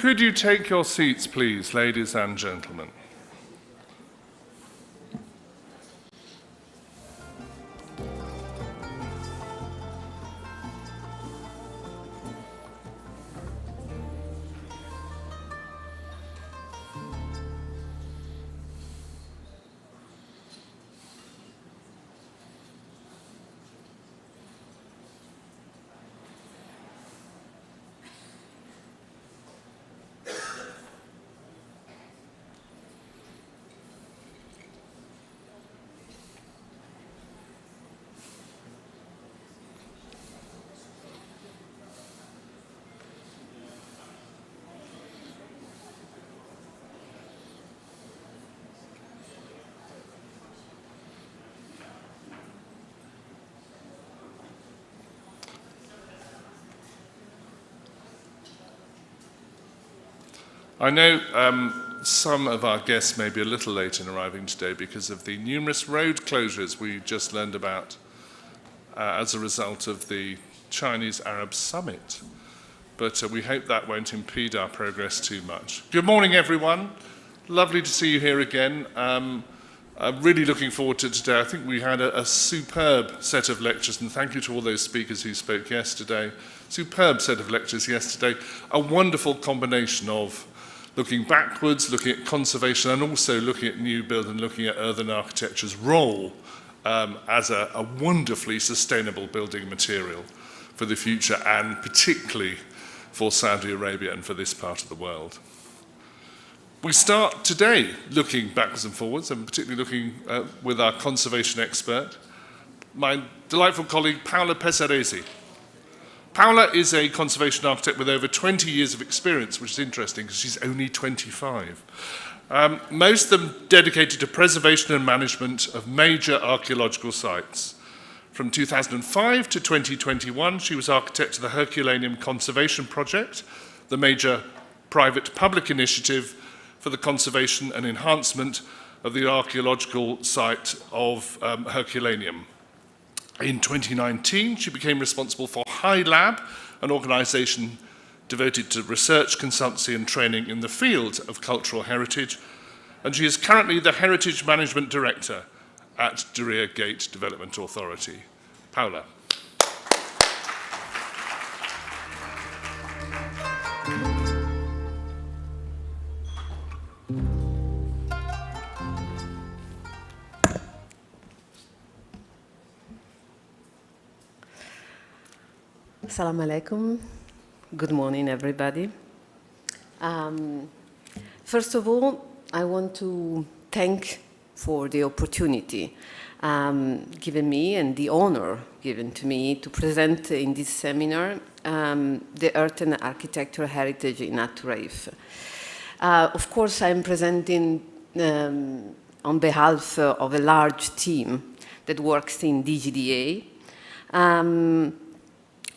Could you take your seats, please, ladies and gentlemen? I know some of our guests may be a little late in arriving today because of the numerous road closures we just learned about as a result of the Chinese-Arab summit. But we hope that won't impede our progress too much. Good morning, everyone. Lovely to see you here again. I'm really looking forward to today. I think we had a superb set of lectures, and thank you to all those speakers who spoke yesterday. Superb set of lectures yesterday. A wonderful combination of looking backwards, looking at conservation, and also looking at new build and looking at earthen architecture's role as a wonderfully sustainable building material for the future, and particularly for Saudi Arabia and for this part of the world. We start today looking backwards and forwards, and particularly looking with our conservation expert, my delightful colleague Paola Pesaresi. Paola is a conservation architect with over 20 years of experience, which is interesting because she's only 25. Most of them dedicated to preservation and management of major archaeological sites. From 2005 to 2021, she was architect of the Herculaneum Conservation Project, the major private-public initiative for the conservation and enhancement of the archaeological site of Herculaneum. In 2019, she became responsible for High Lab, an organisation devoted to research, consultancy and training in the field of cultural heritage, and she is currently the Heritage Management Director at Diriyah Gate Development Authority. Paola. Assalamu alaikum. Good morning, everybody. First of all, I want to thank for the opportunity given me and the honor given to me to present in this seminar the Earthen architectural heritage in At-Raif. Of course, I'm presenting on behalf of a large team that works in DGDA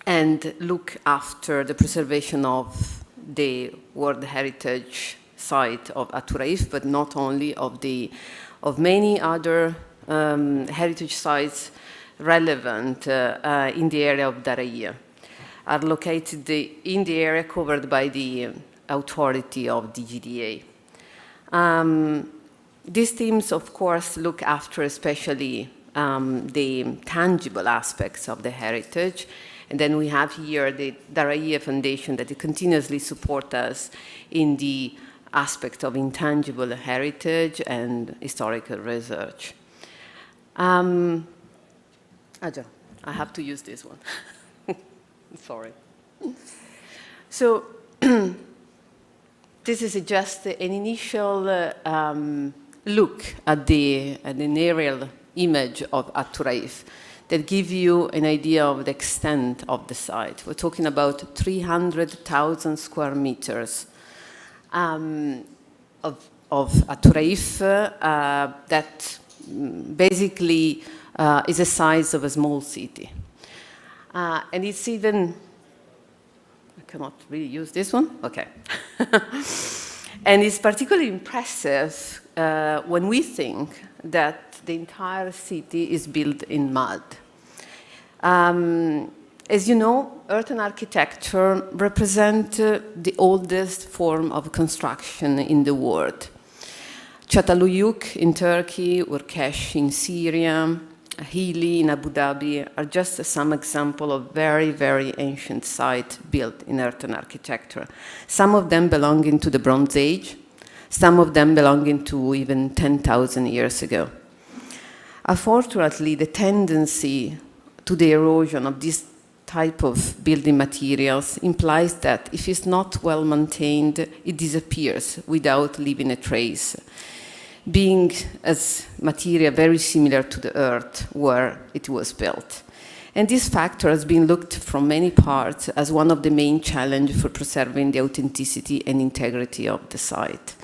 and look after the preservation of the World Heritage site of Aturaif, but not only of many other heritage sites relevant in the area of Daraya, are located in the area covered by the authority of the GDA. These teams, of course, look after especially the tangible aspects of the heritage. And then we have here the Daraya Foundation that continuously supports us in the aspect of intangible heritage and historical research. Aja, I have to use this one. Sorry. So this is just an initial look at an aerial image of Aturaif that give you an idea of the extent of the site. We're talking about 300,000 square meters of Aturaif that basically is the size of a small city. And it's even, I cannot really use this one, okay. And it's particularly impressive when we think that the entire city is built in mud. As you know, earthen architecture represents the oldest form of construction in the world. Çatalhöyük in Turkey, Urkesh in Syria, Hili in Abu Dhabi are just some example of very, very ancient sites built in earthen architecture. Some of them belonging to the Bronze Age, some of them belonging to even 10,000 years ago. Unfortunately, the tendency to the erosion of this type of building materials implies that if it's not well maintained, it disappears without leaving a trace, being as material very similar to the earth where it was built. And this factor has been looked from many parts as one of the main challenges for preserving the authenticity and integrity of the site.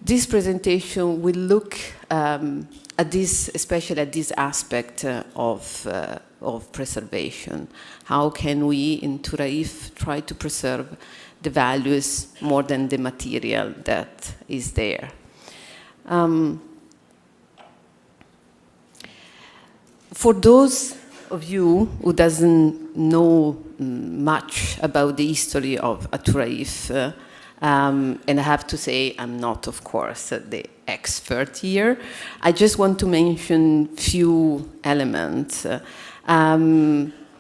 This presentation will look at this, especially at this aspect of preservation. How can we in Turaif try to preserve the values more than the material that is there? For those of you who doesn't know much about the history of Turaif, and I have to say I'm not, of course, the expert here. I just want to mention few elements.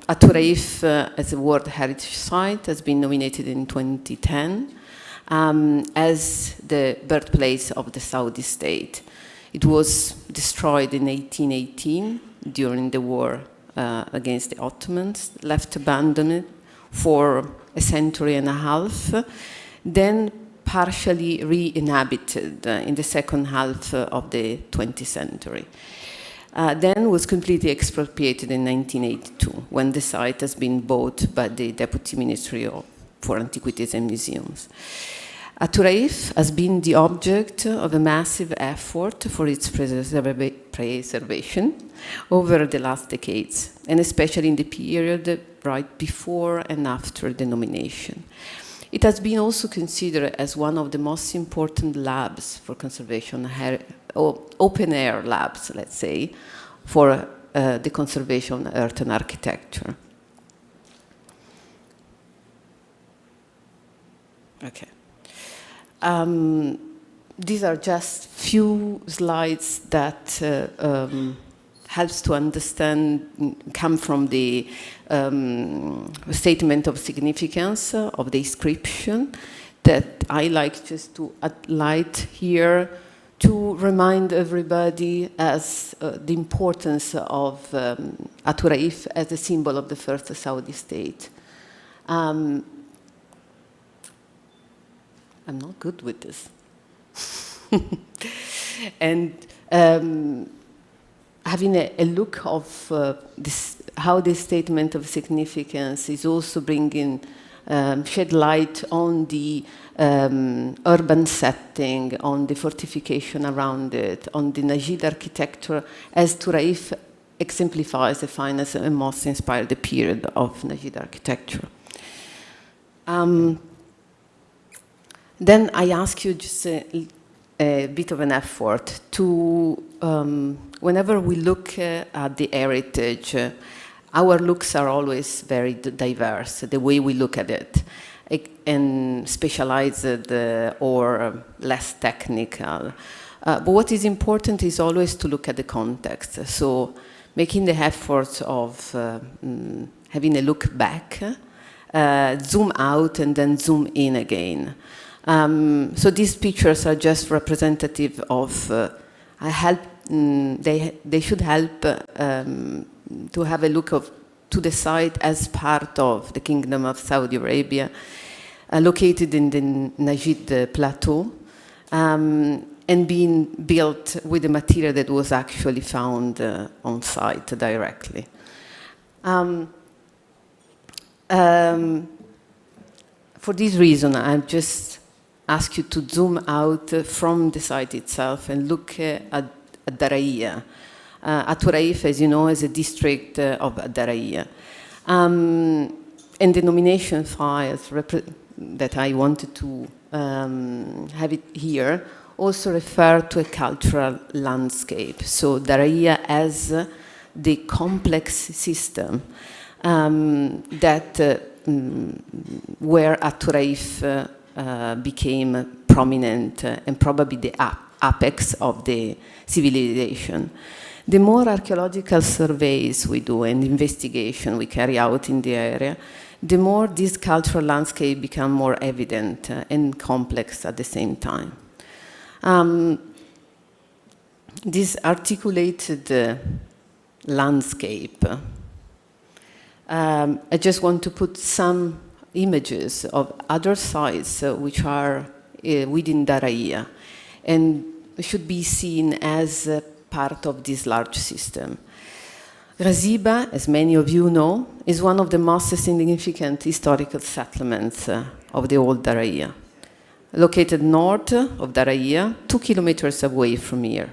Turaif, as a World Heritage Site, has been nominated in 2010 as the birthplace of the Saudi state. It was destroyed in 1818 during the war against the Ottomans, left abandoned for a century and a half, then partially re-inhabited in the second half of the 20th century. Then was completely expropriated in 1982 when the site has been bought by the Deputy Ministry for Antiquities and Museums. Turaif has been the object of a massive effort for its preservation over the last decades, and especially in the period right before and after the nomination. It has been also considered as one of the most important labs for conservation, open-air labs, let's say, for the conservation of earthen architecture. Okay. These are just few slides that helps to understand, come from the statement of significance of the inscription that I like just to highlight here to remind everybody as the importance of Turaif as a symbol of the first Saudi state. I'm not good with this. And having a look of how this statement of significance is also bringing, shed light on the urban setting, on the fortification around it, on the Najid architecture, as Turaif exemplifies the finest and most inspired period of Najid architecture. Then I ask you just a bit of an effort to, whenever we look at the heritage, our looks are always very diverse, the way we look at it, and specialized or less technical. But what is important is always to look at the context. So making the effort of having a look back, zoom out and then zoom in again. So these pictures are just representative of, they should help to have a look to the site as part of the Kingdom of Saudi Arabia, located in the Najd Plateau, and being built with the material that was actually found on site directly. For this reason, I just ask you to zoom out from the site itself and look at Daraiya. Aturaif, as you know, is a district of Daraiya. And the nomination files that I wanted to have it here also refer to a cultural landscape. So Daraiya as the complex system that where Aturaif became prominent and probably the apex of the civilization. The more archaeological surveys we do and investigation we carry out in the area, the more this cultural landscape becomes more evident and complex at the same time. This articulated landscape, I just want to put some images of other sites which are within Daraiya and should be seen as part of this large system. Raziba, as many of you know, is one of the most significant historical settlements of the old Daraiya, located north of Daraiya, 2 kilometers away from here.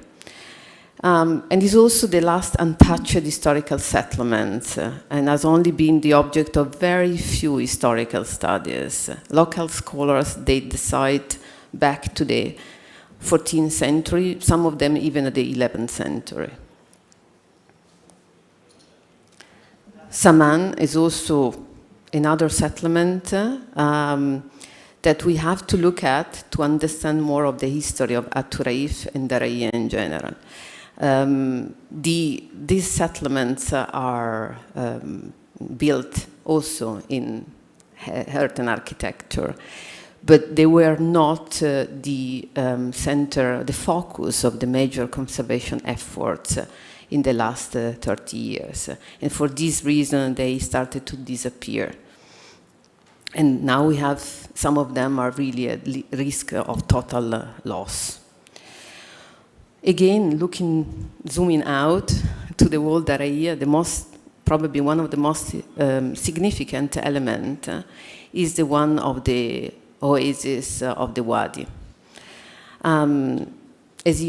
And is also the last untouched historical settlement and has only been the object of very few historical studies. Local scholars date the site back to the 14th century, some of them even at the 11th century. Saman is also another settlement that we have to look at to understand more of the history of Aturaif and Daraiya in general. These settlements are built also in Earthen architecture, but they were not the center, the focus of the major conservation efforts in the last 30 years. And for this reason, they started to disappear. And now we have, some of them are really at risk of total loss. Again, zooming out to the whole Daraiya, probably one of the most significant element is the one of the oasis of the Wadi. As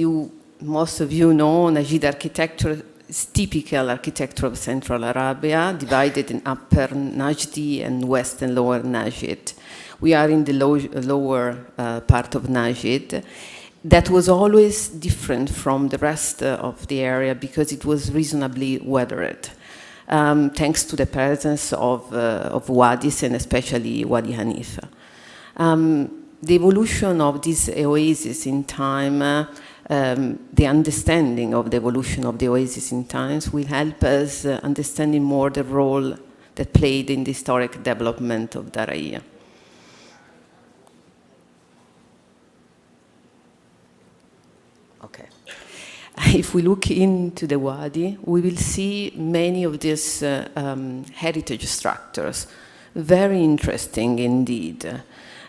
most of you know, Najd architecture is typical architecture of Central Arabia, divided in Upper Najd and West and Lower Najd. We are in the lower part of Najd. That was always different from the rest of the area because it was reasonably weathered, thanks to the presence of wadis and especially Wadi Hanifa. The evolution of this oasis in time, the understanding of the evolution of the oasis in times will help us understanding more the role that played in the historic development of Daraiya. Okay. If we look into the Wadi, we will see many of these heritage structures. Very interesting indeed.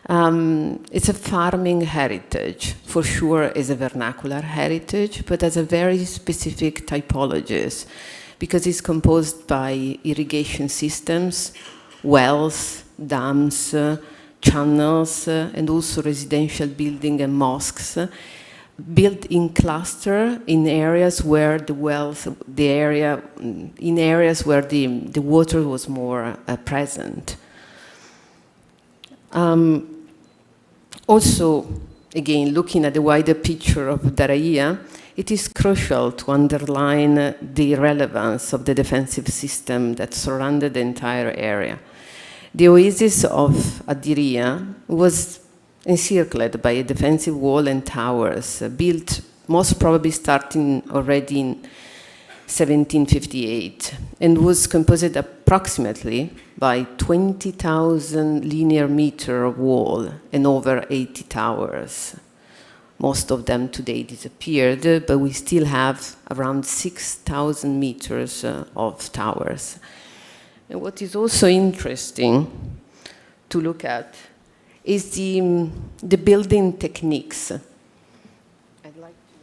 It's a farming heritage, for sure is a vernacular heritage, but has a very specific typologies because it's composed by irrigation systems, wells, dams, channels, and also residential building and mosques, built in cluster in areas where the wells, in areas where the water was more present. Also, again, looking at the wider picture of Daraya, it is crucial to underline the relevance of the defensive system that surrounded the entire area. The oasis of Adiria was encircled by a defensive wall and towers, built most probably starting already in 1758, and was composed approximately by 20,000 linear meters of wall and over 80 towers. Most of them today disappeared, but we still have around 6,000 meters of towers. And what is also interesting to look at is the building techniques. I'd like to...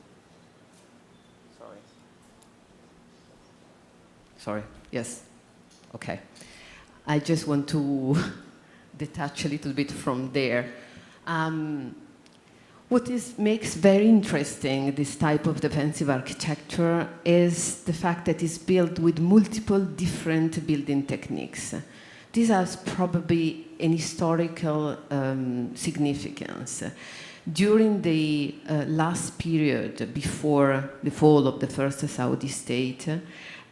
Sorry, yes, okay. I just want to detach a little bit from there. What makes very interesting this type of defensive architecture is the fact that it's built with multiple different building techniques. This has probably an historical significance. During the last period before the fall of the first Saudi state,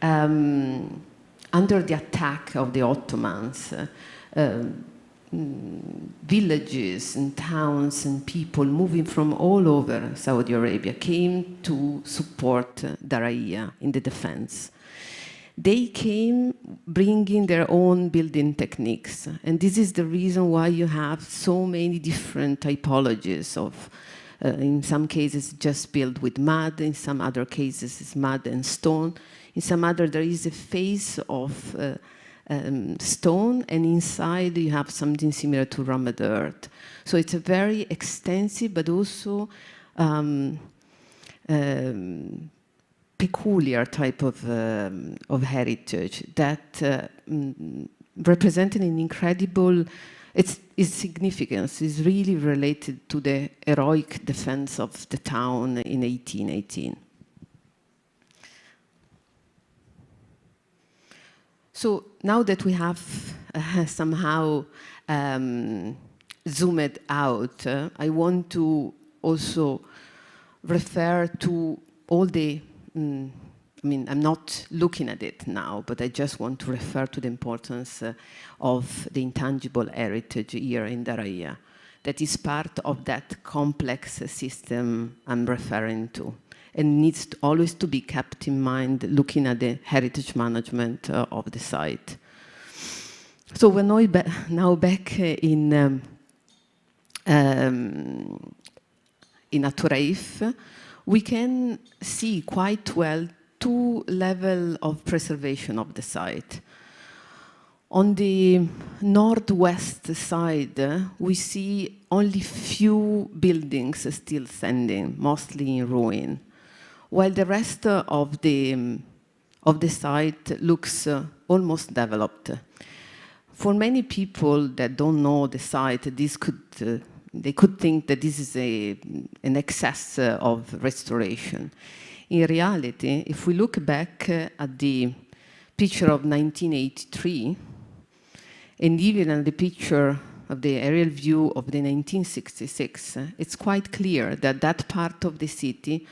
under the attack of the Ottomans, villages and towns and people moving from all over Saudi Arabia came to support Daraya in the defense. They came bringing their own building techniques, and this is the reason why you have so many different typologies of, in some cases just built with mud, in some other cases it's mud and stone, in some other there is a face of stone, and inside you have something similar to rammed earth. So it's a very extensive but also peculiar type of heritage that represented an incredible, its significance is really related to the heroic defense of the town in 1818. So now that we have somehow zoomed out, I want to also refer to all the, I mean, I'm not looking at it now, but I just want to refer to the importance of the intangible heritage here in Daraya, that is part of that complex system I'm referring to, and needs always to be kept in mind looking at the heritage management of the site. So we're now back in Aturaif. We can see quite well two levels of preservation of the site. On the northwest side, we see only few buildings still standing, mostly in ruin, while the rest of the site looks almost developed. For many people that don't know the site, they could think that this is an excess of restoration. In reality, if we look back at the picture of 1983, and even at the picture of the aerial view of the 1966, it's quite clear that that part of the city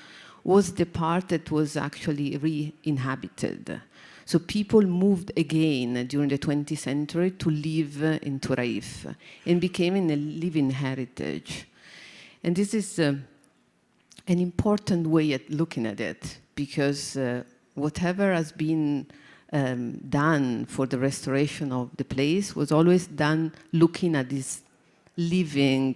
was the part that was actually re-inhabited. So people moved again during the 20th century to live in Turaif and became a living heritage. And this is an important way at looking at it, because whatever has been done for the restoration of the place was always done looking at this living,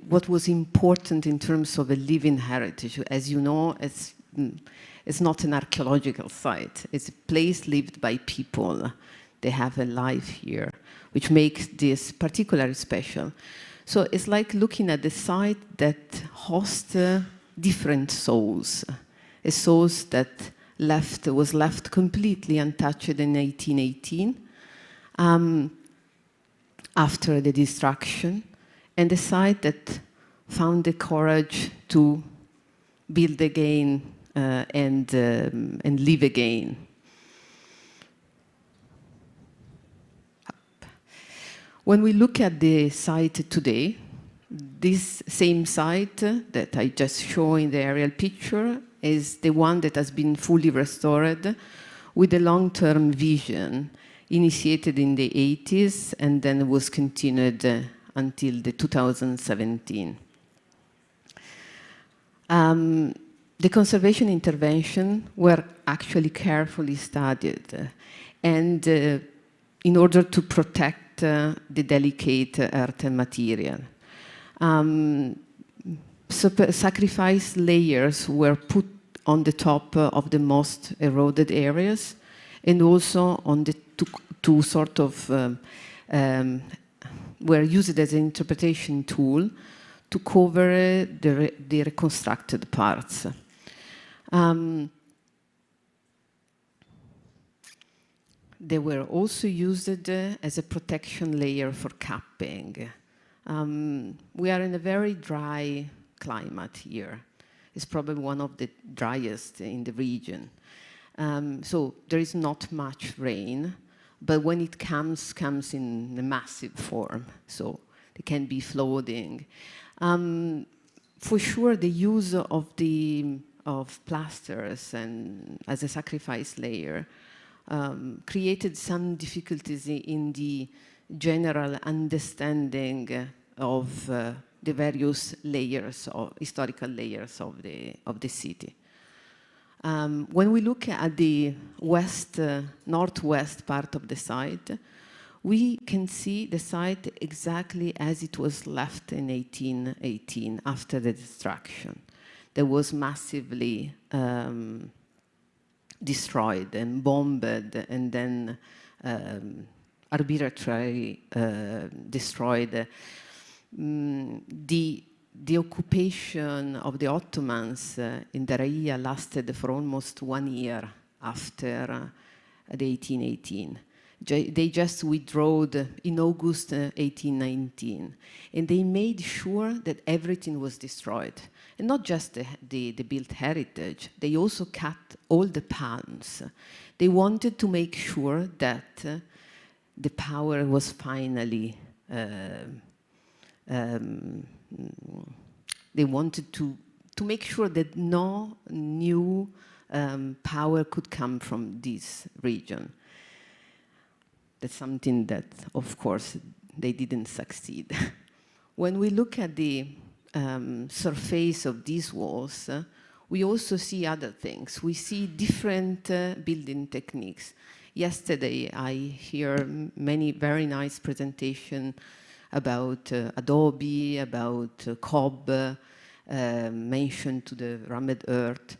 what was important in terms of a living heritage. As you know, it's not an archaeological site. It's a place lived by people. They have a life here, which makes this particularly special. So it's like looking at the site that hosts different souls. A soul that was left completely untouched in 1818 after the destruction, and a site that found the courage to build again and live again. When we look at the site today, this same site that I just show in the aerial picture is the one that has been fully restored with a long-term vision initiated in the 80s and then was continued until the 2017. The conservation intervention were actually carefully studied and in order to protect the delicate earthen material. Sacrifice layers were put on the top of the most eroded areas and also on the two sort of were used as an interpretation tool to cover the reconstructed parts. They were also used as a protection layer for capping. We are in a very dry climate here. It's probably one of the driest in the region. So there is not much rain, but when it comes in a massive form. So there can be flooding. For sure, the use of plasters and as a sacrifice layer created some difficulties in the general understanding of the various layers, or historical layers of the city. When we look at the northwest part of the site, we can see the site exactly as it was left in 1818 after the destruction. That was massively destroyed and bombed and then arbitrarily destroyed. The occupation of the Ottomans in Darija lasted for almost 1 year after the 1818. They just withdrew in August 1819, and they made sure that everything was destroyed. And not just the built heritage, they also cut all the palms. They wanted to make sure that the power was finally they wanted to make sure that no new power could come from this region. That's something that, of course, they didn't succeed. When we look at the surface of these walls, we also see other things. We see different building techniques. Yesterday, I hear many very nice presentations about adobe, about cob, mentioned to the rammed earth.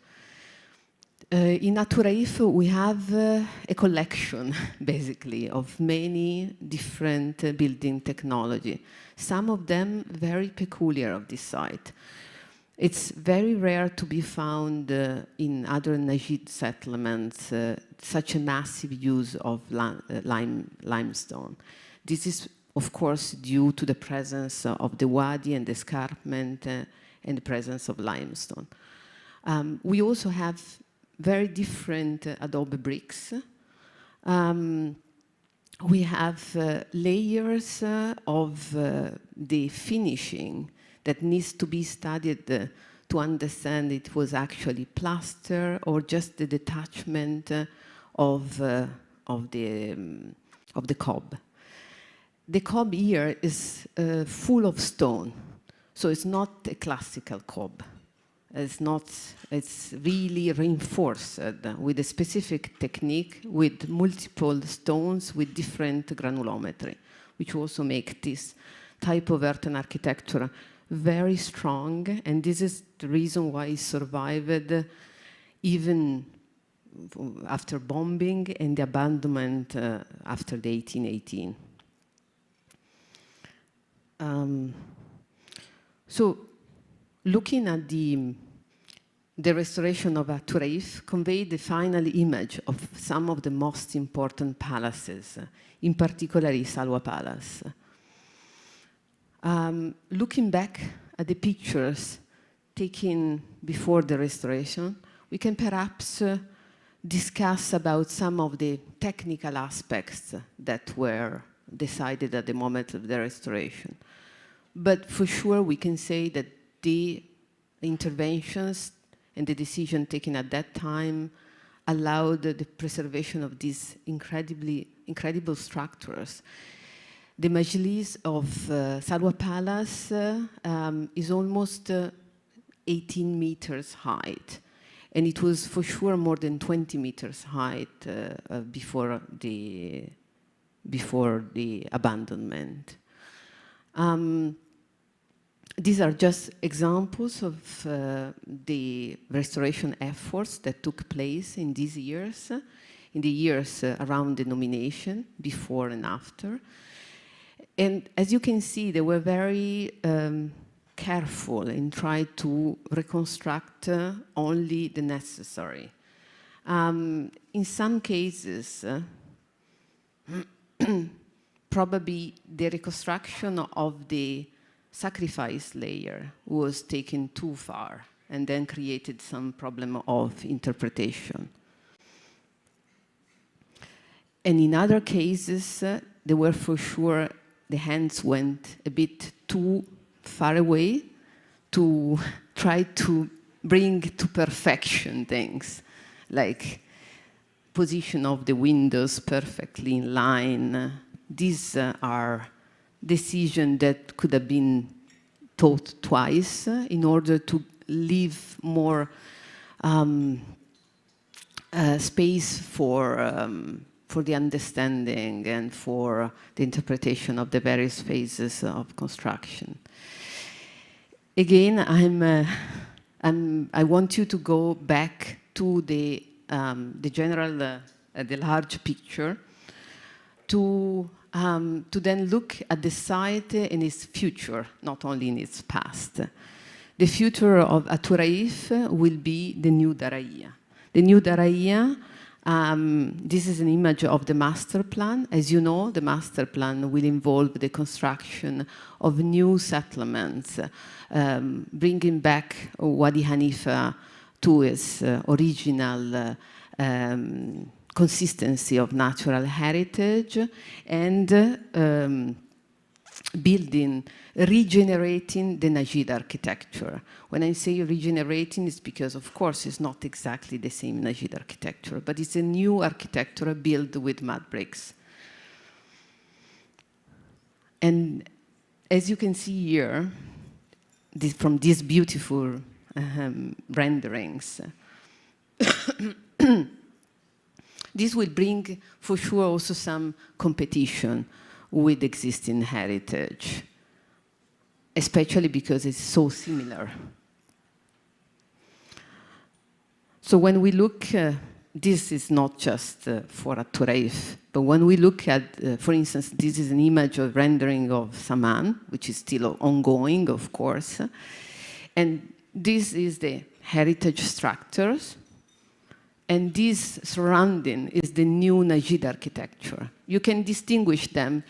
In Aturaif, we have a collection, basically, of many different building technology. Some of them very peculiar of this site. It's very rare to be found in other Najd settlements, such a massive use of limestone. This is, of course, due to the presence of the wadi and the escarpment and the presence of limestone. We also have very different adobe bricks. We have layers of the finishing that needs to be studied to understand it was actually plaster or just the detachment of the cob. The cob here is full of stone, so it's not a classical cob. It's really reinforced with a specific technique with multiple stones with different granulometry, which also make this type of earthen architecture very strong, and this is the reason why it survived even after bombing and the abandonment after the 1818. So, looking at the restoration of Aturaif conveyed the final image of some of the most important palaces, in particular Salwa Palace. Looking back at the pictures taken before the restoration, we can perhaps discuss about some of the technical aspects that were decided at the moment of the restoration. But for sure, we can say that the interventions and the decision taken at that time allowed the preservation of these incredible structures. The Majlis of Salwa Palace is almost 18 meters height, and it was for sure more than 20 meters height before the abandonment. These are just examples of the restoration efforts that took place in these years, in the years around the nomination, before and after. And as you can see, they were very careful in trying to reconstruct only the necessary. In some cases, probably the reconstruction of the sacrifice layer was taken too far and then created some problem of interpretation. And in other cases, there were for sure, the hands went a bit too far away to try to bring to perfection things, like position of the windows perfectly in line. These are decisions that could have been thought twice in order to leave more space for the understanding and for the interpretation of the various phases of construction. Again, I want you to go back to the general, the large picture, to then look at the site in its future, not only in its past. The future of Aturaif will be the new Daraya. The new Daraya, this is an image of the master plan. As you know, the master plan will involve the construction of new settlements, bringing back Wadi Hanifa to its original consistency of natural heritage, and regenerating the Najid architecture. When I say regenerating, it's because, of course, it's not exactly the same Najid architecture, but it's a new architecture built with mud bricks. And as you can see here, from these beautiful renderings, this will bring, for sure, also some competition with existing heritage, especially because it's so similar. So when we look, this is not just for Aturaif, but when we look at, for instance, this is an image of rendering of Saman, which is still ongoing, of course, and this is the heritage structures, and this surrounding is the new Najid architecture. You can distinguish them,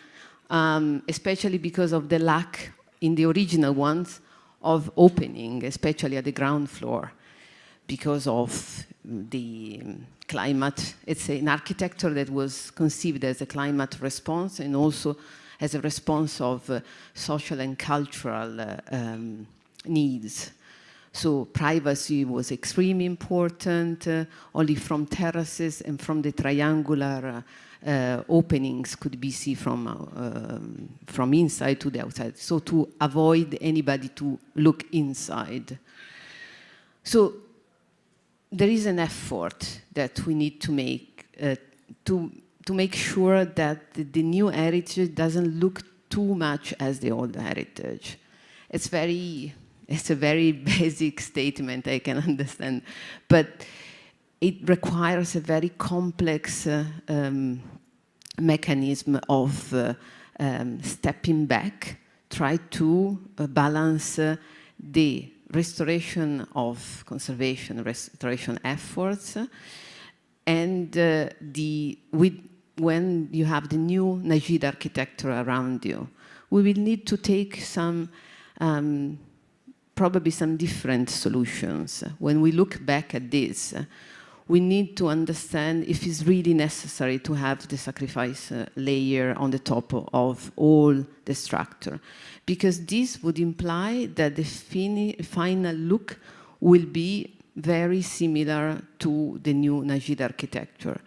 especially because of the lack in the original ones of opening, especially at the ground floor, because of the climate. It's an architecture that was conceived as a climate response and also as a response of social and cultural needs. So privacy was extremely important. Only from terraces and from the triangular openings could be seen from inside to the outside. So to avoid anybody to look inside. So there is an effort that we need to make to make sure that the new heritage doesn't look too much as the old heritage. It's a very basic statement, I can understand, but it requires a very complex mechanism of stepping back, try to balance the restoration of conservation, restoration efforts, and when you have the new Najid architecture around you, we will need to take some probably some different solutions. When we look back at this, we need to understand if it's really necessary to have the sacrifice layer on the top of all the structure, because this would imply that the final look will be very similar to the new Najid architecture.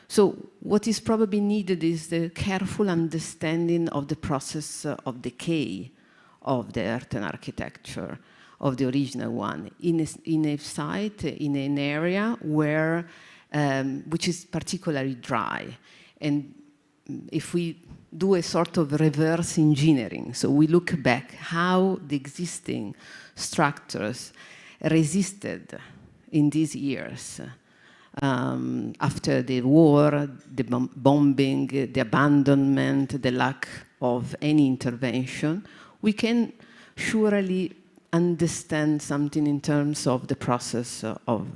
So what is probably needed is the careful understanding of the process of decay of the Earthen architecture, of the original one, in a site, in an area where, which is particularly dry. And if we do a sort of reverse engineering, so we look back how the existing structures resisted in these years, after the war, the bombing, the abandonment, the lack of any intervention, we can surely understand something in terms of the process of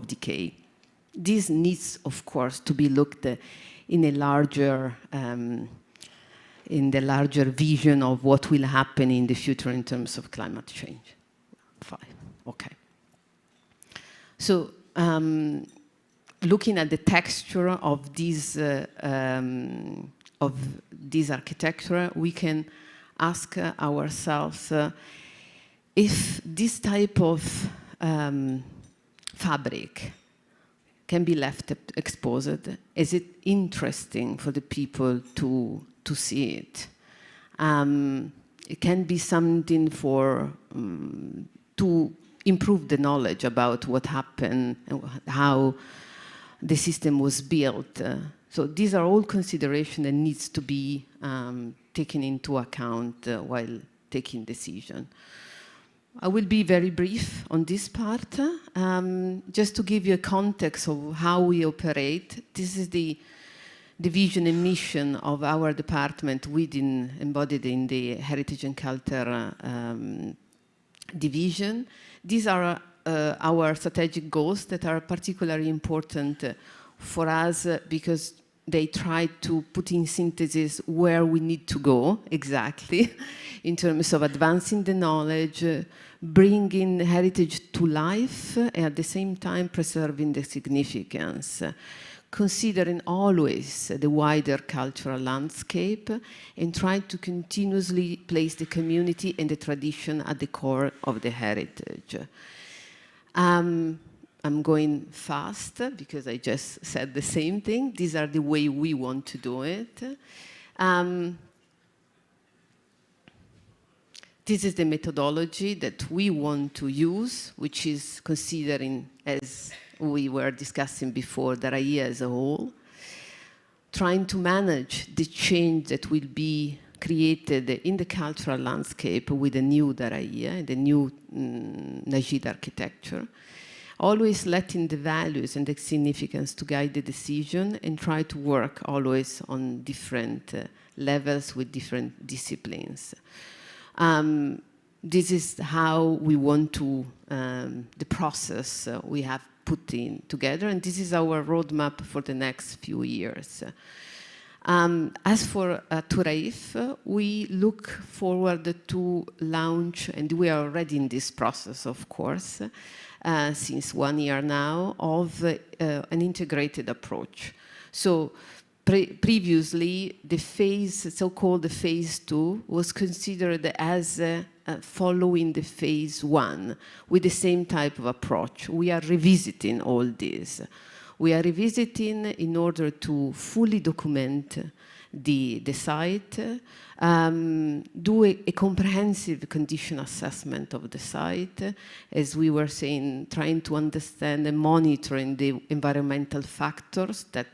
decay. This needs, of course, to be looked at in a larger, in the larger vision of what will happen in the future in terms of climate change. 5, okay. So, looking at the texture of this architecture, we can ask ourselves if this type of fabric can be left exposed. Is it interesting for the people to see it? It can be something for to improve the knowledge about what happened, how the system was built. So these are all considerations that needs to be taken into account while taking decision. I will be very brief on this part, just to give you a context of how we operate. This is the vision and mission of our department embodied in the Heritage and Culture division. These are our strategic goals that are particularly important for us because they try to put in synthesis where we need to go exactly in terms of advancing the knowledge, bringing heritage to life, and at the same time preserving the significance, considering always the wider cultural landscape and trying to continuously place the community and the tradition at the core of the heritage. I'm going fast because I just said the same thing. These are the way we want to do it. This is the methodology that we want to use, which is considering, as we were discussing before, Daraya as a whole, trying to manage the change that will be created in the cultural landscape with the new Daraya, the new Najid architecture, always letting the values and the significance to guide the decision and try to work always on different levels with different disciplines. This is how we want to, the process we have put in together, and this is our roadmap for the next few years. As for Turaif, we look forward to launch, and we are already in this process, of course, since 1 year now, of an integrated approach. So previously, the phase, so-called the phase 2, was considered as following the phase 1 with the same type of approach. We are revisiting all this. We are revisiting in order to fully document the site, do a comprehensive condition assessment of the site, as we were saying, trying to understand and monitoring the environmental factors that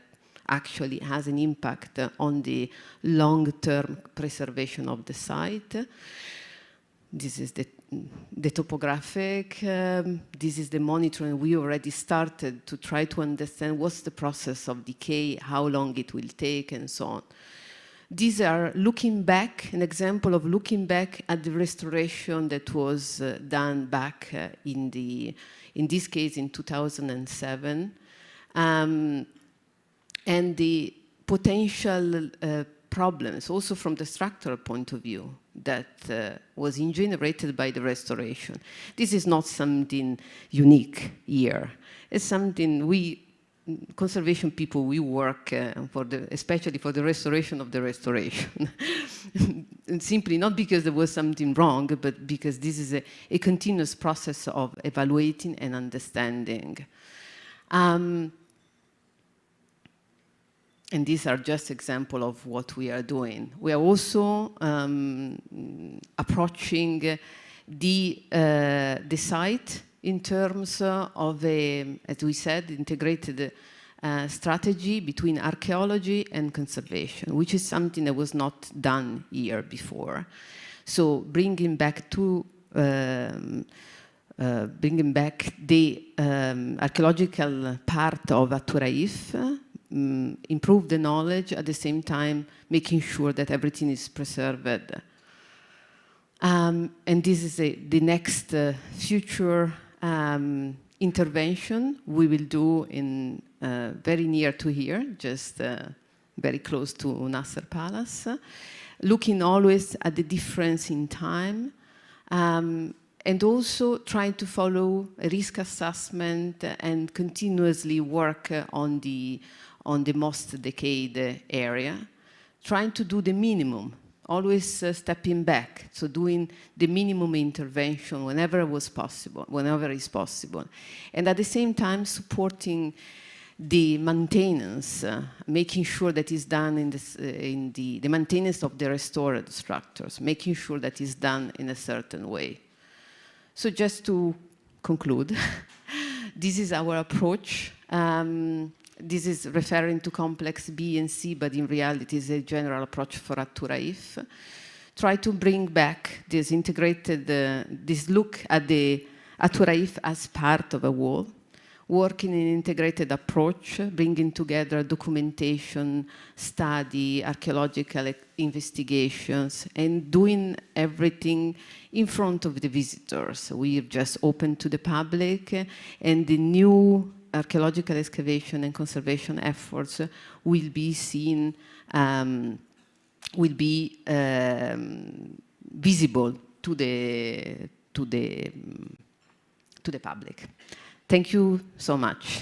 actually has an impact on the long-term preservation of the site. This is the topographic, this is the monitoring. We already started to try to understand what's the process of decay, how long it will take, and so on. These are looking back, an example of looking back at the restoration that was done back in this case in 2007, and the potential problems, also from the structural point of view, that was generated by the restoration. This is not something unique here. It's something we, conservation people, we work especially for the restoration of the restoration. And simply not because there was something wrong, but because this is a continuous process of evaluating and understanding. And these are just examples of what we are doing. We are also approaching the site in terms of as we said, integrated strategy between archaeology and conservation, which is something that was not done here before. So bringing back the archaeological part of Aturaif, improve the knowledge, at the same time making sure that everything is preserved. And this is the next future intervention we will do in very near to here, just very close to Nasser Palace, looking always at the difference in time, and also trying to follow a risk assessment and continuously work on the most decayed area, trying to do the minimum, always stepping back, so doing the minimum intervention whenever is possible, and at the same time supporting the maintenance, making sure that is done in the maintenance of the restored structures, making sure that is done in a certain way. So just to conclude, this is our approach. This is referring to complex B and C, but in reality is a general approach for Aturaif. Try to bring back this integrated, this look at the Aturaif as part of a whole, working in an integrated approach, bringing together documentation, study, archaeological investigations, and doing everything in front of the visitors. We've just opened to the public, and the new archaeological excavation and conservation efforts will be seen, will be visible to the public. Thank you so much.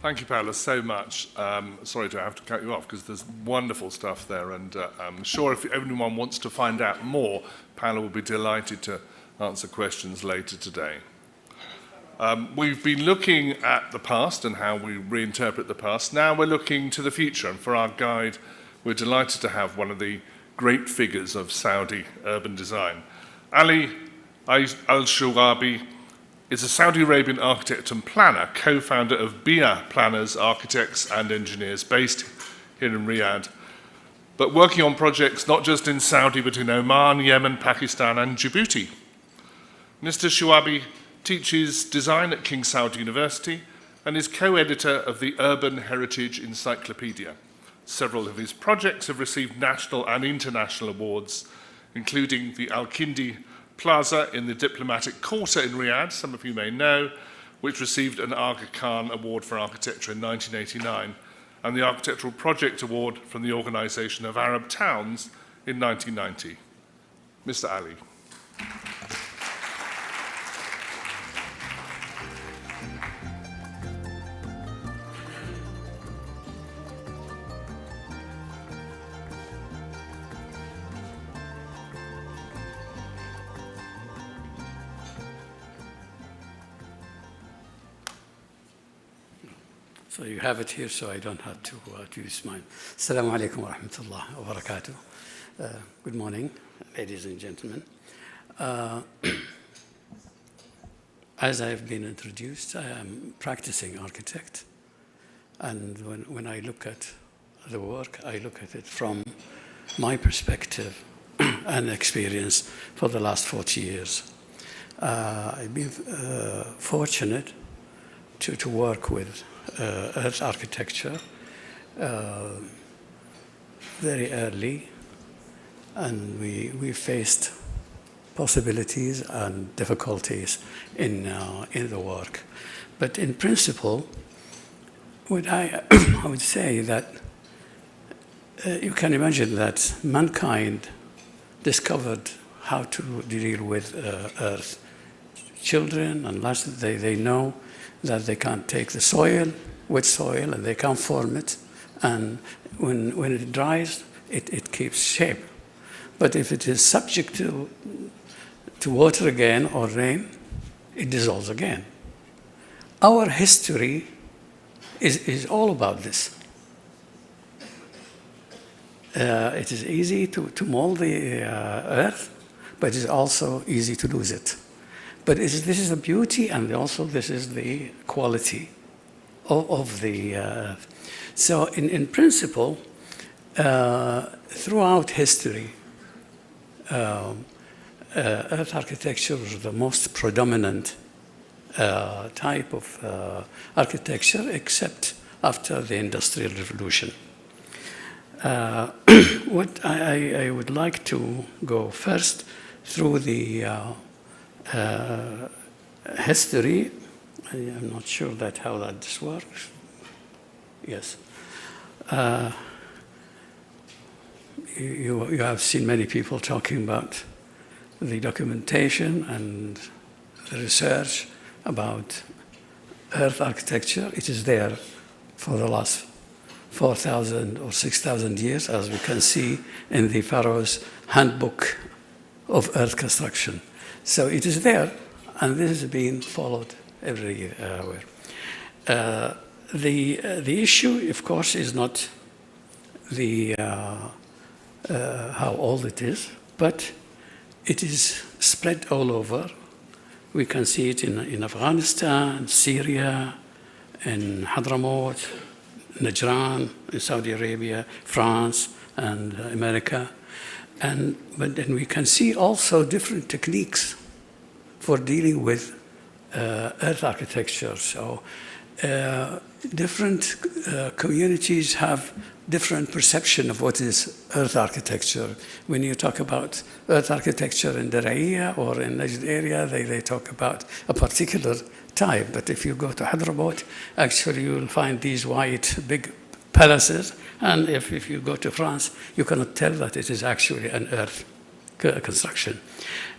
Thank you, Paola, so much. Sorry to have to cut you off because there's wonderful stuff there, and I'm sure if anyone wants to find out more, Paola will be delighted to answer questions later today. We've been looking at the past and how we reinterpret the past. Now we're looking to the future, and for our guide, we're delighted to have one of the great figures of Saudi urban design. Ali Al-Shurabi is a Saudi Arabian architect and planner, co-founder of BIA Planners, Architects and Engineers, based here in Riyadh, but working on projects not just in Saudi, but in Oman, Yemen, Pakistan, and Djibouti. Mr. Shurabi teaches design at King Saud University and is co-editor of the Urban Heritage Encyclopedia. Several of his projects have received national and international awards, including the Al-Kindi Plaza in the Diplomatic Quarter in Riyadh, some of you may know, which received an Aga Khan Award for Architecture in 1989, and the Architectural Project Award from the Organization of Arab Towns in 1990. Mr. Ali. So you have it here, so I don't have to use mine. Assalamu alaikum wa rahmatullahi wa barakatuh. Good morning, ladies and gentlemen. As I have been introduced, I am a practicing architect. And when I look at the work, I look at it from my perspective and experience for the last 40 years. I've been fortunate to work with earth architecture very early, and we faced possibilities and difficulties in the work. But in principle, what I would say that you can imagine that mankind discovered how to deal with Earth. Children, unless they know that they can't take the soil, wet soil, and they can't form it, and when it dries, it keeps shape. But if it is subject to water again or rain, it dissolves again. Our history is all about this. It is easy to mold the earth, but it is also easy to lose it. But this is the beauty, and also this is the quality of the earth. So in principle, throughout history, earth architecture was the most predominant type of architecture, except after the Industrial Revolution. What I would like to go first through the history. I'm not sure how this works. Yes. You have seen many people talking about the documentation and the research about earth architecture. It is there for the last 4,000 or 6,000 years, as we can see in the Pharaoh's Handbook of Earth Construction. So it is there, and this is being followed everywhere. The issue, of course, is not how old it is, but it is spread all over. We can see it in Afghanistan, Syria, in Hadramaut, Najran, in Saudi Arabia, France, and America. But then we can see also different techniques for dealing with earth architecture. So different communities have different perception of what is earth architecture. When you talk about earth architecture in Daraiya or in Najd area, they talk about a particular type. But if you go to Hadramaut, actually you will find these white big palaces. And if you go to France, you cannot tell that it is actually an earth construction.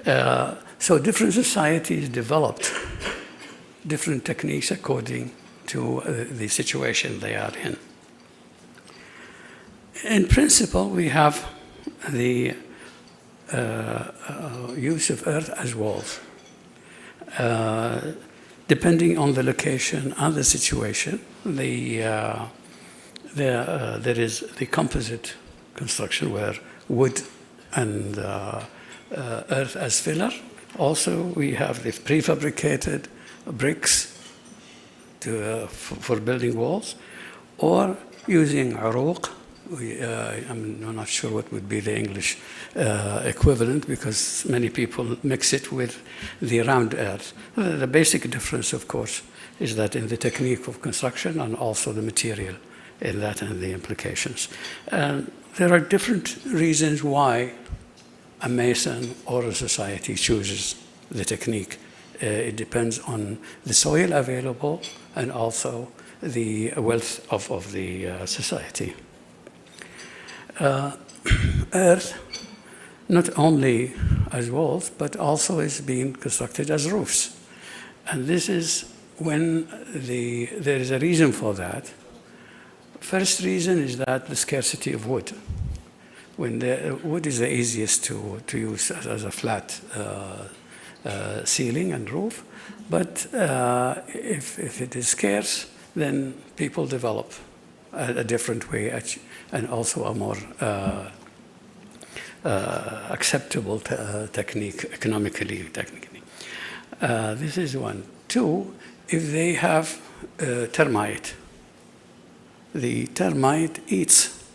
So different societies developed different techniques according to the situation they are in. In principle, we have the use of earth as walls. Depending on the location and the situation, there is the composite construction where wood and earth as filler. Also, we have the prefabricated bricks for building walls, or using aruq. I'm not sure what would be the English equivalent, because many people mix it with the round earth. The basic difference, of course, is that in the technique of construction and also the material in that and the implications. There are different reasons why a mason or a society chooses the technique. It depends on the soil available and also the wealth of the society. Earth, not only as walls, but also is being constructed as roofs. And this is when there is a reason for that. First reason is that the scarcity of wood. When the wood is the easiest to use as a flat ceiling and roof, but if it is scarce, then people develop a different way and also a more acceptable technique, economically. This is one. Two, if they have termite, the termite eats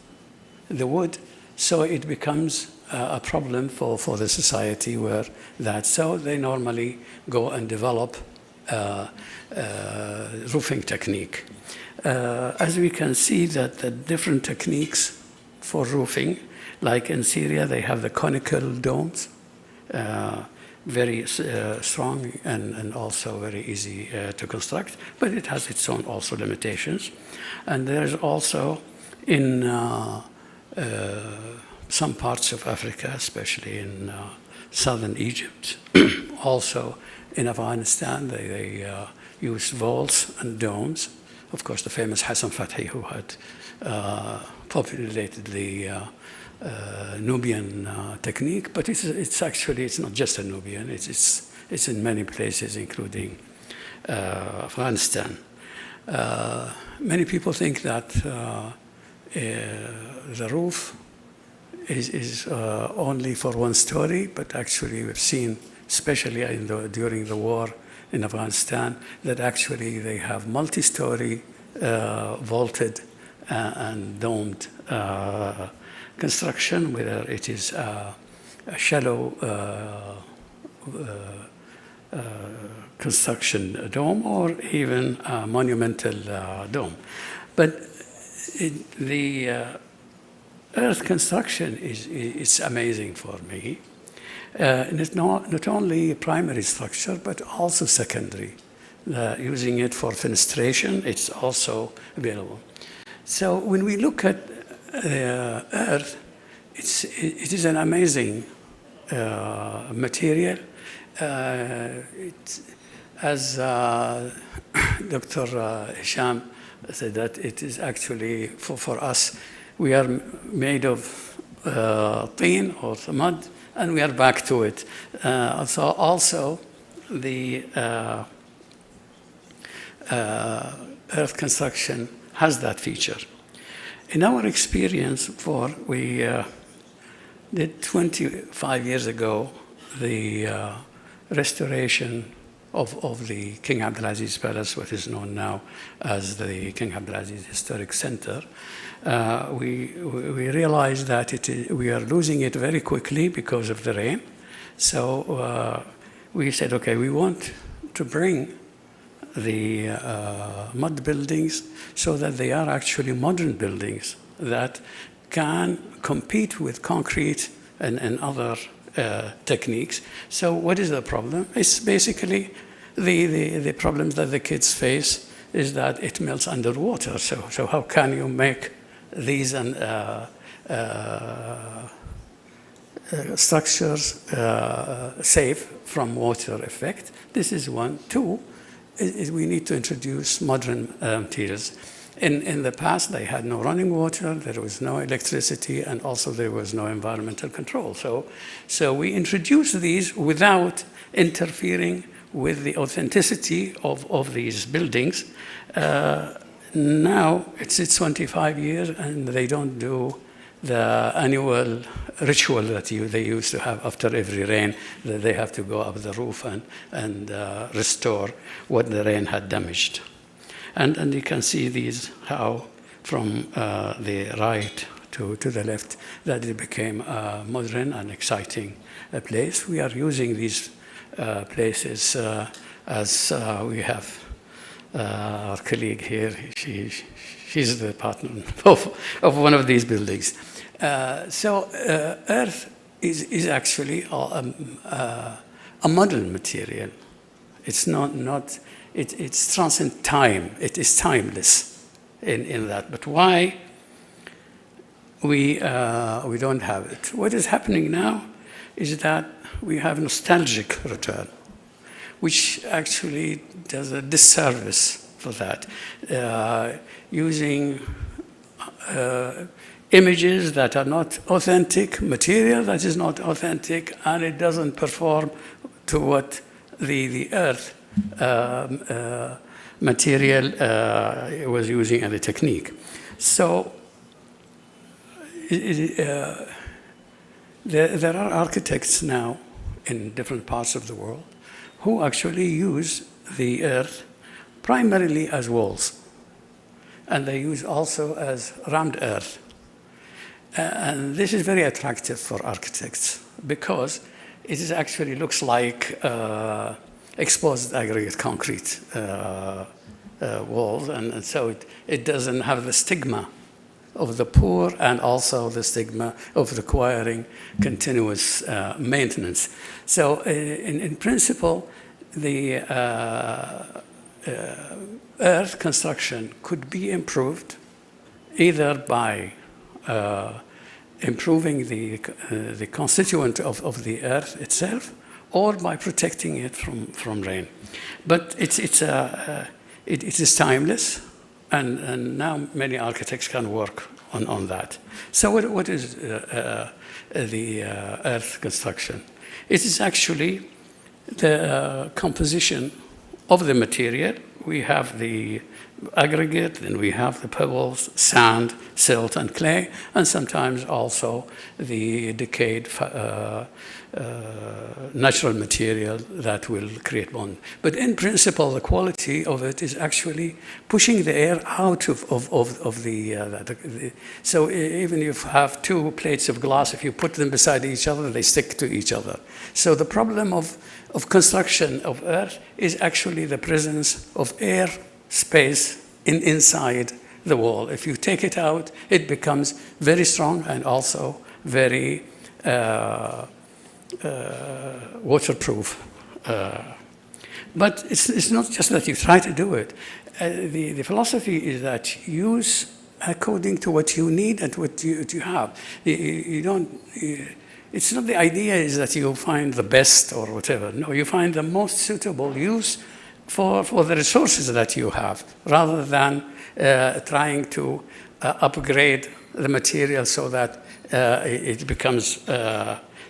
the wood, so it becomes a problem for the society where that. So they normally go and develop roofing technique. as we can see that the different techniques for roofing, like in Syria, they have the conical domes, very strong and also very easy to construct, but it has its own also limitations. And there's also in some parts of Africa, especially in southern Egypt, also in Afghanistan, they use vaults and domes. Of course, the famous Hassan Fathi, who had populated the Nubian technique, but it's actually, it's not just a Nubian, it's in many places, including Afghanistan. Many people think that the roof is only for one story, but actually we've seen, especially during the war in Afghanistan, that actually they have multi-story vaulted and domed construction, whether it is a shallow construction dome or even a monumental dome. But the earth construction is amazing for me. And it's not only primary structure, but also secondary. Using it for fenestration, it's also available. So when we look at earth, it is an amazing material. As Dr. Hisham said, that it is actually, for us, we are made of tin or mud, and we are back to it. Also the earth construction has that feature. In our experience, we did 25 years ago the restoration of the King Abdulaziz Palace, what is known now as the King Abdulaziz Historic Center. We realized that we are losing it very quickly because of the rain. So we said, okay, we want to bring the mud buildings so that they are actually modern buildings that can compete with concrete and other techniques. So what is the problem? It's basically the problems that the kids face is that it melts underwater. So how can you make these structures safe from water effect? This is one. Two, is we need to introduce modern materials. In the past, they had no running water, there was no electricity, and also there was no environmental control. So we introduced these without interfering with the authenticity of these buildings. Now it's 25 years, and they don't do the annual ritual that they used to have after every rain, that they have to go up the roof and restore what the rain had damaged. And you can see these, how from the right to the left, that it became a modern and exciting place. We are using these places as we have our colleague here. She's the partner of one of these buildings. So earth is actually a modern material. It's not it's transcend time. It is timeless in that. But why we don't have it? What is happening now is that we have nostalgic return, which actually does a disservice for that, using images that are not authentic, material that is not authentic, and it doesn't perform to what the earth material was using as a technique. So there are architects now in different parts of the world who actually use the earth primarily as walls, and they use also as rammed earth. And this is very attractive for architects because it is actually looks like exposed aggregate concrete walls, and so it doesn't have the stigma of the poor and also the stigma of requiring continuous maintenance. So in principle, the earth construction could be improved either by improving the constituent of the earth itself or by protecting it from rain. But it is timeless, and now many architects can work on that. So what is the earth construction? It is actually the composition of the material. We have the aggregate, then we have the pebbles, sand, silt, and clay, and sometimes also the decayed natural material that will create bond. But in principle, the quality of it is actually pushing the air out of the so even if you have two plates of glass, if you put them beside each other, they stick to each other. So the problem of construction of earth is actually the presence of air space inside the wall. If you take it out, it becomes very strong and also very waterproof. But it's not just that you try to do it. The philosophy is that use according to what you need and what you have. It's not the idea is that you find the best or whatever. No, you find the most suitable use for the resources that you have, rather than trying to upgrade the material so that it becomes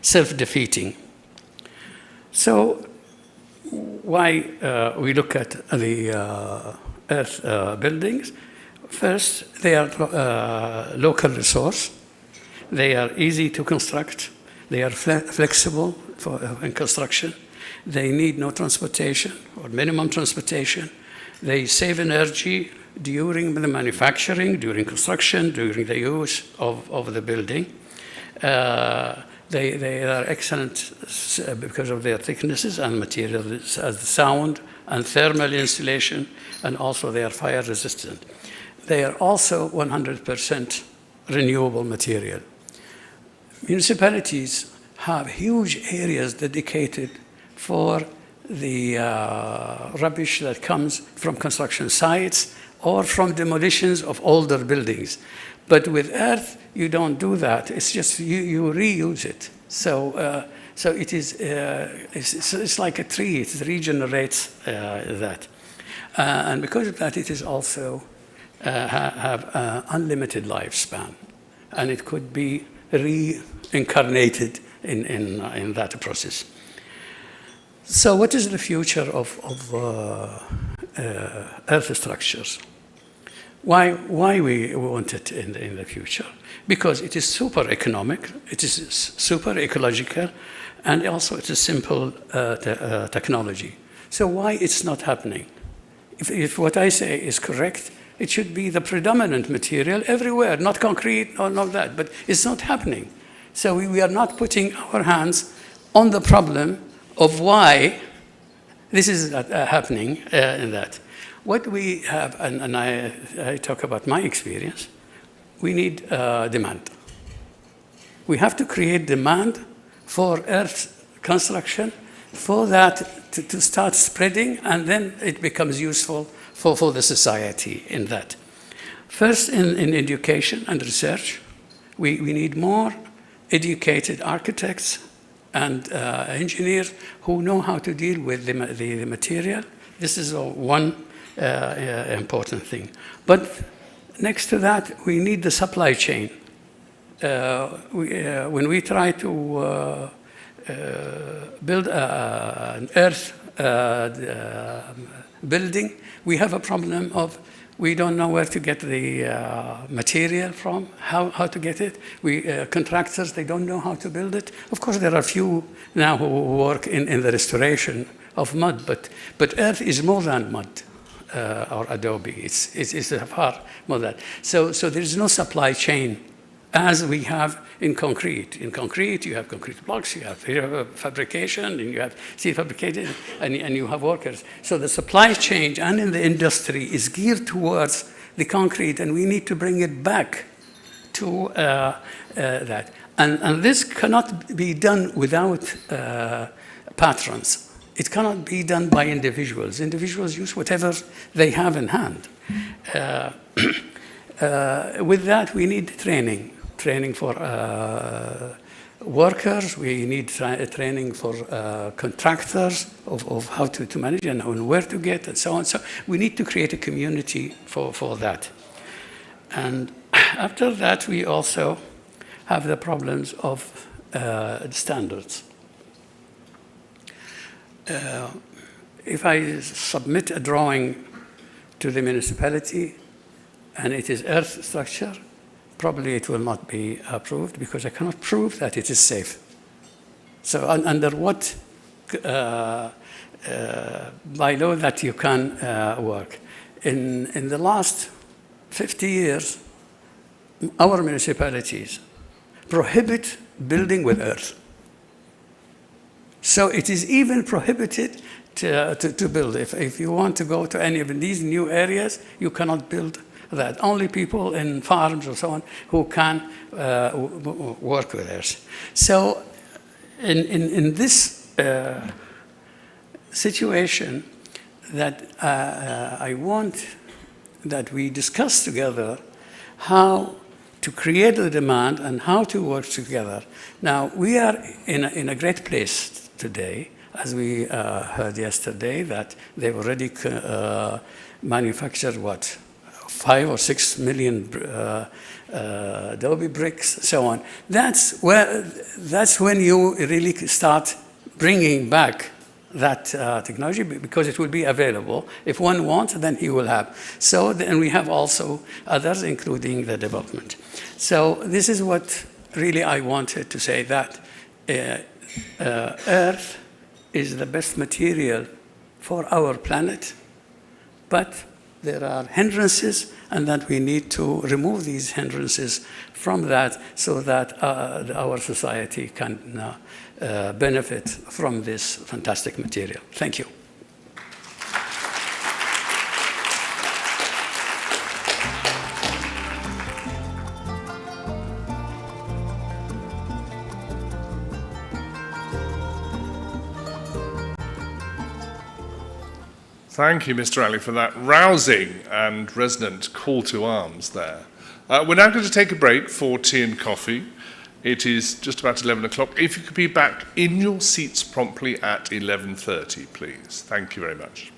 self-defeating. So why we look at the earth buildings? First, they are local resource. They are easy to construct. They are flexible in construction. They need no transportation or minimum transportation. They save energy during the manufacturing, during construction, during the use of the building. They are excellent because of their thicknesses and materials as sound and thermal insulation, and also they are fire resistant. They are also 100% renewable material. Municipalities have huge areas dedicated for the rubbish that comes from construction sites or from demolitions of older buildings. But with earth, you don't do that. It's just you reuse it. So it is it's like a tree. It regenerates that, and because of that, it is also have unlimited lifespan, and it could be reincarnated in that process. So what is the future of earth structures? Why we want it in the future? Because it is super economic, it is super ecological, and also it's a simple technology. So why it's not happening? If what I say is correct, it should be the predominant material everywhere, not concrete or not that, but it's not happening. So we are not putting our hands on the problem of why this is happening in that. What we have, and I talk about my experience, we need demand. We have to create demand for earth construction for that to start spreading, and then it becomes useful for the society in that. First, in education and research, we need more educated architects and engineers who know how to deal with the material. This is one important thing. But next to that, we need the supply chain. When we try to build an earth building, we have a problem of we don't know where to get the material from, how to get it. Contractors, they don't know how to build it. Of course, there are few now who work in the restoration of mud, but earth is more than mud or adobe. It's far more than that. So there is no supply chain as we have in concrete. In concrete, you have concrete blocks, you have fabrication, and you have steel fabricated, and you have workers. So the supply chain and in the industry is geared towards the concrete, and we need to bring it back to that. And this cannot be done without patrons. It cannot be done by individuals. Individuals use whatever they have in hand. With that, we need training for workers. We need training for contractors of how to manage and where to get and so on. So we need to create a community for that. And after that, we also have the problems of standards. If I submit a drawing to the municipality and it is earth structure, probably it will not be approved because I cannot prove that it is safe. So under what bylaw that you can work? In the last 50 years, our municipalities prohibit building with earth. So it is even prohibited to build. If you want to go to any of these new areas, you cannot build that. Only people in farms or so on who can work with earth. So in this situation that I want that we discuss together how to create the demand and how to work together. Now, we are in a great place today, as we heard yesterday, that they've already manufactured, 5 or 6 million adobe bricks, so on. That's when you really start bringing back that technology, because it will be available. If one wants, then he will have. So then we have also others, including the development. So this is what really I wanted to say, that earth is the best material for our planet, but there are hindrances, and that we need to remove these hindrances from that so that our society can benefit from this fantastic material. Thank you. Thank you, Mr. Ali, for that rousing and resonant call to arms there. We're now going to take a break for tea and coffee. It is just about 11 o'clock. If you could be back in your seats promptly at 11:30, please. Thank you very much.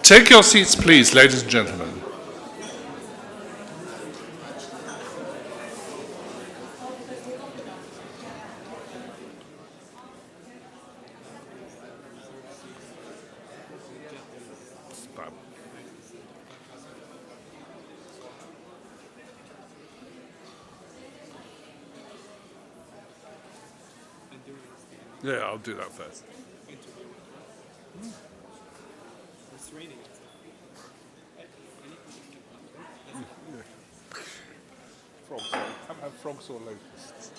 Take your seats, please, ladies and gentlemen. Yeah, I'll do that first. It's raining. Frogs. Can't have frogs or locusts.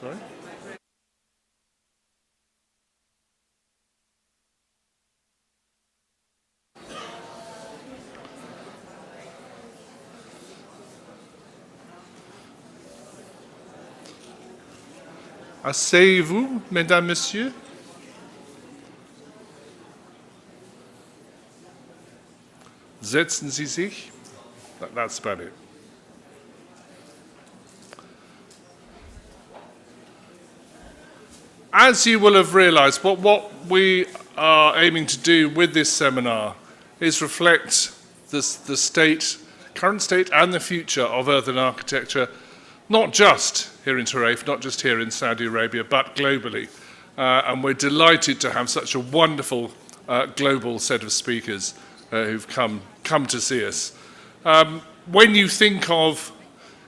Sorry? Asseyez-vous, mesdames, messieurs. Setzen Sie sich. That's about it. As you will have realised, what we are aiming to do with this seminar is reflect the state, current state and the future of earthen architecture, not just here in Tarif, not just here in Saudi Arabia, but globally. And we're delighted to have such a wonderful global set of speakers who've come to see us. When you think of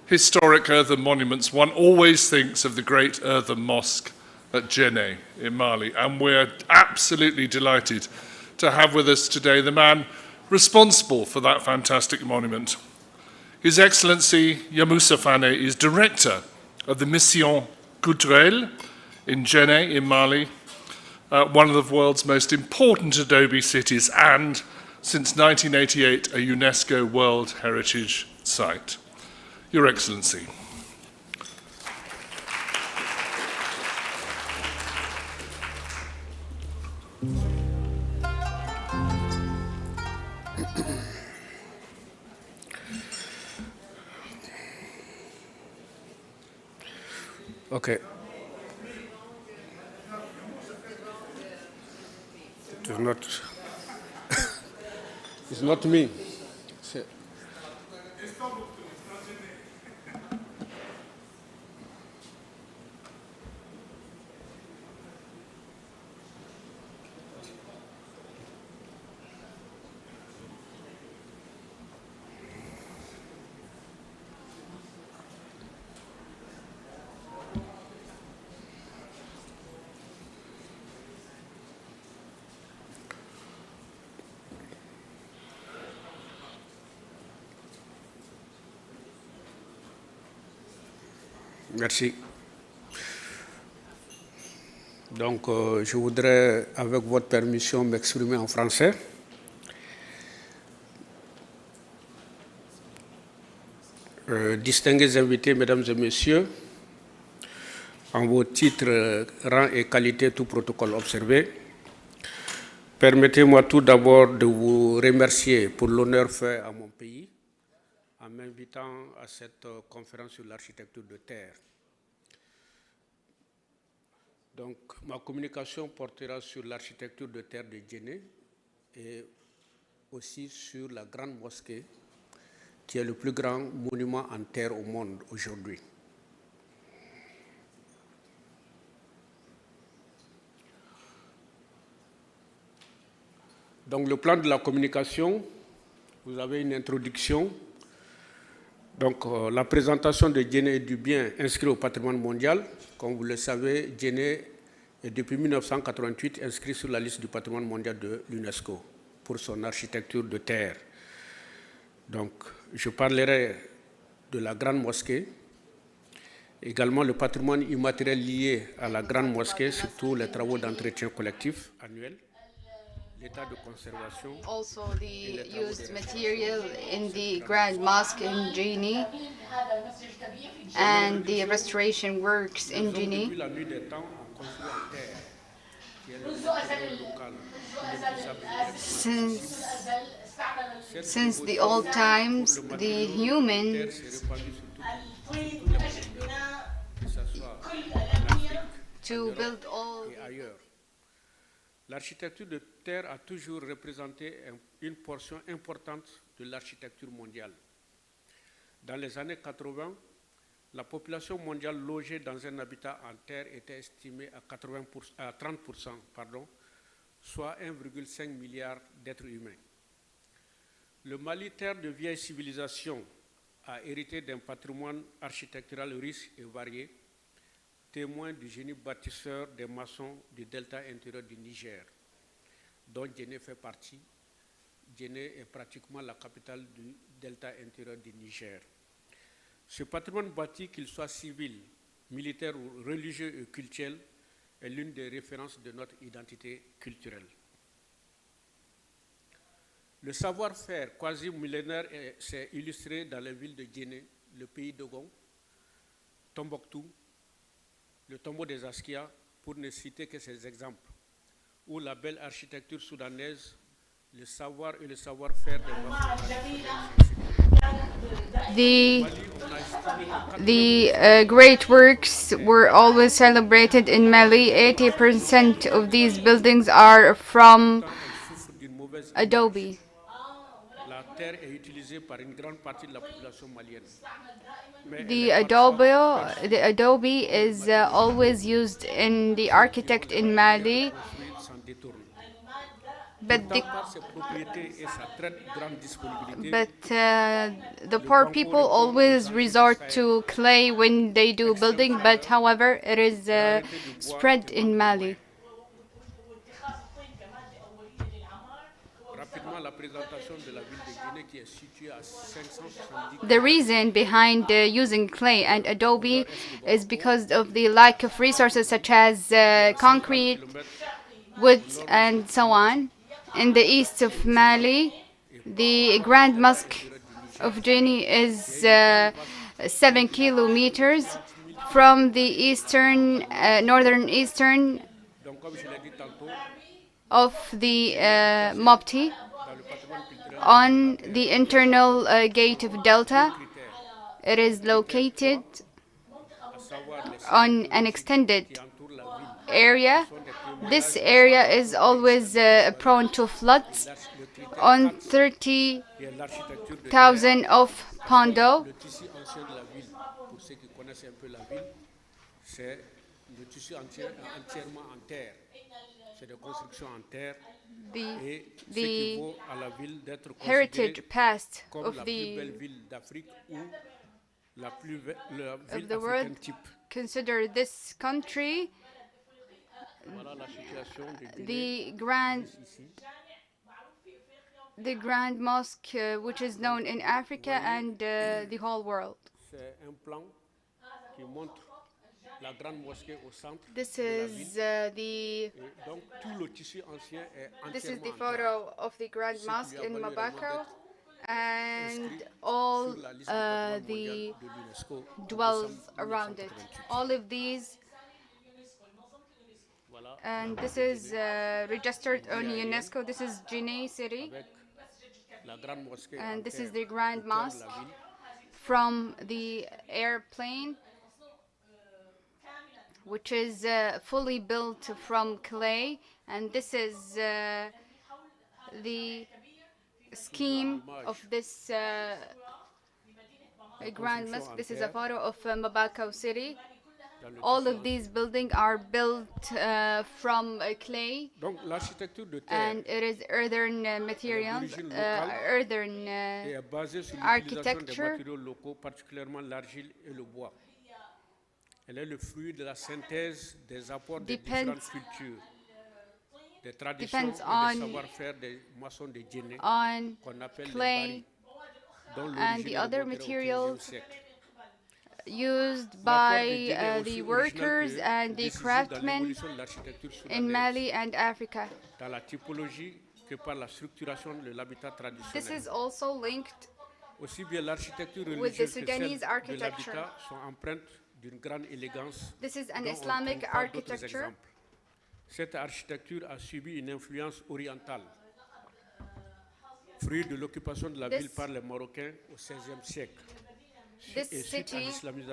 historic earthen monuments, one always thinks of the great earthen mosque at Djenné in Mali, and we're absolutely delighted to have with us today the man responsible for that fantastic monument. His Excellency Yamoussa Fane is director of the Mission Culturelle in Djenné in Mali, one of the world's most important adobe cities and, since 1988, a UNESCO World Heritage Site. Your Excellency. Okay. It is not. It's not me. Merci. Donc, je voudrais, avec votre permission, m'exprimer en français. Distingués invités, mesdames et messieurs, en vos titres, rang et qualité, tout protocole observé, permettez-moi tout d'abord de vous remercier pour l'honneur fait à mon pays en m'invitant à cette conférence sur l'architecture de terre. Donc, ma communication portera sur l'architecture de terre de Djenné et aussi sur la grande mosquée, qui est le plus grand monument en terre au monde aujourd'hui. Donc, le plan de la communication, vous avez une introduction. Donc, la présentation de Djenné et du bien inscrit au patrimoine mondial. Comme vous le savez, Djenné est depuis 1988 inscrit sur la liste du patrimoine mondial de l'UNESCO pour son architecture de terre. Donc, je parlerai de la grande mosquée, également le patrimoine immatériel lié à la grande mosquée, surtout les travaux d'entretien collectif annuels, l'état de conservation. Also the used material in the Grand Mosque in Djenné and the restoration works in Djenné. Depuis la nuit des temps, on construit en terre, qui est le matériau local, Since the old times, the humans to build all. et ailleurs. L'architecture de terre a toujours représenté une portion importante de l'architecture mondiale. Dans les années 80, la population mondiale logée dans un habitat en terre était estimée à 30%, soit 1,5 milliard d'êtres humains. Le Mali, terre de vieille civilisation, a hérité d'un patrimoine architectural riche et varié, témoin du génie bâtisseur des maçons du delta intérieur du Niger, dont Djenné fait partie. Djenné est pratiquement la capitale du delta intérieur du Niger. Ce patrimoine bâti, qu'il soit civil, militaire ou religieux et culturel, est l'une des références de notre identité culturelle. Le savoir-faire quasi millénaire s'est illustré dans les villes de Djenné, le pays d'Ogon, Tombouctou, le tombeau des Askia, pour ne citer que ces exemples, où la belle architecture soudanaise, le savoir et le savoir-faire des The great works were always celebrated in Mali. 80% of these buildings are from adobe. La terre est utilisée par une grande partie de la population malienne. The adobe is always used in the architect in Mali, but the poor people always resort to clay when they do building, but however it is spread in Mali. The reason behind using clay and adobe is because of the lack of resources such as concrete, wood, and so on. In the east of Mali, the Grand Mosque of Djenné is 7 kilometers from the northern eastern of the Mopti. On the internal gate of Delta, it is located on an extended area. This area is always prone to floods. On 30,000 of Pondo, the heritage past of the world consider this country the Grand Mosque, which is known in Africa and the whole world. This is the photo of the Grand Mosque in Mabakau, and all the dwells around it. All of these, and this is registered on UNESCO. This is Djenné city, and this is the Grand Mosque from the airplane, which is fully built from clay, and this is the scheme of this Grand Mosque. This is a photo of Mabakau city. All of these buildings are built from clay, and it is earthen materials, earthen architecture. Elle est le fruit de la synthèse des apports des différentes cultures, des traditions et des savoir-faire des maçons de Djenné, qu'on appelle les barils, dont l'origine remonte au XVe siècle. Used by the workers and the craftsmen in Mali and Africa. Dans la typologie que par la structuration de l'habitat traditionnel. This is also linked Aussi bien l'architecture with the religieuse que Sudanese celle de architecture. l'habitat sont empreintes d'une grande élégance. This is an dont on Islamic trouve pas d'autres architecture. exemples. Cette architecture a subi une influence orientale, fruit de l'occupation de la ville par les Marocains au XVIe siècle. This city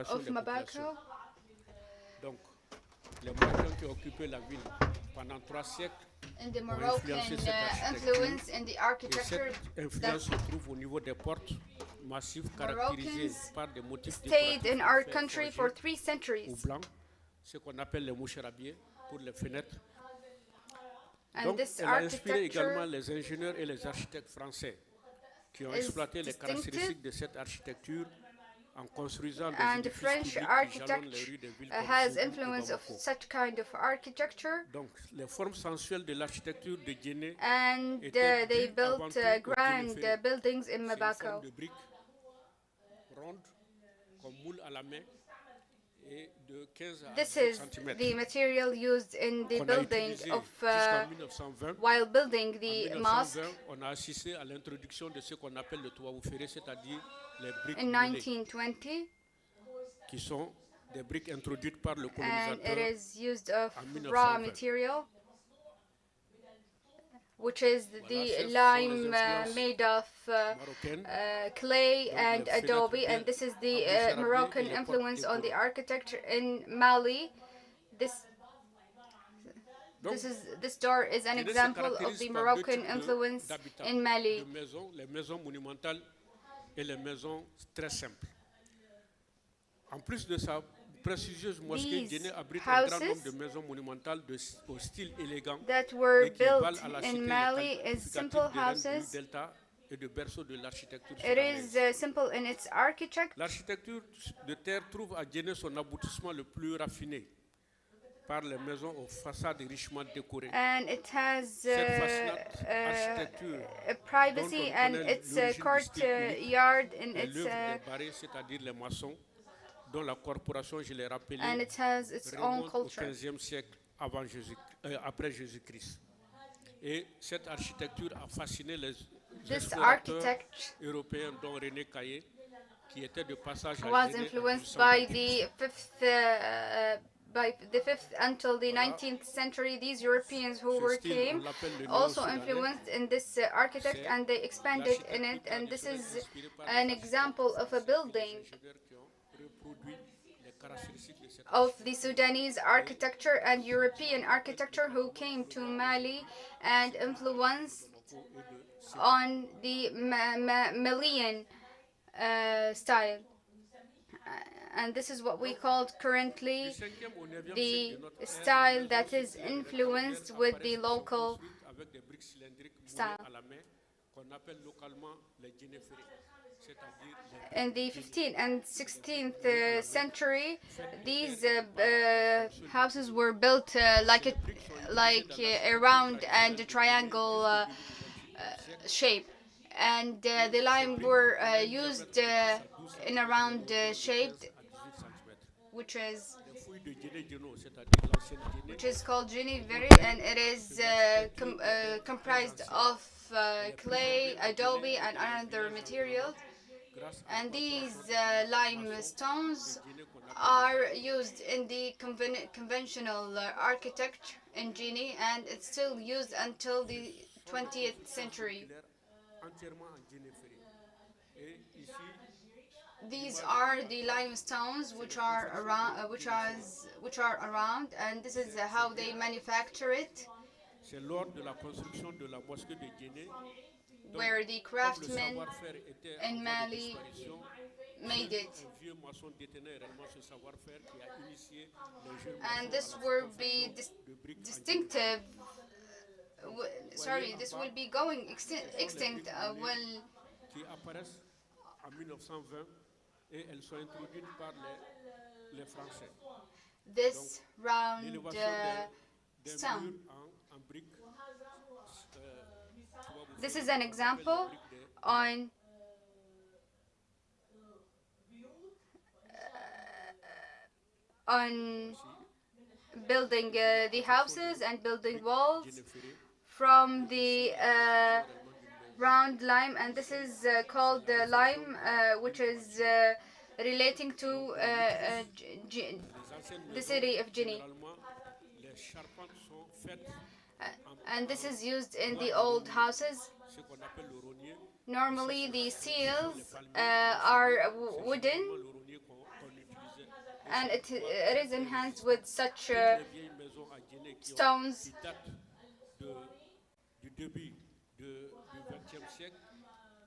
of Mabakau Donc, les Marocains qui ont occupé la ville pendant 3 siècles and the ont Moroccan influencé cette architecture. influence in the Et architecture cette influence se trouve au niveau des portes massives caractérisées Moroccans par des motifs stayed décoratifs in en our fer country forgé for 3 ou centuries. blanc, ce qu'on appelle les moucharabiés pour les fenêtres. And Donc, this elle a inspiré également architecture les ingénieurs et les architectes français qui ont is exploité les distinctive. caractéristiques de cette architecture en construisant des And the édifices French publics qui jalonnent les architecture rues des villes has comme Ségou et influence of Bamako. such kind of architecture, Donc, les formes sensuelles de l'architecture de Djenné and étaient they dues avant built tout au grand Djennéféré. buildings in C'est une forme Mabako. de brique ronde, comme moule à la main, et de 15 à This 17 is cm. the material used in the Qu'on a building utilisé of jusqu'en 1920. while building En the mosque 1920, on a assisté à l'introduction de ce qu'on appelle le toit ferré, c'est-à-dire les briques in moulées, 1920, qui sont des briques introduites par le and it colonisateur is used of en raw 1920. material, which is Voilà, the ce sont les lime influences made of marocaines. clay Donc, and les fenêtres adobe, bien and this is the embouchées Moroccan et les portes influence on the décorées. architecture in Mali. This Donc, this door is an Djenné se example of caractérise the par deux Moroccan types influence d'habitats, in Mali. de maisons, les maisons monumentales et les maisons très simples. En plus de sa prestigieuse mosquée, These Djenné abrite un grand houses nombre de maisons monumentales au style élégant that were et qui valent built à la in cité Mali is qualificatif simple de reine du houses. delta et de berceau de l'architecture It is soudanaise. simple in its architecture, L'architecture de terre trouve à Djenné son aboutissement le plus raffiné par les maisons aux façades richement décorées. and it has Cette fascinante architecture a privacy, dont on and connaît its l'origine du style courtyard in est its l'œuvre des barrés, c'est-à-dire les maçons, dont la corporation, je l'ai rappelé, and it has its own remonte au culture. 15e siècle après Jésus-Christ. Et cette architecture a fasciné les This explorateurs architecture européens, dont René Caillé, qui était de passage à was Djenné en influenced 1828. by the 5th until the 19th century. These Europeans who Ce were style, came on l'appelle le also néo-soudanais. influenced in this architect, C'est and they expanded in it, and this is an example of a building Ingénieurs qui ont reproduit les caractéristiques de cette of the Sudanese architecture and European architecture who came to Mali and influenced on the Malian style. And this is what we called Du currently 5e au 9e the siècle de notre ère, style les that maisons is circulaires influenced rectangulaires with the apparaissent, sont local construites avec des briques cylindriques moulées style. à la main qu'on appelle localement les djennéférés, c'est-à-dire les In the 15th and 16th century, these houses were built like a round and a triangle shape, and the lime were used in a round shape, 18 cm. which is Les fouilles de Djenné-Djeno, c'est-à-dire l'ancienne Djenné, which is called Gini, and it is comprised of clay, adobe, and other materials. grâce à And these limestones are used in the conventional architecture in Guinea, and it's still used until the 20th century. entièrement en djennéféré. Et ici, These are the limestones which are around, and this is how they manufacture it, c'est lors de la construction de la mosquée de Djenné, where the comme le craftsmen savoir-faire était in en voie de Mali disparition, made it. un vieux maçon détenait réellement ce savoir-faire qui a initié les jeunes And maçons this à la will be conception de briques en distinctive. Sorry, this will be going extinct when qui apparaissent en 1920 et elles sont introduites par les Français. this round L'élévation des stone. murs en briques. Tu vois, vous This faites is an les example briques des- on building the houses and building walls djennéférés, from the round lime, and this is called the lime, which is relating to les anciennes the maisons, city of Guinea. généralement, les charpentes sont faites And this is used in the old houses. ce qu'on appelle le rognier. Normally, the seals are wooden, Le rognier qu'on utilisait. and it is enhanced with such les vieilles maisons à Guinée stones. qui datent du début du XXe siècle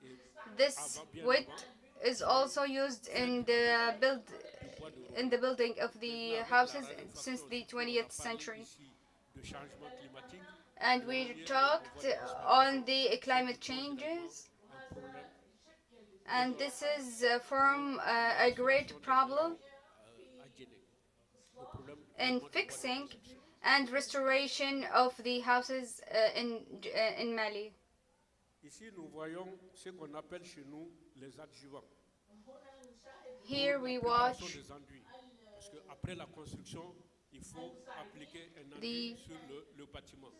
et This bien wood avant, is also used in the bois de rose. in the building of the Maintenant, avec houses la raréfaction since the aussi, on a 20th parlé century. ici de changement climatique. And we talked on the climate changes, Un problème and this is from a great problem à Guinée. Le problème in fixing and restoration of the houses in Mali. Ici, nous voyons ce qu'on appelle chez nous les adjuvants. Here we Préparation watch des enduits. Parce qu'après la construction, il faut appliquer un enduit sur le bâtiment.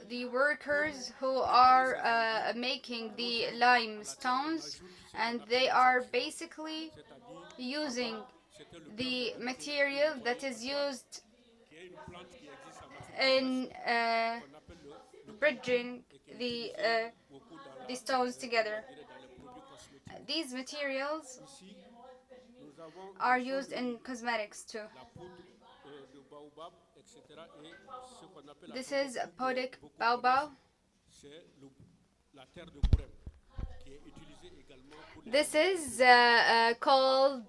the workers who are making the limestones, and they are basically using the material that is used Il y a une plante qui existe en Afrique in qu'on appelle le bridging beaucoup dans the stones together. les produits cosmétiques. These materials Ici, nous avons are used in cosmetics too. la poudre de baobab, etc. Et ce qu'on appelle This la is tomate podic beaucoup baobab. connaissent, c'est la terre de Bourem, qui est utilisée également pour les This is called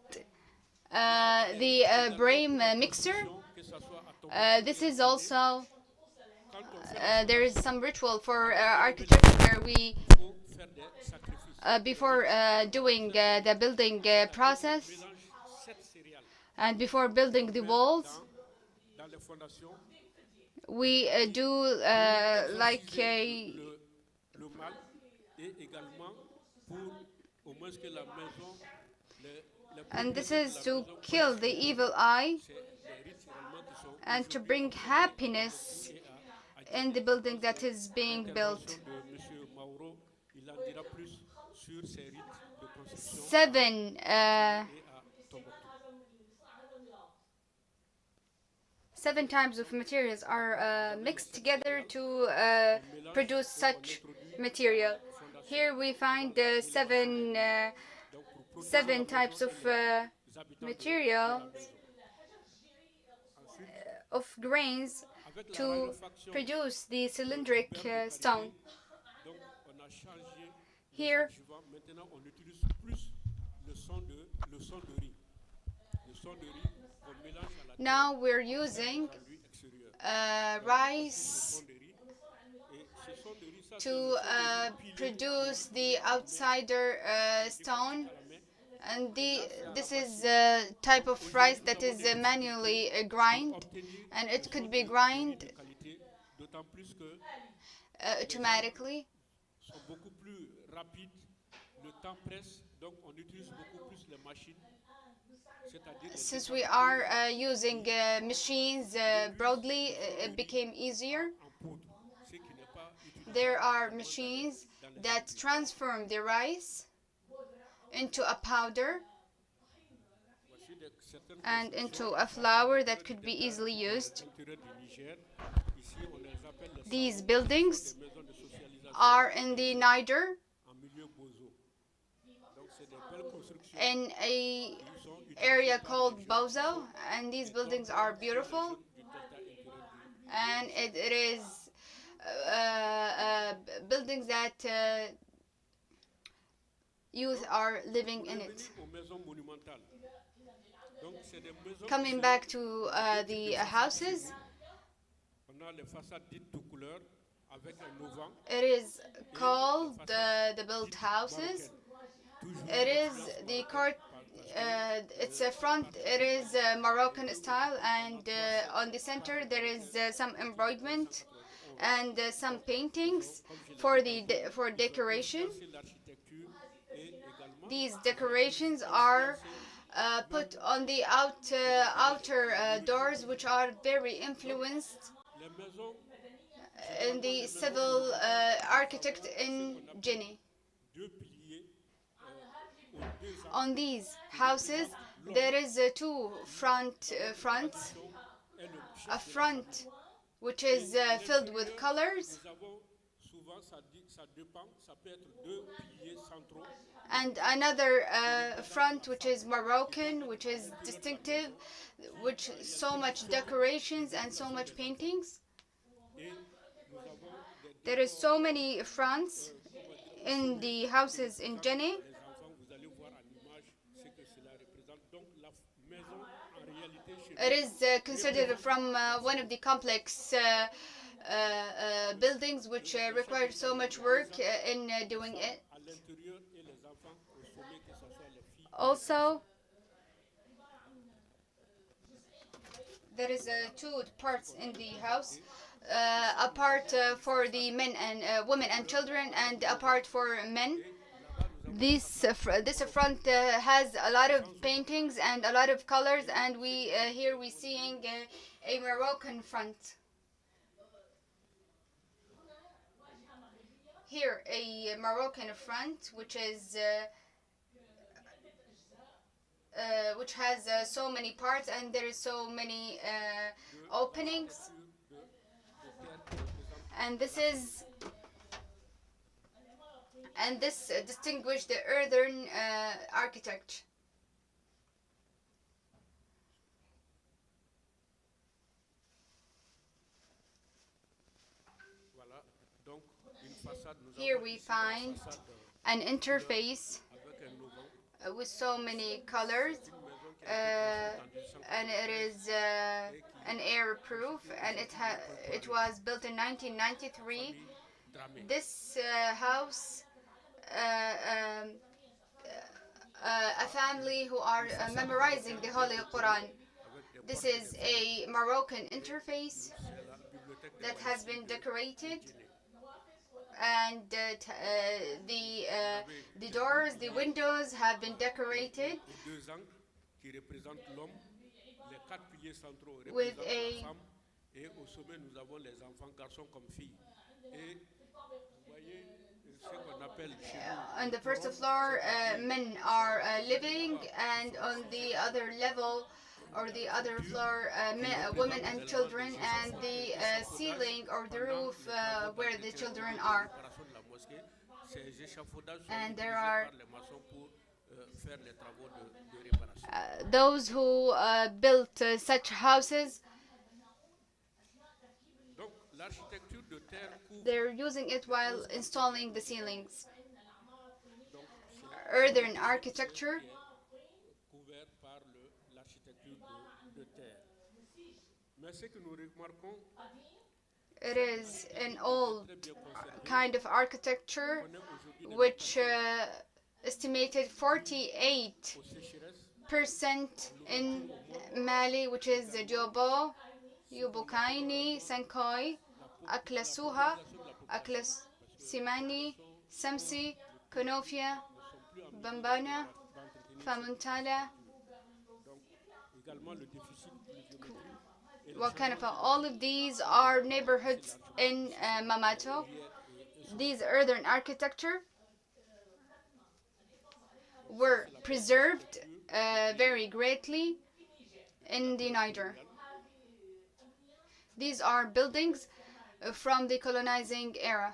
the brain mixer. que ça soit à This is also quand on fait there is some ritual for architecture where we faut faire des sacrifices. before doing the building process Mélange 7 céréales and before building the walls, dans les fondations. we do like a Le mal et également pour au moins que la maison and this is to kill the evil eye c'est les rites également qui sont and to bring happiness in the building that is being built. de monsieur Mauro, il en dira plus sur ces rites de construction 7 et à Tombouctou. 7 types of materials are mixed together to produce such material. Here we find seven types of material of grains to produce the cylindric stone. Donc on a changé Here suivant. Maintenant on utilise plus le son de riz. Le son de riz qu'on mélange à la now we're using riz extérieur. rice Son de riz. Et ce son de riz, ça to produce the outsider stone, and this is a type of rice that is manually grind, and it could be grind de qualité, d'autant plus que automatically. sont beaucoup plus rapides. Le temps presse, donc on utilise beaucoup plus les machines. C'est-à-dire les Since we are using machines broadly, it became easier. en poudre, ce qui n'est pas utilisé. There are machines that transform the rice into a powder Voici certaines and into a flour that could be easily used. intérieures du Niger. Ici, on les appelle les These buildings maisons de socialisation are in the Niger en milieu bozo. Donc, c'est des belles constructions in a area called Bozo, and these buildings are beautiful, du delta intérieur du and it is buildings that youth are living in it. aux maisons monumentales. Donc, c'est des maisons Coming back to the houses, on a les façades dites de couleur avec un auvent. it is called the built houses. It is the court. It's a front. It is Moroccan style, and on the center there is some embroiderment and some paintings for for decoration. C'est l'architecture et également These decorations are put on the outer doors, which are very influenced les maisons, in the civil architect in Guinea. deux piliers aux deux angles. On these houses, there is two fronts. Et le A front which is filled with colors, nous avons souvent ça dépend, ça peut être deux piliers centraux. And another front, which is Moroccan, which is distinctive, which so much decorations and so much paintings. Et nous avons des There is décors, so many fronts comment dire, au in sommet the houses in Jenne. Les enfants, vous allez voir en image ce que cela représente. Donc la maison, en réalité, chez It nous, is considered from one of the complex buildings which required so much work in doing it. à l'intérieur et les enfants au sommet, que ce soit les filles. Also, there is two parts in the house. A part for the men and women and children, and a part for men. This front has a lot of paintings and a lot of colors, and we here we seeing a Moroccan front. Here a Moroccan front, which is which has so many parts, and there is so many openings. And this distinguished the Earthen architecture. Voilà. Donc, une façade, nous Here avons we ici la find façade an interface avec un auvent. with so many colors, Une maison qui a été construite en 1880 and it is an air-proof, and it was built in 1993. dramée. This house, a family who are memorizing the Holy Quran. This is a Moroccan interface C'est la bibliothèque that des has been decorated, and the doors, the windows have been decorated aux deux angles qui représentent l'homme, les quatre piliers centraux with représentent a la femme, et au sommet nous avons les enfants, garçons comme filles. Et vous voyez ce qu'on appelle chez nous. on the first floor, men are living, and on the other level or the other floor, women and children, and the ceiling or the roof where the children are. Préparation de la mosquée, ces échafaudages sont And there utilisés are par les maçons pour faire les travaux de réparation. those who built such houses, Donc l'architecture de terre couvre they're using it while installing the ceilings. donc c'est Earthen architecture couvert par l'architecture de terre. Mais ce que nous remarquons, it is an old très bien conservé, kind of architecture on est aujourd'hui des which estimated 48% aux sécheresses, in Mali, which is Jobo, Yubukaini, Sankoi, Aklasuha, Aklas Simani, Samsi, Konofia, Bambana, Famuntala, donc également le déficit pluviométrique et le Wakanafa. All of these are neighborhoods in Mamato. These earthen architecture were preserved very greatly in the Niger. These are buildings from the colonizing era.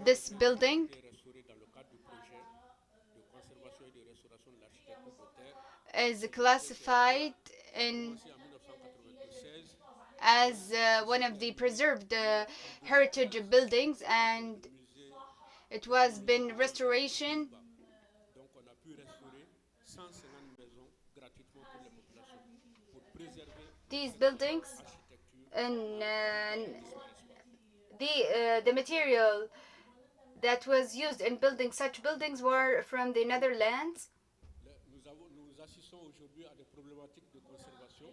This building été restauré dans le cadre du projet de conservation et de restauration de l'architecture de terre, is classified in aussi en 1996 as one of the preserved heritage buildings, and musée. it was been restoration. Donc on a pu restaurer 150 maisons gratuitement pour les populations pour préserver These buildings l'architecture and the material that was used in building such buildings were from the Netherlands. Nous assistons aujourd'hui à des problématiques de conservation.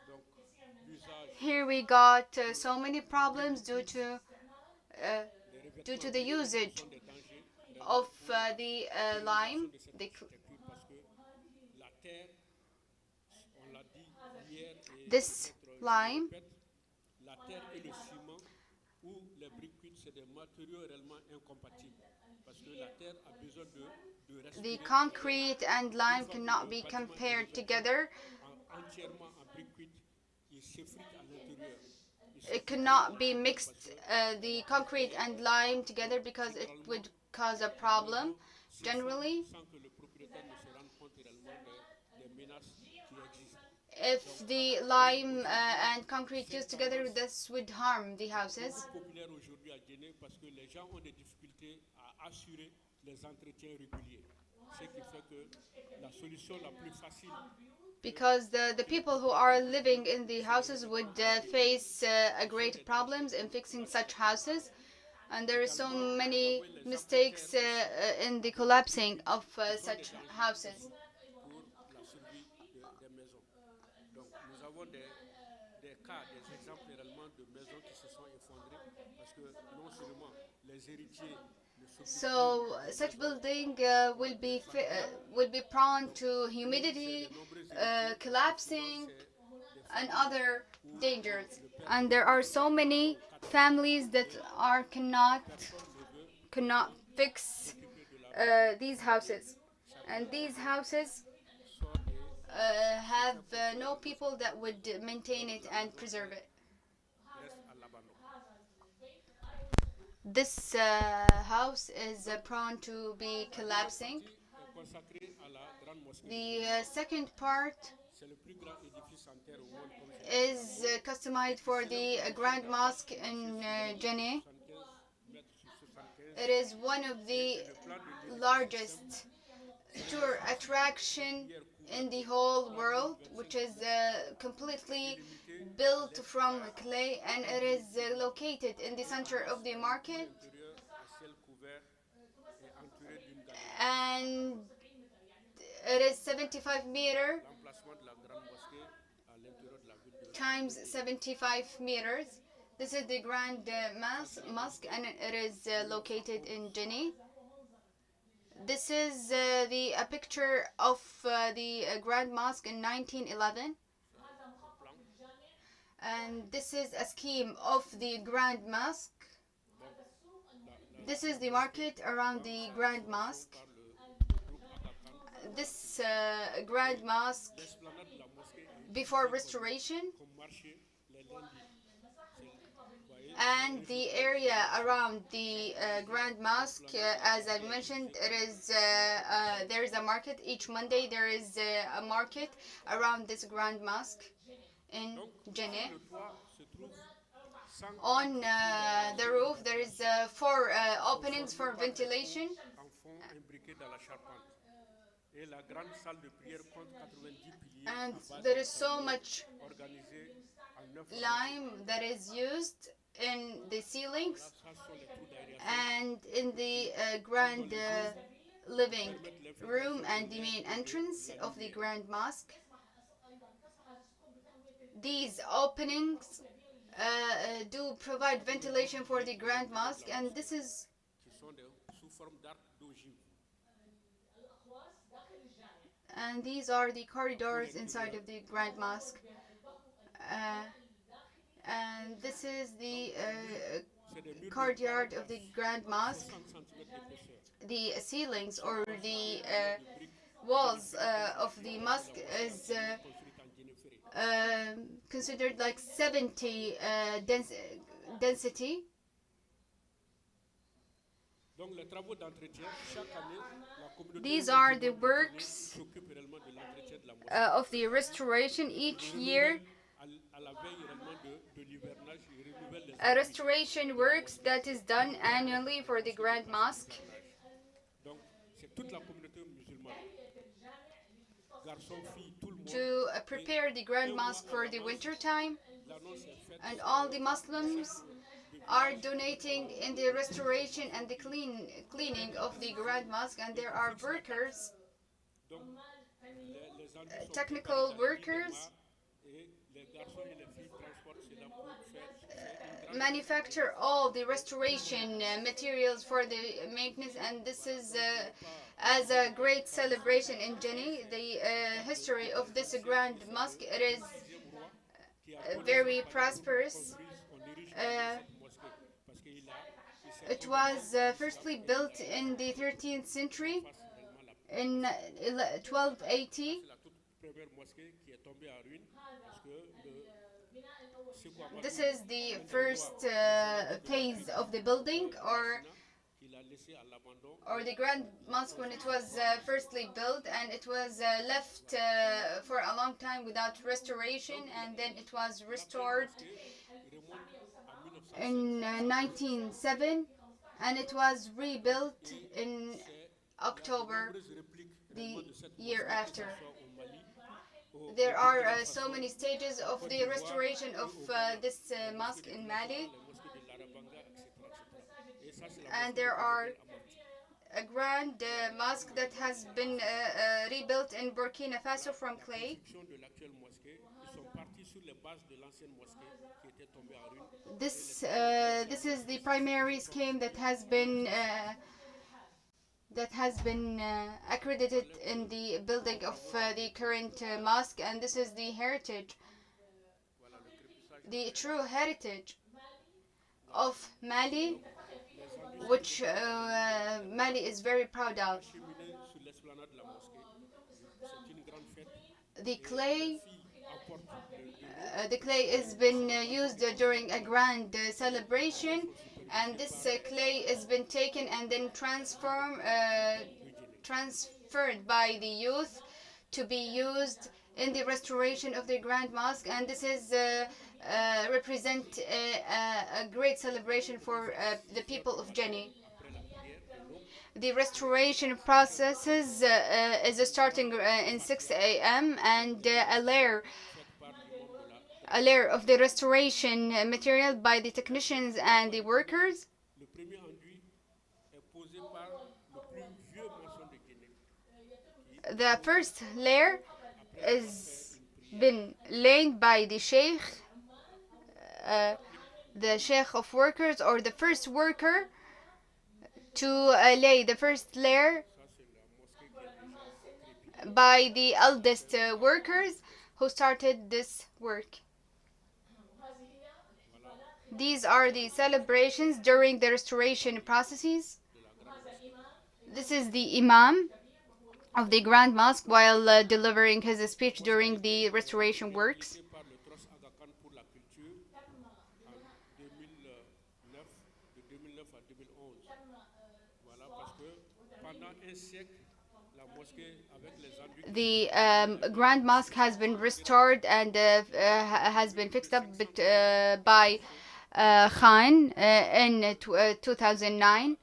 Donc l'usage Here we got so many problems due to the usage des dangers of the lime, de cette the architecture parce que la terre, on l'a dit hier et this peut-être je lime. répète, la terre et le ciment ou les briques cuites, c'est des matériaux réellement incompatibles parce que la terre a besoin de respirer The concrete and lime cannot be compared together. entièrement en briques cuites, il s'effrite à l'intérieur. it cannot be mixed, the concrete and lime together, because it would cause a problem generally. sans que le propriétaire ne se rende compte réellement des menaces qui existent. If the lime and concrete used together, this would harm the houses. C'est populaire aujourd'hui à Djenné parce que les gens ont des difficultés à assurer les entretiens réguliers. Ce qui fait que la solution la plus facile Because the people who are living in the houses would face a great problems in fixing such houses, and there are so many mistakes in the collapsing of such houses. pour la survie des maisons. Donc nous avons des cas, des exemples réellement de maisons qui se sont effondrées parce que non seulement les héritiers ne s'occupent So such building will be prone to humidity, collapsing, and other dangers. And there are so many families that cannot fix these houses, and these houses have no people that would maintain it and preserve it. restent à l'abandon. This house is prone to be collapsing. Est consacré à la grande mosquée. The second part C'est le plus grand édifice en terre au monde, comme je is customized for the Grand Mosque in Djenné. 75 mètres sur 75. It is one of the largest tour attraction in the whole world, which is completely built from clay, and it is located in the center of the market, Intérieur à ciel couvert et entouré d'une galerie. and it is 75 meter L'emplacement de la grande mosquée à l'intérieur de la ville de times 75 meters. This is the Grand Mosque, and it is located in Djenné. This is a picture of the Grand Mosque in 1911. And this is a scheme of the Grand Mosque. This is the market around the Grand Mosque. This Grand Mosque, l'esplanade de la mosquée est before restoration, comme marché les lundis. Vous voyez, and the area around the Grand Mosque, as I mentioned, it is there is a market each Monday. There is a market around this Grand Mosque in Djenné. le toit se trouve sans On the roof, there is 4 openings for ventilation, en fond imbriqué dans la charpente. Et la grande salle de prière compte 90 piliers and à base there is so much organisés en 9 lime that is used in the ceilings Ça sont les trous d'aération. and in the grand living room and the main entrance of the Grand Mosque. These openings do provide ventilation for the Grand Mosque, and this is qui sont sous forme d'arcs d'ogive. and these are the corridors inside of the Grand Mosque. And this is the C'est des murs courtyard of the Grand Mosque. 50 cm d'épaisseur. The ceilings or the walls of the mosque is Construite en Djenné-Ferré. considered like 70 density. Donc les travaux d'entretien, chaque année, la communauté These are the works s'occupe réellement de l'entretien de la mosquée. of the restoration each year. À la veille réellement de l'hivernage, ils renouvellent les A restoration works that is done annually for the Grand Mosque. Donc c'est toute la communauté musulmane. Garçons, filles, tout le monde. To prepare the Grand Mosque for the winter time, L'annonce est faite. and all the Muslims are donating in the restoration and the cleaning of the Grand Mosque, and there are workers, Donc les ennuis sont technical préparés dans les workers, et les garçons et les filles transportent cela pour faire une grande manufacture all the restoration materials for the maintenance, and this is as a great celebration in Djenné, the history of this Grand Mosque. It is roi qui a very prosperous. on dirige cette mosquée parce qu'il s'est It was firstly built in the 13th century, réellement la, in 1280. la toute première mosquée qui est tombée en ruine parce que This is the first phase of the building, or the Grand Mosque when it was firstly built, and it was left for a long time without restoration, and then it was restored in 1907, and it was rebuilt in October the year after. There are so many stages of the restoration of this mosque in Mali, and there are a grand mosque that has been rebuilt in Burkina Faso from clay. This is the primary scheme that has been accredited in the building of the current mosque, and this is the heritage, the true heritage of Mali, which Mali is very proud of. The clay has been used during a grand celebration, and this clay has been taken and then transferred by the youth to be used in the restoration of the Grand Mosque, and this is represent a great celebration for the people of Jenny. The restoration processes is starting in 6 a.m. and a layer of the restoration material by the technicians and the workers. The first layer is been laid by the sheikh, of workers, or the first worker to lay the first layer by the eldest workers who started this work. These are the celebrations during the restoration processes. This is the Imam of the Grand Mosque while delivering his speech during the restoration works. The Grand Mosque has been restored and has been fixed up by Khan in 2009.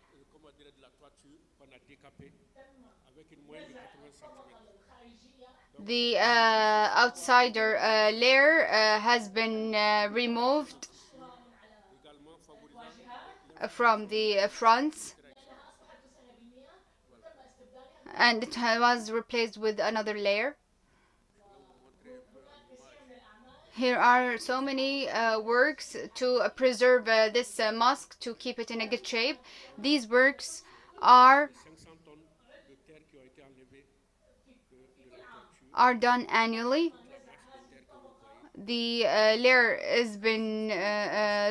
The outsider layer has been removed from the fronts, and it was replaced with another layer. Here are so many works to preserve this mosque, to keep it in a good shape. These works are done annually. The layer has been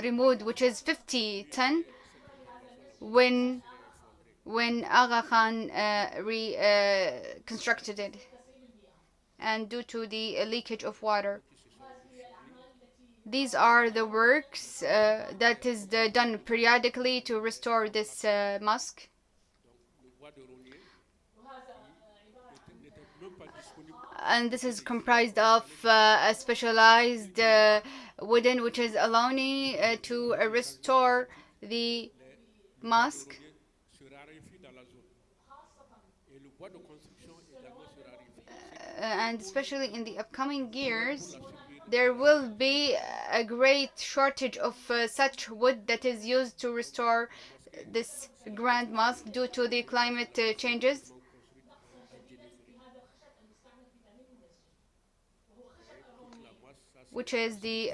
removed, which is 50 ton, when Aga Khan reconstructed it, and due to the leakage of water. These are the works that is done periodically to restore this mosque. And this is comprised of a specialized wooden, which is allowing to restore the mosque. And especially in the upcoming years, there will be a great shortage of such wood that is used to restore this grand mosque due to the climate changes. Which is the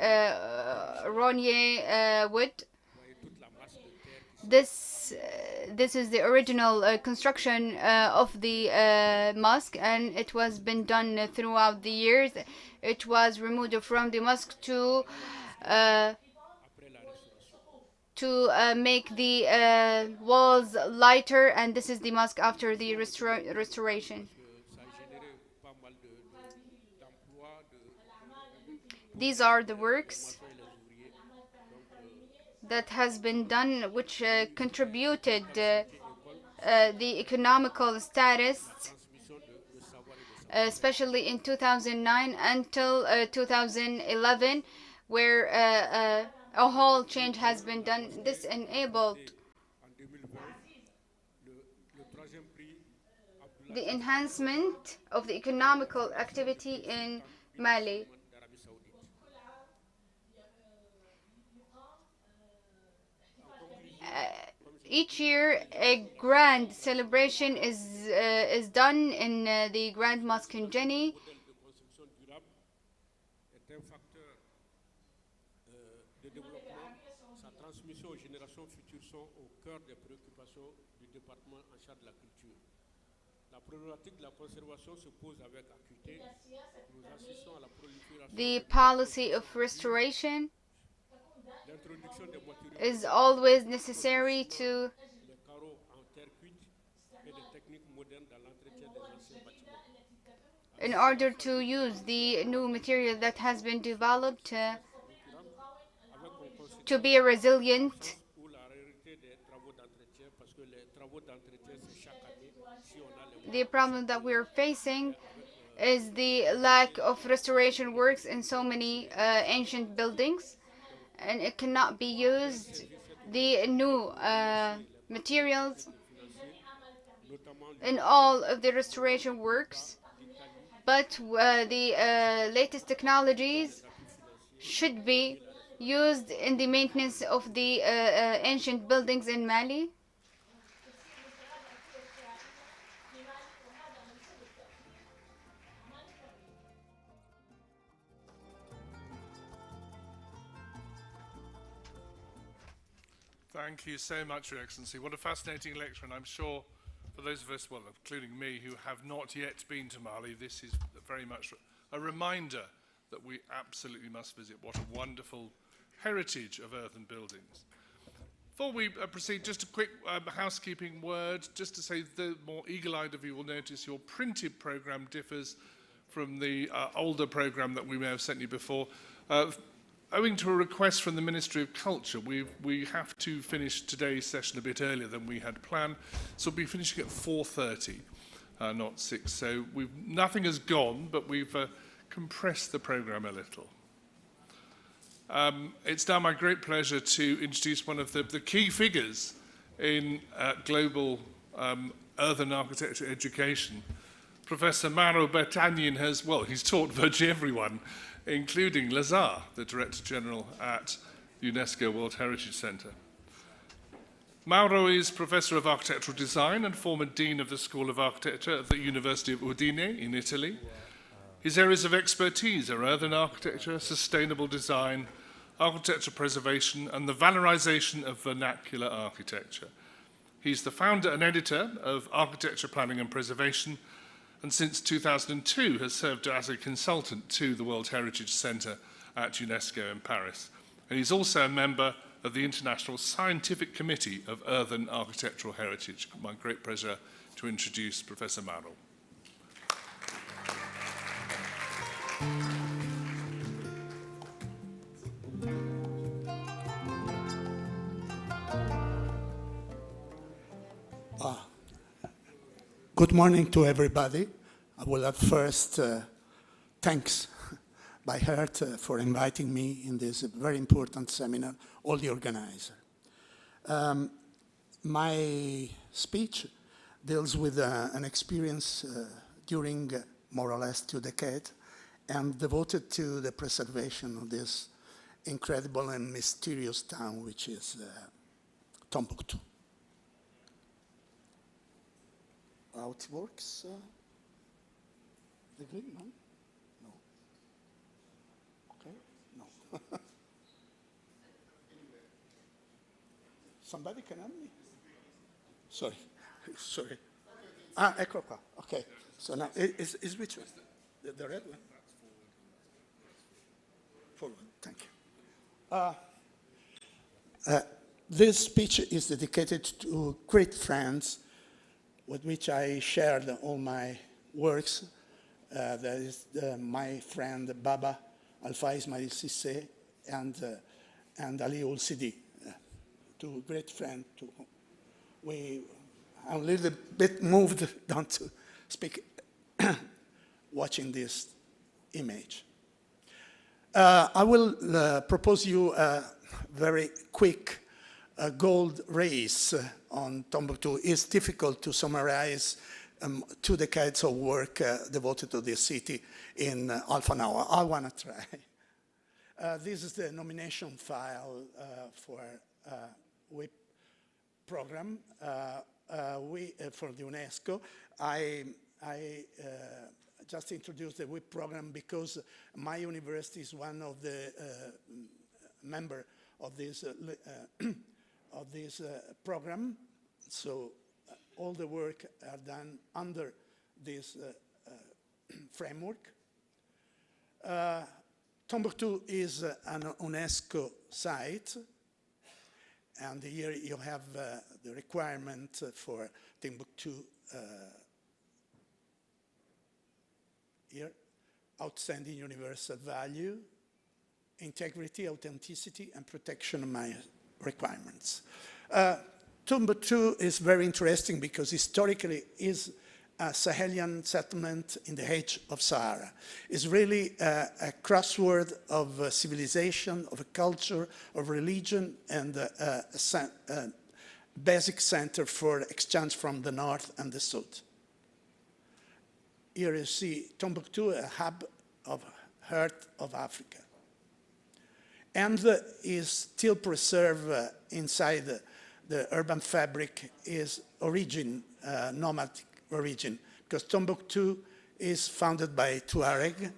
Rognier wood. This is the original construction of the mosque, and it was been done throughout the years. It was removed from the mosque to make the walls lighter, and this is the mosque after the These are the works that has been done, which contributed the economical status, especially in 2009 until 2011, where a whole change has been done. This enabled the enhancement of the economical activity in Mali. Each year, a grand celebration is done in the Grand Mosque in Jenny. Sa transmission aux générations futures sont au cœur des préoccupations du département en charge de la culture. La problématique de la conservation se pose avec acuité. Nous assistons à la prolifération. The policy of restoration is always necessary to Les carreaux en terre cuite et des techniques modernes dans l'entretien des anciens bâtiments. in order to use the new material that has been developed to be resilient. Ou la réalité des travaux d'entretien, parce que les travaux d'entretien, c'est chaque année. Si on a les The problem that we're facing is the lack of restoration works in so many ancient buildings, and it cannot be used. The new materials in all of the restoration works, but the latest technologies should be used in the maintenance of the ancient buildings in Mali. Thank you so much, Your Excellency. What a fascinating lecture, and I'm sure for those of us, well, including me, who have not yet been to Mali, this is very much a reminder that we absolutely must visit. What a wonderful heritage of earthen buildings. Before we proceed, just a quick housekeeping word, just to say the more eagle-eyed of you will notice your printed programme differs from the older programme that we may have sent you before. Owing to a request from the Ministry of Culture, we have to finish today's session a bit earlier than we had planned, so we'll be finishing at 4:30, not 6. So nothing has gone, but we've compressed the programme a little. It's now my great pleasure to introduce one of the key figures in global earthen architecture education. Professor Mauro Bertagnin he's taught virtually everyone, including Lazare, the Director General at UNESCO World Heritage Centre. Mauro is Professor of Architectural Design and former Dean of the School of Architecture at the University of Udine in Italy. His areas of expertise are earthen architecture, sustainable design, architecture preservation, and the valorization of vernacular architecture. He's the founder and editor of Architecture Planning and Preservation, and since 2002 has served as a consultant to the World Heritage Centre at UNESCO in Paris. And he's also a member of the International Scientific Committee of Earthen Architectural Heritage. My great pleasure to introduce Professor Mauro. Good morning to everybody. I will at first thanks by heart for inviting me in this very important seminar, all the organizer. My speech deals with an experience during more or less 2 decades and devoted to the preservation of this incredible and mysterious town, which is Tombouctou. How it works? The green, no? No. Okay? No. Somebody can help me? Sorry. Sorry. Ecco qua. Okay. So now, is which one? The red one? Forward. Thank you. This speech is dedicated to great friends with which I shared all my works. That is my friend Baba Alpha Ismail Cissé, and Ali Ul-Sidi, two great friends. I'm a little bit moved down to speak watching this image. I will propose you a very quick gold race on Tombouctou. It's difficult to summarize 2 decades of work devoted to this city in half an hour. I want to try. This is the nomination file for WIP program for the UNESCO. I just introduced the WIP program because my university is one of the member of this program. So all the work are done under this framework. Tombouctou is an UNESCO site, and here you have the requirement for Timbuktu here: outstanding universal value, integrity, authenticity, and protection of my requirements. Tombouctou is very interesting because historically is a Sahelian settlement in the age of Sahara. It's really a crossword of civilization, of a culture, of religion, and a basic center for exchange from the north and the south. Here you see Tombouctou, a hub of heart of Africa. And is still preserved inside the urban fabric is origin, nomadic origin, because Tombouctou is founded by Tuareg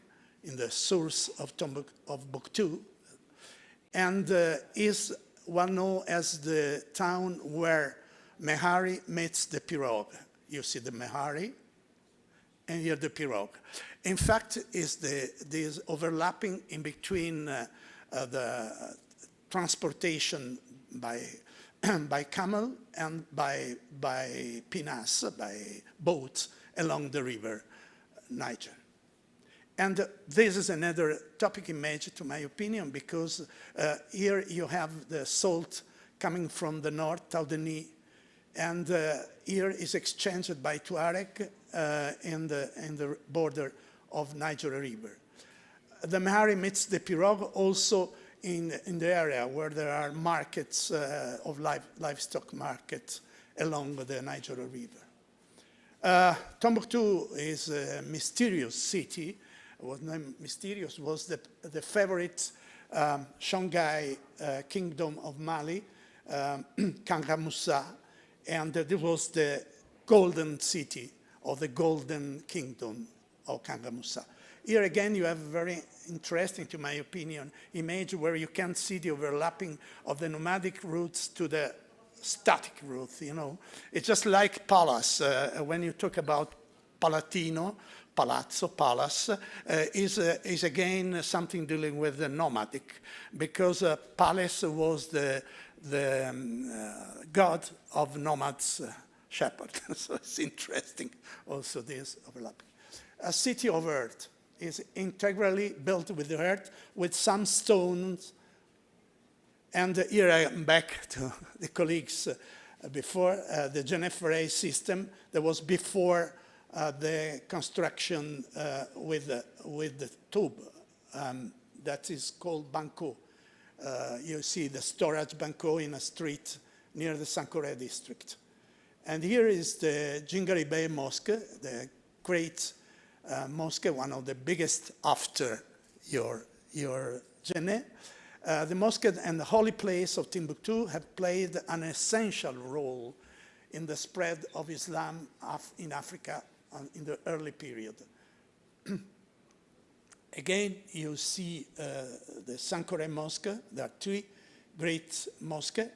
in the source of Bouctou, and is well known as the town where Mehari meets the pirogue. You see the Mehari, and here the pirogue. In fact, is this overlapping in between the transportation by camel and by pinnace, by boats along the river Niger. And this is another topic image, to my opinion, because here you have the salt coming from the north, Taudeni, and here is exchanged by Tuareg in the border of Niger River. The Mehari meets the pirogue also in the area where there are markets of livestock markets along the Niger River. Tombouctou is a mysterious city. Was named mysterious, was the favorite Songhai kingdom of Mali, Kangra Moussa, and it was the golden city of the golden kingdom of Kangra Moussa. Here again, you have a very interesting, to my opinion, image where you can see the overlapping of the nomadic routes to the static route, you know. It's just like palace. When you talk about Palatino, Palazzo, palace, is again something dealing with the nomadic, because palace was the god of nomads, shepherd. So it's interesting also this overlapping. A city of earth is integrally built with the earth, with some stones. And here I am back to the colleagues before, the Genève system that was before the construction with the tube. That is called Banco. You see the storage Banco in a street near the Sankore district. And here is the Djingari Mosque, the great mosque, one of the biggest after your Djenné. The mosque and the holy place of Timbuktu have played an essential role in the spread of Islam in Africa in the early period. Again, you see the Sankore Mosque. There are 3 great mosques.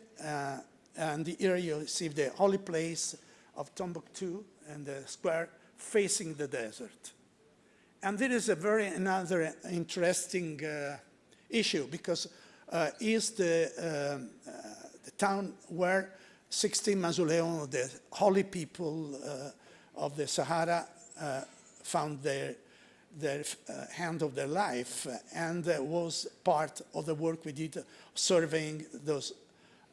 And here you see the holy place of Tombouctou and the square facing the desert. And there is another interesting issue, because is the town where 16 mausoleums, the holy people of the Sahara, found their the end of their life, and was part of the work we did surveying those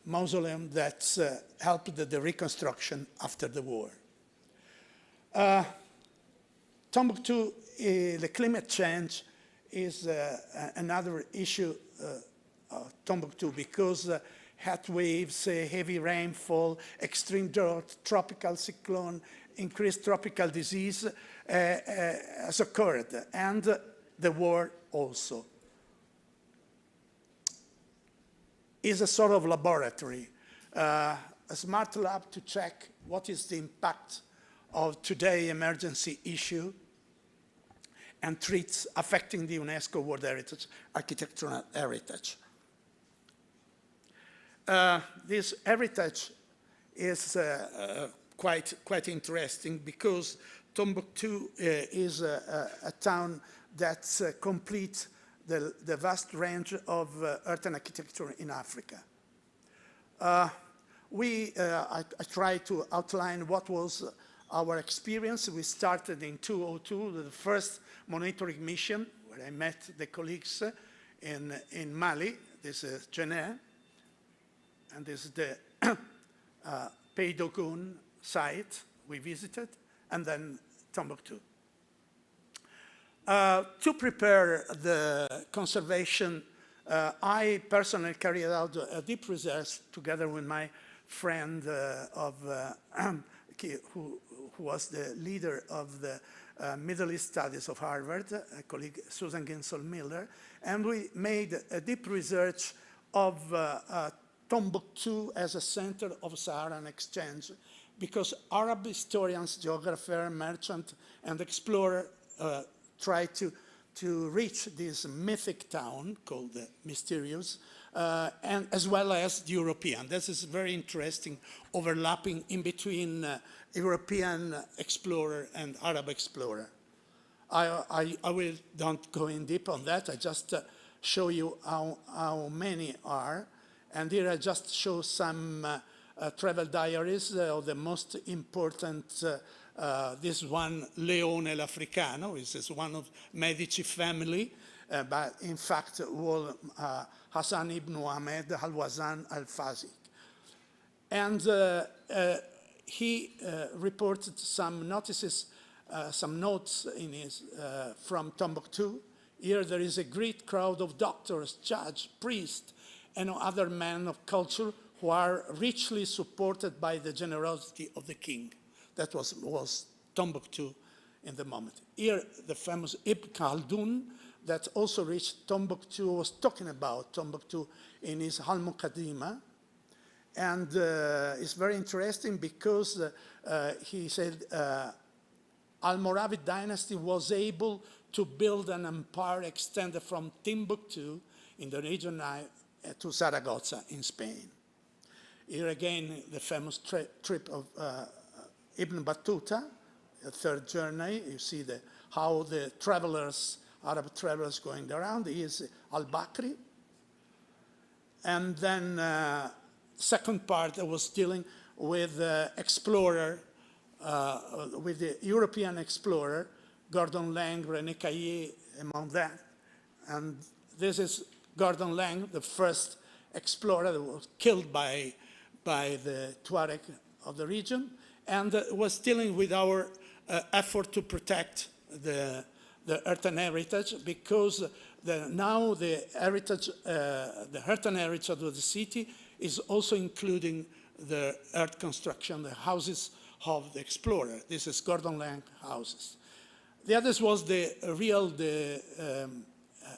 mausoleums that helped the reconstruction after the war. Timbuktu, the climate change is another issue of Timbuktu, because heat waves, heavy rainfall, extreme drought, tropical cyclone, increased tropical disease has occurred, and the war also. Is a sort of laboratory, a smart lab to check what is the impact of today's emergency issue and threats affecting the UNESCO World Heritage, architectural heritage. This heritage is quite interesting, because Timbuktu is a town that completes the vast range of earthen architecture in Africa. I tried to outline what was our experience. We started in 2002, the first monitoring mission, where I met the colleagues in Mali. This is Jenin, and this is the Peidogun site we visited, and then Timbuktu. To prepare the conservation, I personally carried out a deep research together with my friend who was the leader of the Middle East Studies of Harvard, a colleague Susan Ginsel-Miller, and we made a deep research of Timbuktu as a center of Saharan exchange, because Arab historians, geographers, merchants, and explorers try to reach this mythic town called Mysterious, and as well as the European. This is very interesting, overlapping in between European explorer and Arab explorer. I will don't go in deep on that. I just show you how many are. And here I just show some travel diaries of the most important. This one, Leone l'Africano, is one of Medici family, but in fact was Hassan ibn Ahmed al-Wazan al-Fazik. And he reported some notices, some notes in his, from Timbuktu. Here there is a great crowd of doctors, judges, priests, and other men of culture who are richly supported by the generosity of the king. That was Timbuktu in the moment. Here, the famous Ibn Khaldun, that also reached Timbuktu, was talking about Timbuktu in his Al-Muqaddimah. And it's very interesting because he said Almoravid dynasty was able to build an empire extended from Timbuktu in the region to Zaragoza in Spain. Here again, the famous trip of Ibn Battuta, a third journey. You see how the travelers, Arab travelers going around. He is al-Bakri. And then second part was dealing with explorer, with the European explorer, Gordon Lang, René Caillé, among that. And this is Gordon Lang, the first explorer that was killed by the Tuareg of the region, and was dealing with our effort to protect the earthen heritage, because now the heritage, the earthen heritage of the city is also including the earth construction, the houses of the explorer. This is Gordon Lang houses. The others was the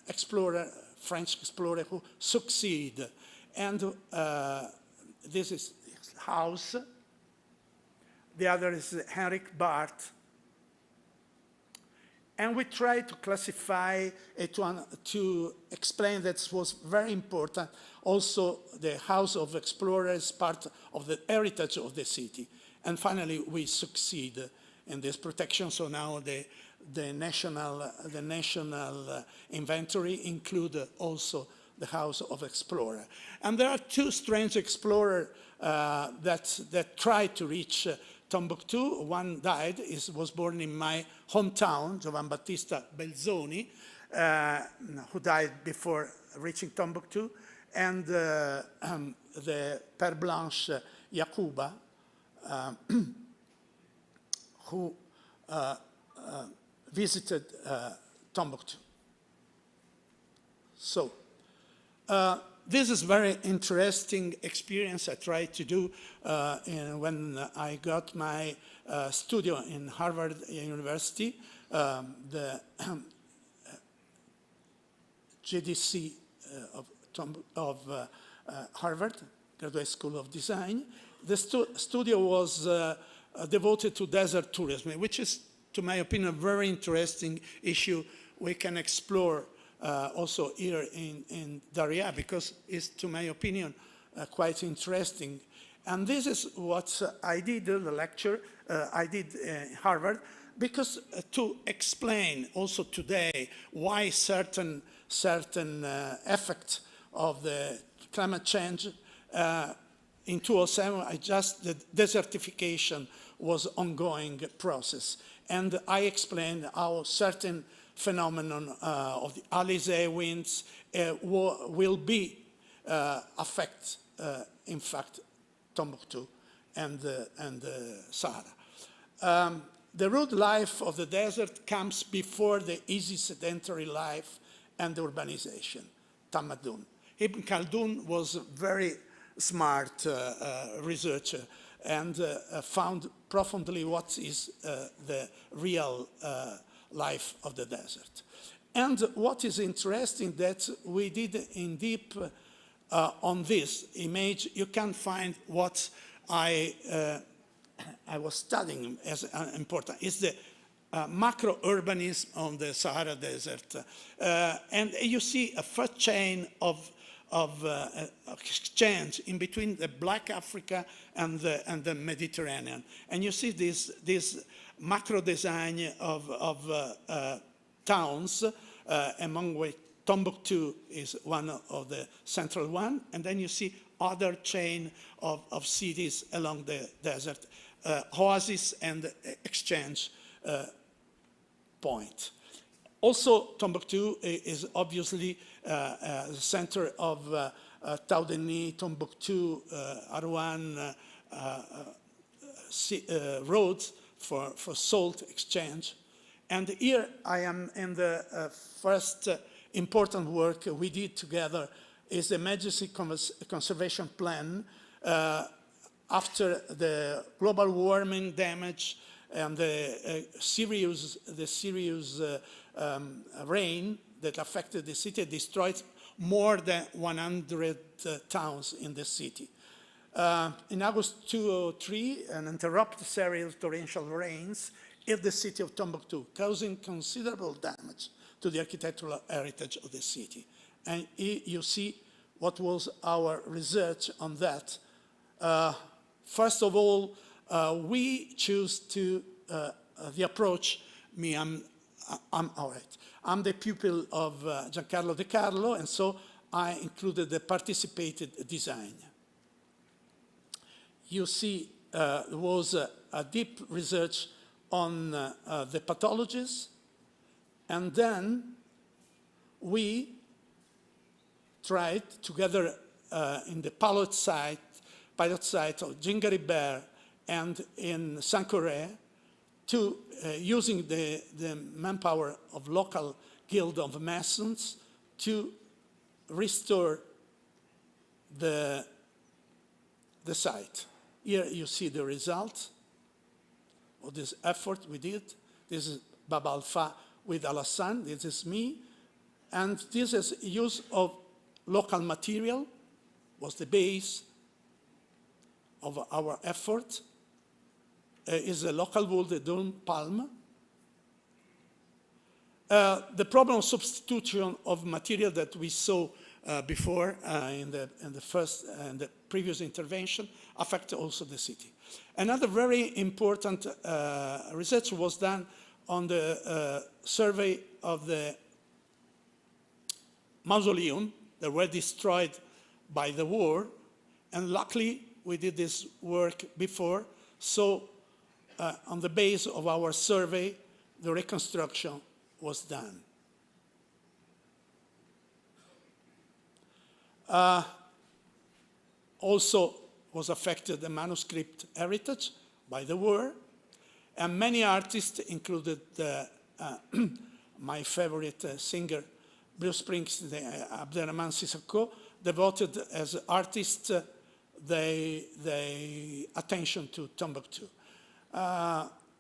explorer, French explorer who succeeded. And this is his house. The other is Henrik Barth. And we try to classify it to explain that it was very important. Also, the House of Explorers is part of the heritage of the city. And finally, we succeed in this protection. So now the national inventory include also the House of Explorer. And there are two strange explorers that try to reach Tombouctou. One died, was born in my hometown, Giovan Battista Belzoni, who died before reaching Tombouctou, and the Père Blanche Yacouba, who visited Tombouctou. So, this is very interesting experience I tried to do when I got my studio in Harvard University, the GDC of Harvard, Graduate School of Design. The studio was devoted to desert tourism, which is, to my opinion, a very interesting issue we can explore also here in Daria, because it's, to my opinion, quite interesting. And this is what I did, the lecture I did in Harvard, because to explain also today why certain effects of the climate change in 2007, the desertification was ongoing process. And I explained how certain phenomenon of the Alizé winds will be affect, in fact, Tombouctou and the Sahara. The rude life of the desert comes before the easy sedentary life and the urbanization, Tamadoun. Ibn Khaldun was a very smart researcher and found profoundly what is the real life of the desert. And what is interesting that we did in deep on this image, you can find what I was studying as important, is the macro-urbanism on the Sahara Desert. And you see a first chain of exchange in between the Black Africa and the Mediterranean. And you see this macro design of towns, among which Tombouctou is one of the central one, and then you see other chain of cities along the desert, oasis and exchange point. Also, Tombouctou is obviously the center of Taoudeni, Tombouctou, Arouan roads for salt exchange. And here I am in the first important work we did together is the emergency conservation plan after the global warming damage and the serious rain that affected the city, destroyed more than 100 towns in the city. In August 2003, an uninterrupted series of torrential rains hit the city of Tombouctou, causing considerable damage to the architectural heritage of the city. And here you see what was our research on that. First of all, we choose to the approach. I'm all right. I'm the pupil of Giancarlo De Carlo, and so I included the participated design. You see, there was a deep research on the pathologies, and then we tried together in the pilot site of Djingaribert and in Sankoré to using the manpower of local guild of masons to restore the site. Here you see the result of this effort we did. This is Bab Alpha with Alassane, this is me. And this is use of local material, was the base of our effort. Is a local wool, the dun palm. The problem of substitution of material that we saw before in the previous intervention affect also the city. Another very important research was done on the survey of the mausoleum that were destroyed by the war, and luckily we did this work before, so on the base of our survey, the reconstruction was done. Also was affected the manuscript heritage by the war, and many artists, included my favorite singer, Bruce Springsteen, Abderrahmane Sissoko, devoted as artists their attention to Timbuktu.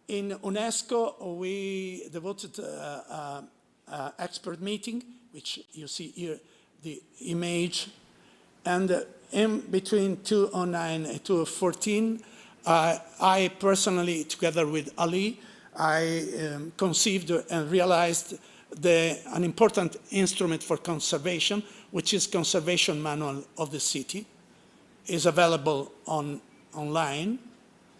In UNESCO, we devoted an expert meeting, which you see here, the image. And in between 2009 and 2014, I personally, together with Ali, I conceived and realized an important instrument for conservation, which is Conservation Manual of the City. Is available online,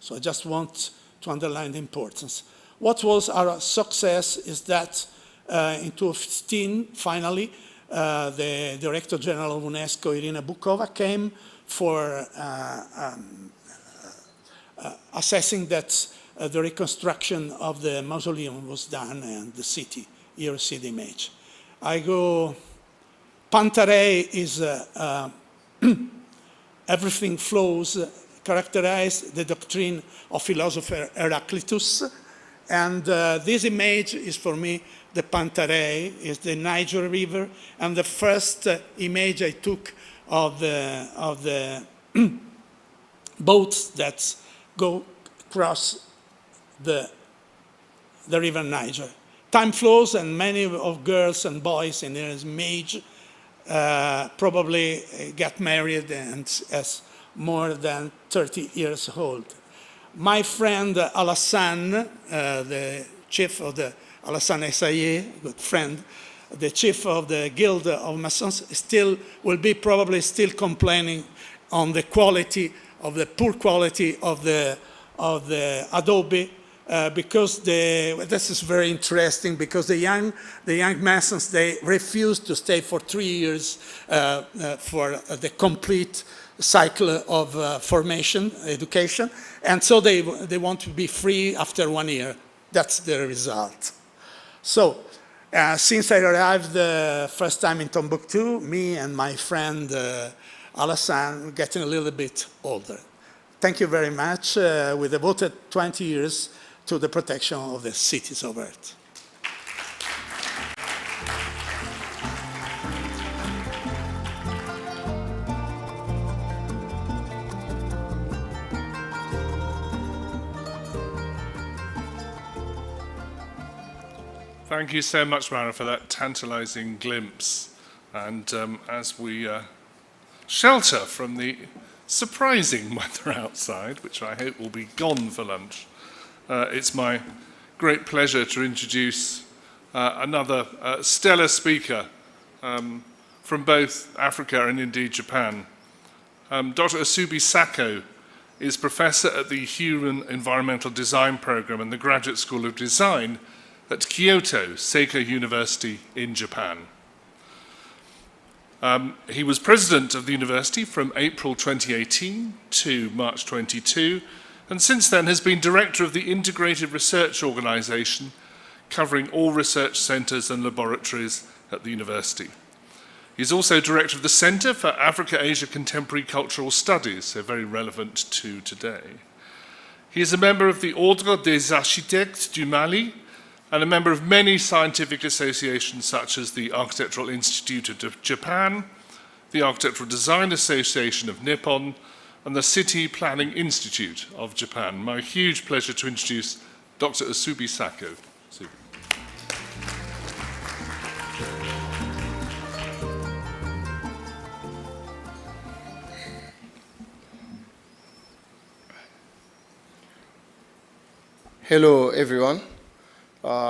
so I just want to underline the importance. What was our success is that in 2015, finally, the Director General of UNESCO, Irina Bukova, came for assessing that the reconstruction of the mausoleum was done and the city, here you see the image. I go, Pantarei is everything flows, characterize the doctrine of philosopher Heraclitus. And this image is for me, the Pantarei, is the Niger River, and the first image I took of the boats that go across the river Niger. Time flows, and many of girls and boys in this image probably get married and as more than 30 years old. My friend Alassane, the chief of the Alassane Essaye, good friend, the chief of the Guild of Masons, will be probably still complaining on the quality of the poor quality of the adobe. Because this is very interesting, because the young Masons, they refuse to stay for 3 years for the complete cycle of formation, education, and so they want to be free after 1 year. That's the result. So, since I arrived the first time in Timbuktu, me and my friend Alassane, getting a little bit older. Thank you very much. We devoted 20 years to the protection of the cities of Earth. Thank you so much, Mara, for that tantalizing glimpse. And as we shelter from the surprising weather outside, which I hope will be gone for lunch, it's my great pleasure to introduce another stellar speaker from both Africa and indeed Japan. Dr. Asubi Sako is professor at the Human Environmental Design Program and the Graduate School of Design at Kyoto Seika University in Japan. He was president of the university from April 2018 to March 22, and since then has been director of the Integrated Research Organization, covering all research centers and laboratories at the university. He's also director of the Center for Africa-Asia Contemporary Cultural Studies, so very relevant to today. He is a member of the Ordre des Architectes du Mali, and a member of many scientific associations such as the Architectural Institute of Japan, the Architectural Design Association of Nippon, and the City Planning Institute of Japan. My huge pleasure to introduce Dr. Asubi Sako. Hello, everyone.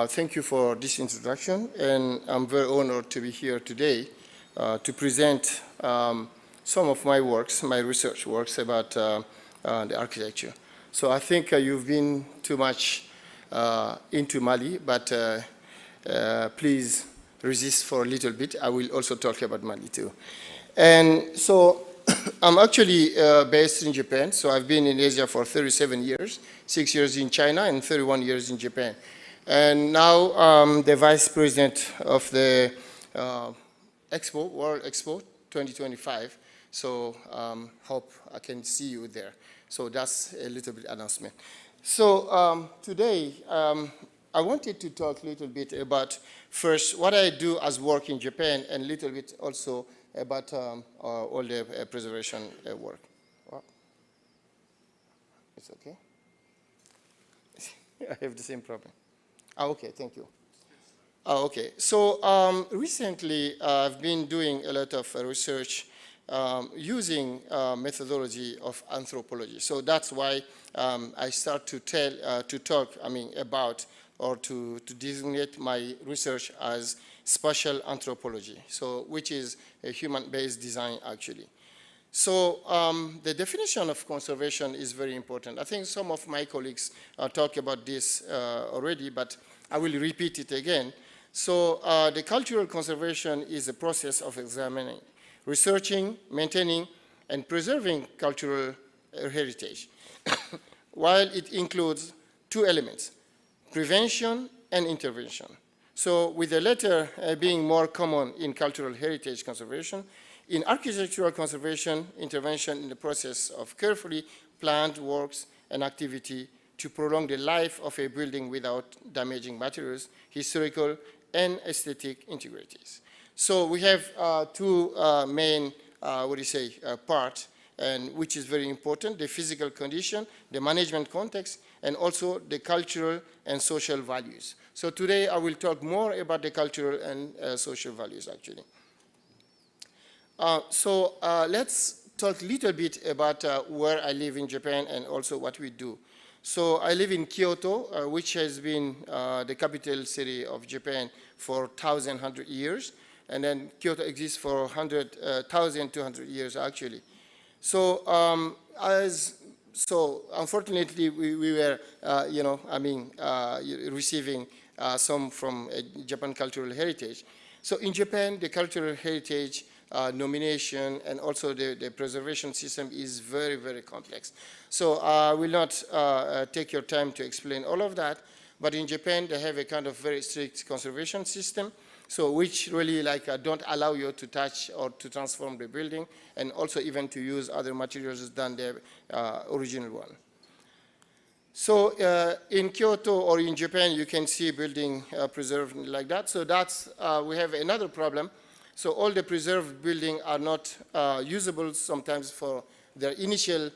Thank you for this introduction, and I'm very honored to be here today to present some of my works, my research works about the architecture. So I think you've been too much into Mali, but please resist for a little bit. I will also talk about Mali too. And so I'm actually based in Japan, so I've been in Asia for 37 years, 6 years in China and 31 years in Japan. And now I'm the vice president of the Expo, World Expo 2025. So hope I can see you there. So that's a little bit announcement. So today, I wanted to talk a little bit about first what I do as work in Japan and a little bit also about all the preservation work. Well, it's okay. I have the same problem. Oh, okay, thank you. Oh, okay. So recently, I've been doing a lot of research using methodology of anthropology. So that's why I start to talk, about or to designate my research as spatial anthropology, so which is a human-based design actually. So the definition of conservation is very important. I think some of my colleagues talked about this already, but I will repeat it again. So the cultural conservation is a process of examining, researching, maintaining, and preserving cultural heritage, while it includes two elements, prevention and intervention. So with the latter being more common in cultural heritage conservation, in architectural conservation, intervention in the process of carefully planned works and activity to prolong the life of a building without damaging materials, historical and aesthetic integrities. So we have two main, parts, and which is very important, the physical condition, the management context, and also the cultural and social values. So today I will talk more about the cultural and social values actually. Let's talk a little bit about where I live in Japan and also what we do. So I live in Kyoto, which has been the capital city of Japan for 1,100 years. And then Kyoto exists for 1,200 years actually. So unfortunately, we were, receiving some from Japan cultural heritage. So in Japan, the cultural heritage nomination and also the preservation system is very, very complex. So I will not take your time to explain all of that, but in Japan, they have a kind of very strict conservation system, so which really don't allow you to touch or to transform the building and also even to use other materials than the original one. So in Kyoto or in Japan, you can see building preserved like that. So that's, we have another problem. So all the preserved buildings are not usable sometimes for their initial,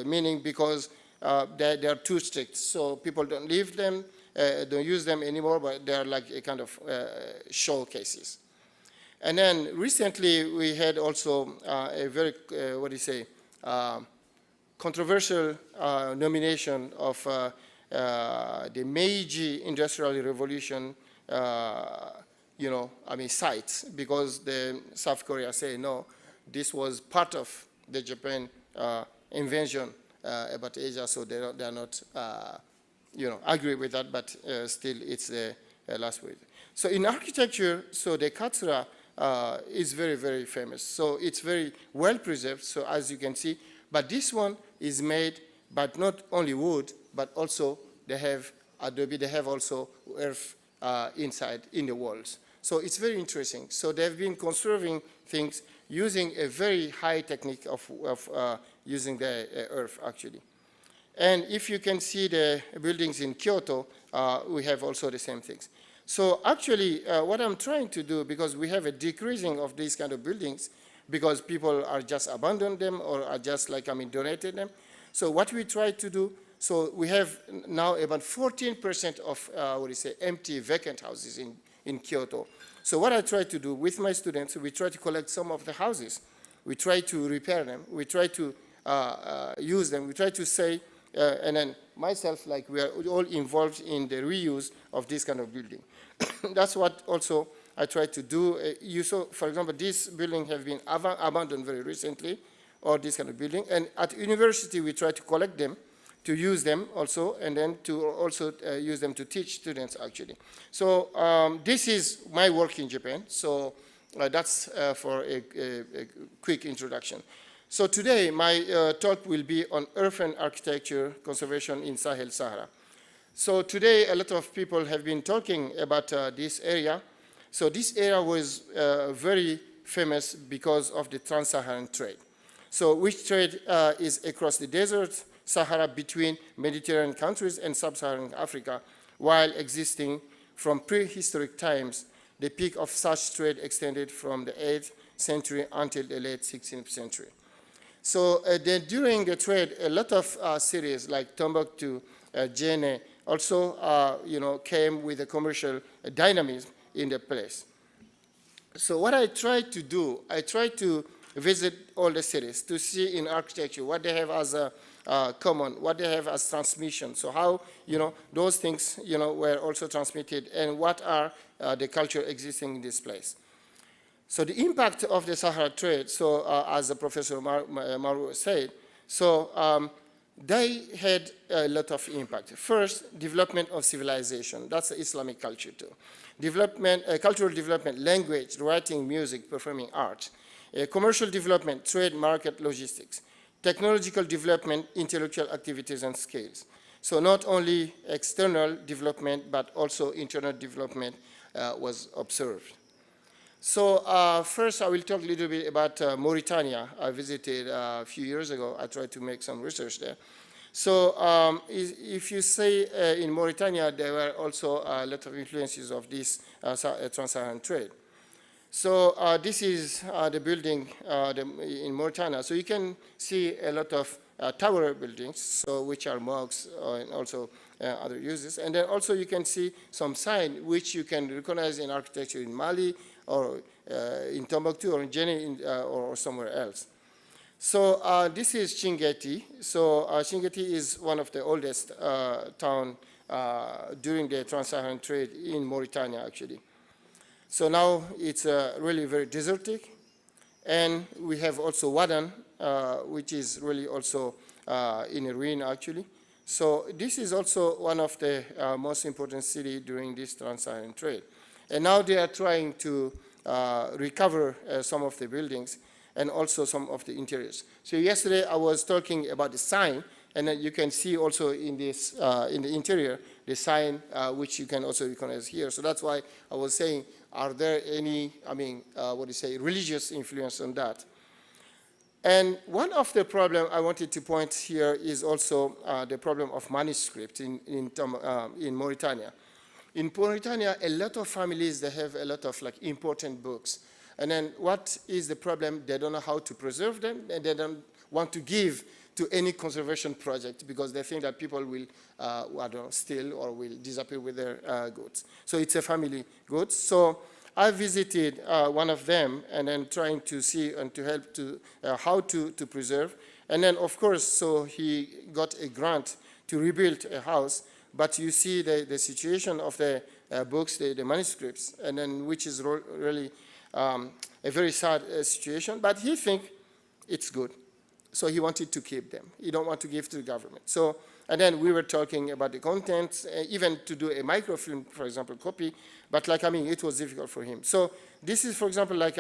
meaning because they are too strict. So people don't leave them, don't use them anymore, but they are like a kind of showcases. And then recently we had also a very, controversial nomination of the Meiji Industrial Revolution, sites, because the South Korea say no, this was part of the Japan invention about Asia, so they are not, agree with that, but still it's the last word. So in architecture, so the Katsura is very, very famous. So it's very well preserved, so as you can see, but this one is made, but not only wood, but also they have adobe, they have also earth inside in the walls. So it's very interesting. So they've been conserving things using a very high technique of using the earth actually. And if you can see the buildings in Kyoto, we have also the same things. So actually, what I'm trying to do, because we have a decreasing of these kind of buildings, because people are just abandoned them or are just donated them. So what we try to do, so we have now about 14% of, empty vacant houses in Kyoto. So what I try to do with my students, we try to collect some of the houses. We try to repair them. We try to use them. We try to say, and then myself, we are all involved in the reuse of this kind of building. That's what also I try to do. You saw, for example, this building have been abandoned very recently, or this kind of building. And at university, we try to collect them, to use them also, and then to also use them to teach students actually. So this is my work in Japan. So that's for a quick introduction. So today, my talk will be on Earthen architecture conservation in Sahel-Sahara. So today, a lot of people have been talking about this area. So this area was very famous because of the trans-Saharan trade. So which trade is across the desert, Sahara, between Mediterranean countries and sub-Saharan Africa, while existing from prehistoric times. The peak of such trade extended from the 8th century until the late 16th century. So then during the trade, a lot of cities like Timbuktu, Djenné, also came with a commercial dynamism in the place. So what I tried to do, I tried to visit all the cities to see in architecture what they have as a common, what they have as transmission. So how, those things, were also transmitted, and what are the culture existing in this place. So the impact of the Sahara trade, so as Professor Maru said, so they had a lot of impact. First, development of civilization. That's the Islamic culture too. Development, cultural development, language, writing, music, performing art. Commercial development, trade, market, logistics. Technological development, intellectual activities and skills. So not only external development, but also internal development was observed. So first I will talk a little bit about Mauritania. I visited a few years ago. I tried to make some research there. So if you say in Mauritania, there were also a lot of influences of this trans-Saharan trade. So this is the building in Mauritania. So you can see a lot of tower buildings, so which are mosques and also other uses. And then also you can see some sign which you can recognize in architecture in Mali or in Timbuktu or in Djenné or somewhere else. So this is Chinguetti. So Chinguetti is one of the oldest town during the trans-Saharan trade in Mauritania, actually. So now it's really very desertic. And we have also Wadan, which is really also in a ruin, actually. So this is also one of the most important cities during this trans-Saharan trade. And now they are trying to recover some of the buildings and also some of the interiors. So yesterday I was talking about the sign, and then you can see also in this in the interior the sign which you can also recognize here. So that's why I was saying, are there any, religious influence on that? And one of the problems I wanted to point here is also the problem of manuscript in Mauritania. In Mauritania, a lot of families, they have a lot of important books. And then what is the problem? They don't know how to preserve them, and they don't want to give to any conservation project because they think that people will steal or will disappear with their goods. So it's a family goods. So I visited one of them and then trying to see and to help to how to preserve. And then, of course, so he got a grant to rebuild a house. But you see the situation of the books, the manuscripts, and then which is really a very sad situation. But he thinks it's good. So he wanted to keep them. He don't want to give to the government. So, and then we were talking about the contents, even to do a microfilm, for example, copy. But it was difficult for him. So this is, for example, I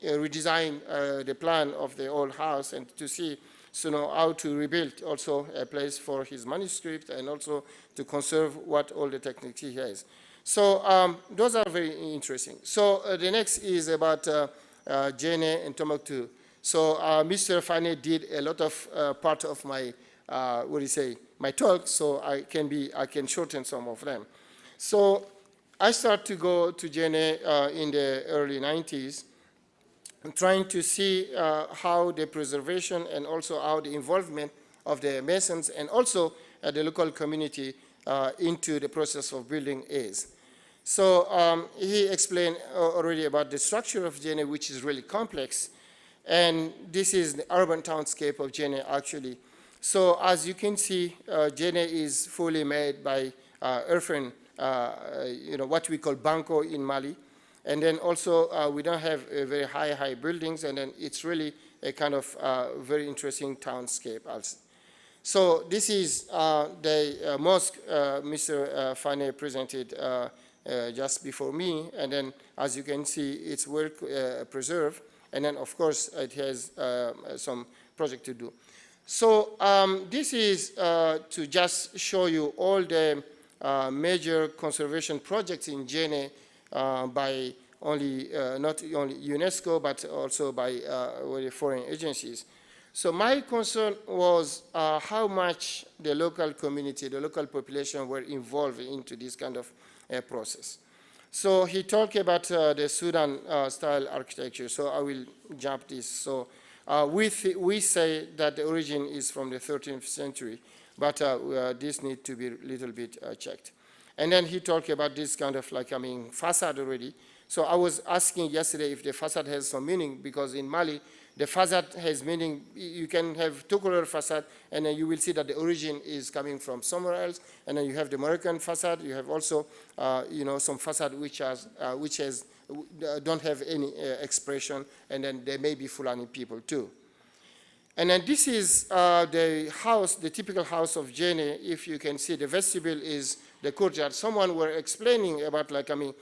redesigned the plan of the old house and to see how to rebuild also a place for his manuscript and also to conserve what all the techniques he has. So those are very interesting. So the next is about Djenné and Timbuktu. So Mr. Fane did a lot of part of my, my talk, so I can shorten some of them. So I started to go to Djenné in the early 90s, trying to see how the preservation and also how the involvement of the Masons and also the local community into the process of building is. So he explained already about the structure of Djenné, which is really complex. And this is the urban townscape of Djenné, actually. So as you can see, Djenné is fully made by Earthen, what we call Banco in Mali. And then also, we don't have very high buildings, and then it's really a kind of very interesting townscape also. So this is the mosque Mr. Fane presented just before me, and then as you can see, it's well preserved, and then of course it has some project to do. So this is to just show you all the major conservation projects in Jene by only, not only UNESCO, but also by foreign agencies. So my concern was how much the local community, the local population were involved into this kind of process. So he talked about the Sudan-style architecture, so I will jump this. So we say that the origin is from the 13th century, but this needs to be a little bit checked. And then he talked about this kind of like, facade already. So I was asking yesterday if the facade has some meaning, because in Mali, the facade has meaning. You can have two-color facade, and then you will see that the origin is coming from somewhere else. And then you have the Moroccan facade. You have also, some facade which don't have any expression, and then there may be Fulani people too. And then this is the house, the typical house of Jene. If you can see, the vestibule is the courtyard. Someone were explaining about, the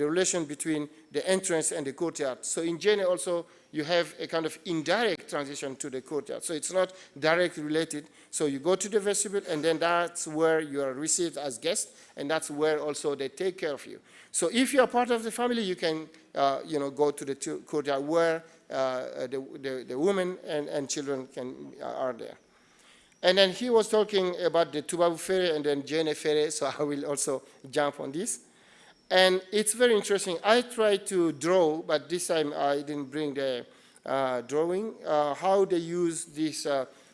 relation between the entrance and the courtyard. So in Jene also, you have a kind of indirect transition to the courtyard. So it's not directly related. So you go to the vestibule, and then that's where you are received as guests, and that's where also they take care of you. So if you are part of the family, you can, go to the courtyard where the women and children are there. And then he was talking about the Tubabu Ferry and then Jene Ferry, so I will also jump on this. And it's very interesting. I tried to draw, but this time I didn't bring the drawing, how they use this,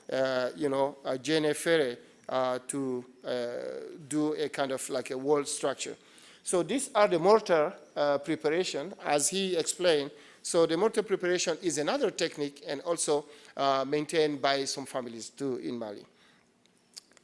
Jene Ferry to do a kind of like a wall structure. So these are the mortar preparation, as he explained. So the mortar preparation is another technique, and also maintained by some families too in Mali.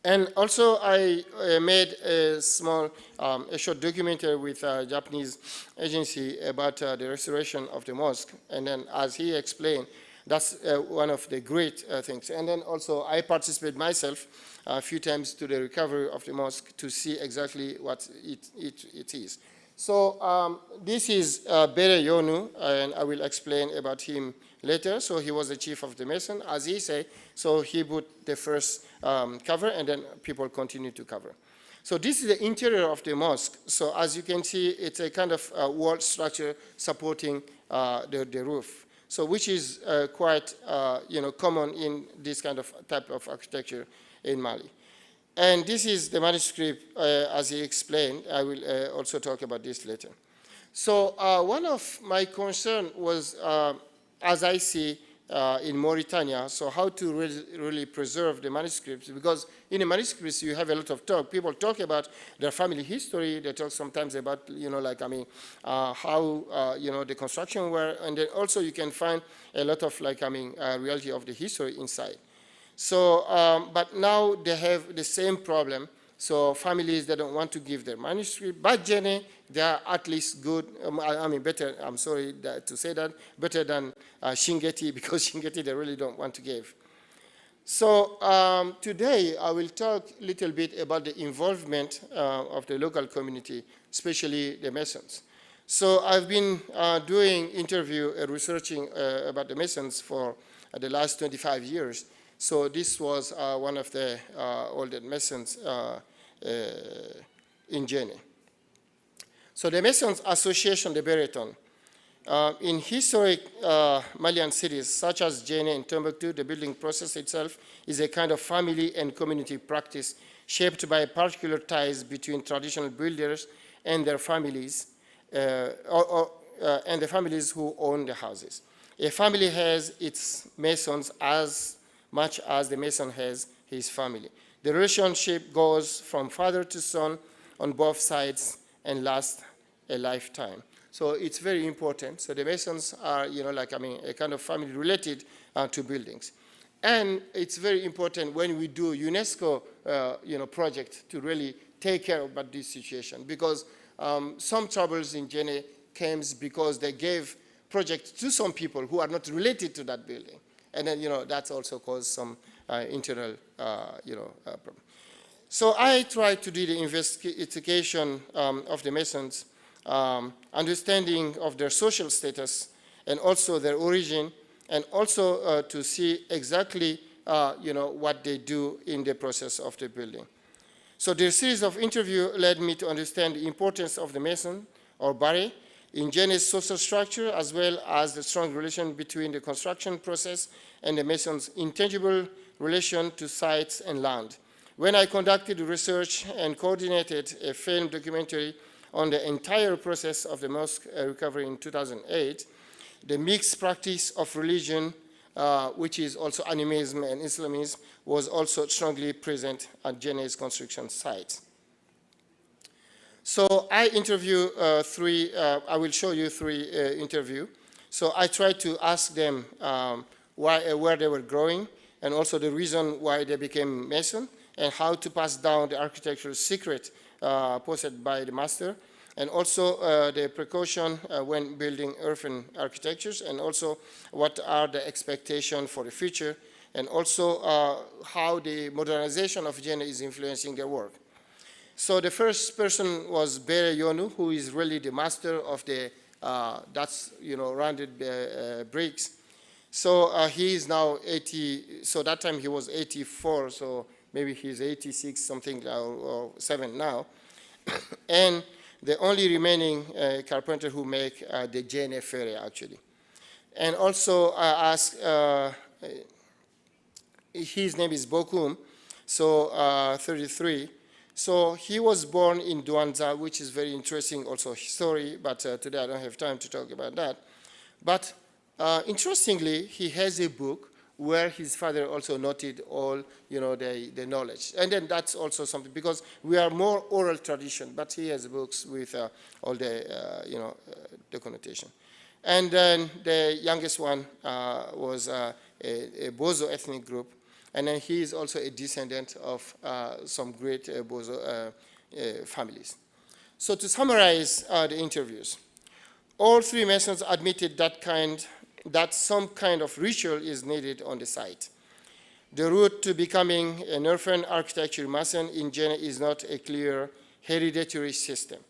And also I made a small, a short documentary with a Japanese agency about the restoration of the mosque. And then as he explained, that's one of the great things. And then also I participated myself a few times to the recovery of the mosque to see exactly what it is. So this is Bere Yonu, and I will explain about him later. So he was the chief of the Mason, as he said. So he put the first cover, and then people continue to cover. So this is the interior of the mosque. So as you can see, it's a kind of wall structure supporting the roof. So which is quite common in this kind of type of architecture in Mali. And this is the manuscript, as he explained. I will also talk about this later. So one of my concern was, as I see in Mauritania, so how to really preserve the manuscripts, because in the manuscripts you have a lot of talk. People talk about their family history. They talk sometimes about, how, the construction were, and then also you can find a lot of, reality of the history inside. So, but now they have the same problem. So families, they don't want to give their manuscript. But Jene, they are at least good, better, I'm sorry to say that, better than Shingeti, because Shingeti they really don't want to give. So today I will talk a little bit about the involvement of the local community, especially the Masons. So I've been doing researching about the Masons for the last 25 years. So this was one of the older Masons in Jene. So the Masons Association de Brereton. In historic Malian cities such as Jene and Timbuktu, the building process itself is a kind of family and community practice shaped by particular ties between traditional builders and their families, and the families who own the houses. A family has its masons as much as the mason has his family. The relationship goes from father to son on both sides and lasts a lifetime. So it's very important. So the masons are, a kind of family related to buildings. And it's very important when we do UNESCO, project to really take care about this situation, because some troubles in Jene came because they gave projects to some people who are not related to that building. And then, that's also caused some internal, problem. So I tried to do the investigation of the Masons, understanding of their social status and also their origin, and also to see exactly what they do in the process of the building. So the series of interviews led me to understand the importance of the Mason or Barre in Gene's social structure, as well as the strong relation between the construction process and the Mason's intangible relation to sites and land. When I conducted research and coordinated a film documentary on the entire process of the mosque recovery in 2008, the mixed practice of religion, which is also animism and Islamism, was also strongly present at Gene's construction site. So I interview I will show you three interviews. So I tried to ask them where they were growing, and also the reason why they became Mason, and how to pass down the architectural secret posted by the master, and also the precaution when building Earthen architectures, and also what are the expectations for the future, and also how the modernization of Jene is influencing their work. So the first person was Bere Yonu, who is really the master of the rounded bricks. So he is now 80, so that time he was 84, so maybe he's 86 something or 7 now. And the only remaining carpenter who make the Jene Ferry actually. And also I asked, his name is Bokum, so 33. So he was born in Douanza, which is very interesting also story, but today I don't have time to talk about that. But interestingly, he has a book where his father also noted all, the knowledge. And then that's also something, because we are more oral tradition, but he has books with all the, the connotation. And then the youngest one was a Bozo ethnic group. And then he is also a descendant of some great Bozo families. So to summarize the interviews, all three Masons admitted that some kind of ritual is needed on the site. The route to becoming an Earthen architecture Mason in Jene is not a clear hereditary system.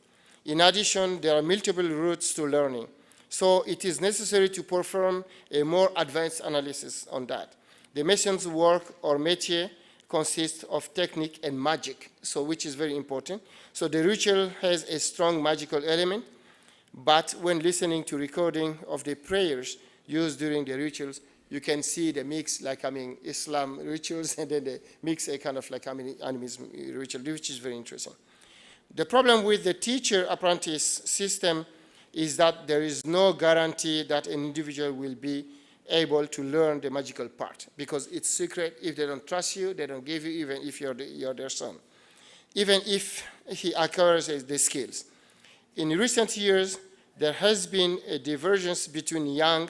In addition, there are multiple routes to learning. So it is necessary to perform a more advanced analysis on that. The Mason's work or métier consists of technique and magic, so which is very important. So the ritual has a strong magical element, but when listening to recording of the prayers used during the rituals, you can see the mix, Islam rituals, and then they mix a kind of animism ritual, which is very interesting. The problem with the teacher-apprentice system is that there is no guarantee that an individual will be able to learn the magical part, because it's secret. If they don't trust you, they don't give you, even if you're their son, even if he acquires the skills. In recent years, there has been a divergence between young,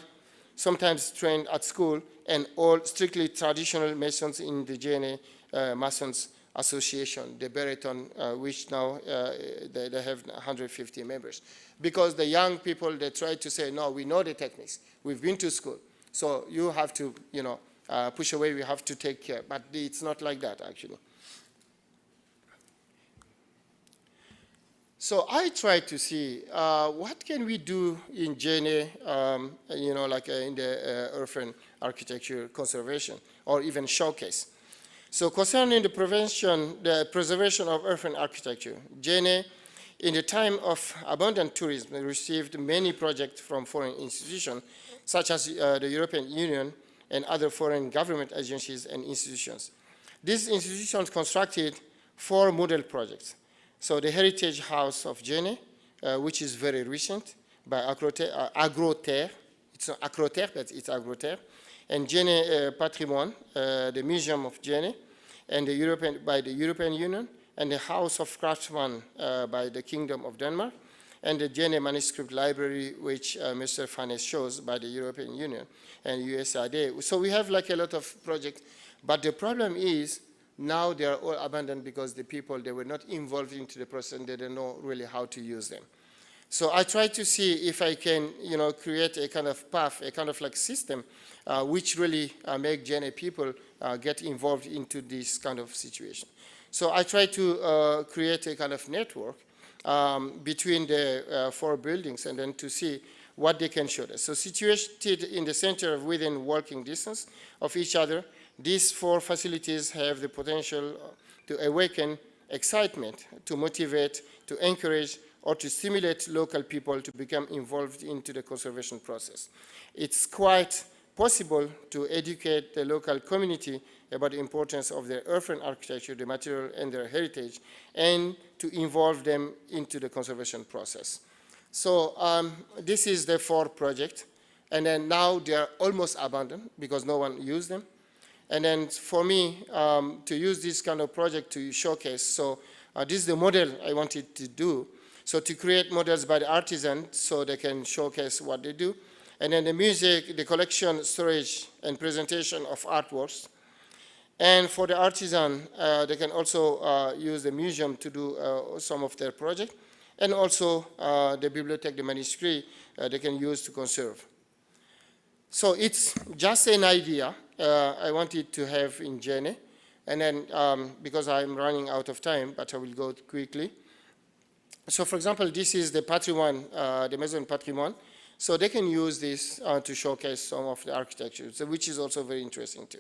sometimes trained at school, and old, strictly traditional Masons in the Jene Masons Association, the Bereton, which now they have 150 members. Because the young people, they try to say, no, we know the techniques. We've been to school. So you have to, push away, we have to take care. But it's not like that, actually. So I try to see what can we do in Jene, in the Earthen architecture conservation, or even showcase. So concerning the preservation of Earthen architecture, Jene, in the time of abundant tourism, received many projects from foreign institutions, such as the European Union and other foreign government agencies and institutions. These institutions constructed 4 model projects. So the Heritage House of Jene, which is very recent, by Agroterre. It's not Acroterre, but it's Agroterre. And Jene Patrimoine, the Museum of Jene, and by the European Union, and the House of Craftsmen by the Kingdom of Denmark, and the Jene Manuscript Library, which Mr. Fanes shows, by the European Union and USAID. So we have a lot of projects, but the problem is now they are all abandoned because the people, they were not involved into the process and they don't know really how to use them. So I try to see if I can, create a kind of path, a kind of system, which really make Jene people get involved into this kind of situation. So I try to create a kind of network between the 4 buildings and then to see what they can show us. So situated in the center within walking distance of each other, these 4 facilities have the potential to awaken excitement, to motivate, to encourage, or to stimulate local people to become involved into the conservation process. It's quite possible to educate the local community about the importance of their earthen architecture, the material, and their heritage, and to involve them into the conservation process. So this is the 4 project, and then now they are almost abandoned because no one used them. And then for me, to use this kind of project to showcase, so this is the model I wanted to do. So to create models by the artisans so they can showcase what they do. And then the music, the collection, storage, and presentation of artworks. And for the artisan, they can also use the museum to do some of their project. And also the bibliothèque, the manuscript, they can use to conserve. So it's just an idea I wanted to have in Jene. And then, because I'm running out of time, but I will go quickly. So for example, this is the patrimoine, the Maison Patrimoine. So they can use this to showcase some of the architecture, so which is also very interesting too.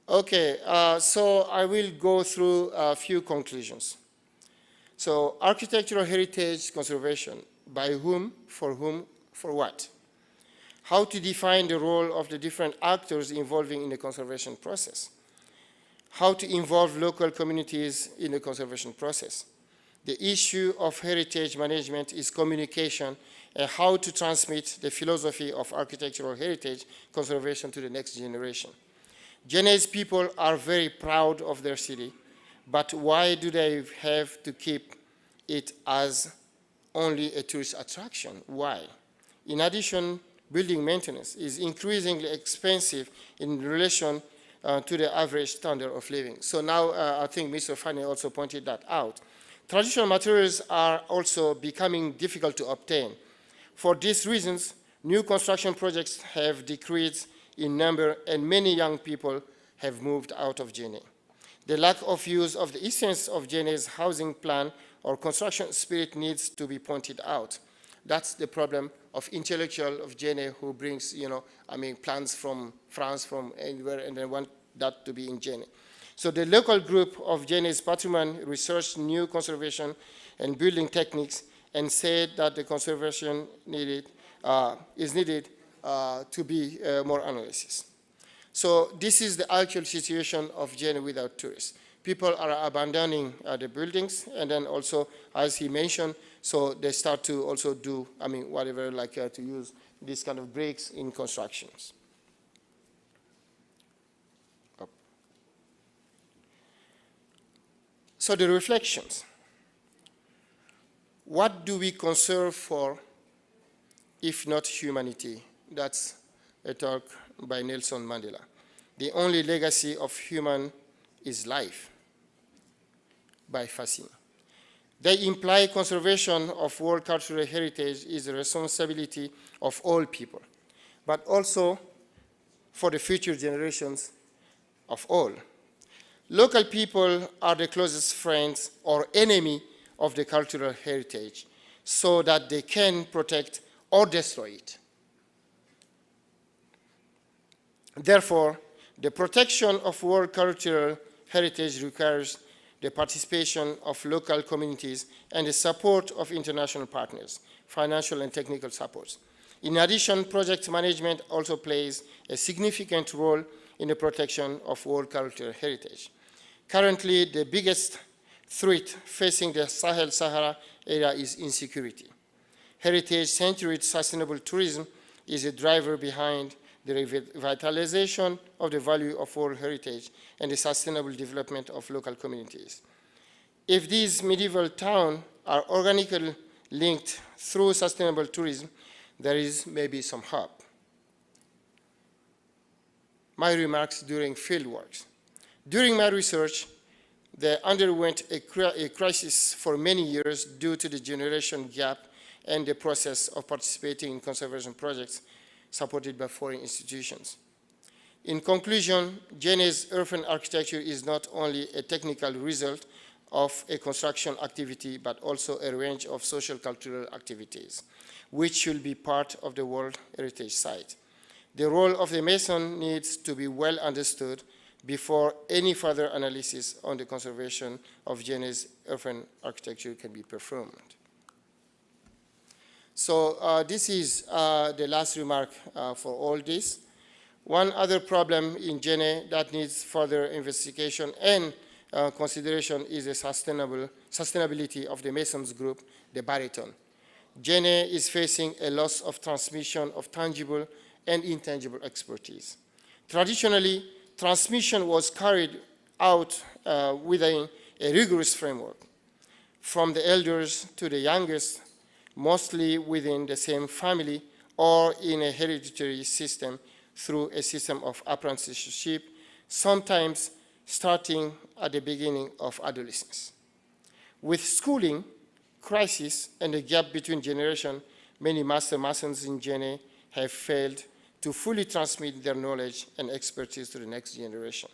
Okay, so I will go through a few conclusions. So architectural heritage conservation, by whom, for what? How to define the role of the different actors involving in the conservation process. How to involve local communities in the conservation process. The issue of heritage management is communication and how to transmit the philosophy of architectural heritage conservation to the next generation. Gene's people are very proud of their city, but why do they have to keep it as only a tourist attraction? Why? In addition, building maintenance is increasingly expensive in relation to the average standard of living. So now I think Mr. Fane also pointed that out. Traditional materials are also becoming difficult to obtain. For these reasons, new construction projects have decreased in number and many young people have moved out of Jene. The lack of use of the essence of Jene's housing plan or construction spirit needs to be pointed out. That's the problem of intellectual of Jene who brings, plans from France, from anywhere, and they want that to be in Jene. So the local group of Jene's patrimoine researched new conservation and building techniques and said that the conservation is needed to be more analysis. So this is the actual situation of Jene without tourists. People are abandoning the buildings, and then also, as he mentioned, so they start to also do, whatever, like to use this kind of bricks in constructions. So the reflections. What do we conserve for, if not humanity? That's a talk by Nelson Mandela. The only legacy of human is life, by Fassin. They imply conservation of world cultural heritage is a responsibility of all people, but also for the future generations of all. Local people are the closest friends or enemy of the cultural heritage so that they can protect or destroy it. Therefore, the protection of world cultural heritage requires the participation of local communities and the support of international partners, financial and technical supports. In addition, project management also plays a significant role in the protection of world cultural heritage. Currently, the biggest threat facing the Sahel-Sahara area is insecurity. Heritage-centered sustainable tourism is a driver behind the revitalization of the value of world heritage and the sustainable development of local communities. If these medieval towns are organically linked through sustainable tourism, there is maybe some hope. My remarks during fieldworks. During my research, they underwent a crisis for many years due to the generation gap and the process of participating in conservation projects supported by foreign institutions. In conclusion, Gene's Earthen architecture is not only a technical result of a construction activity, but also a range of social cultural activities, which should be part of the World Heritage Site. The role of the mason needs to be well understood before any further analysis on the conservation of Gene's Earthen architecture can be performed. So this is the last remark for all this. One other problem in Gene that needs further investigation and consideration is the sustainability of the Masons group, the baritone. Gene is facing a loss of transmission of tangible and intangible expertise. Traditionally, transmission was carried out within a rigorous framework, from the elders to the youngest, mostly within the same family or in a hereditary system through a system of apprenticeship, sometimes starting at the beginning of adolescence. With schooling, crisis, and the gap between generations, many master masons in Gene have failed to fully transmit their knowledge and expertise to the next generation.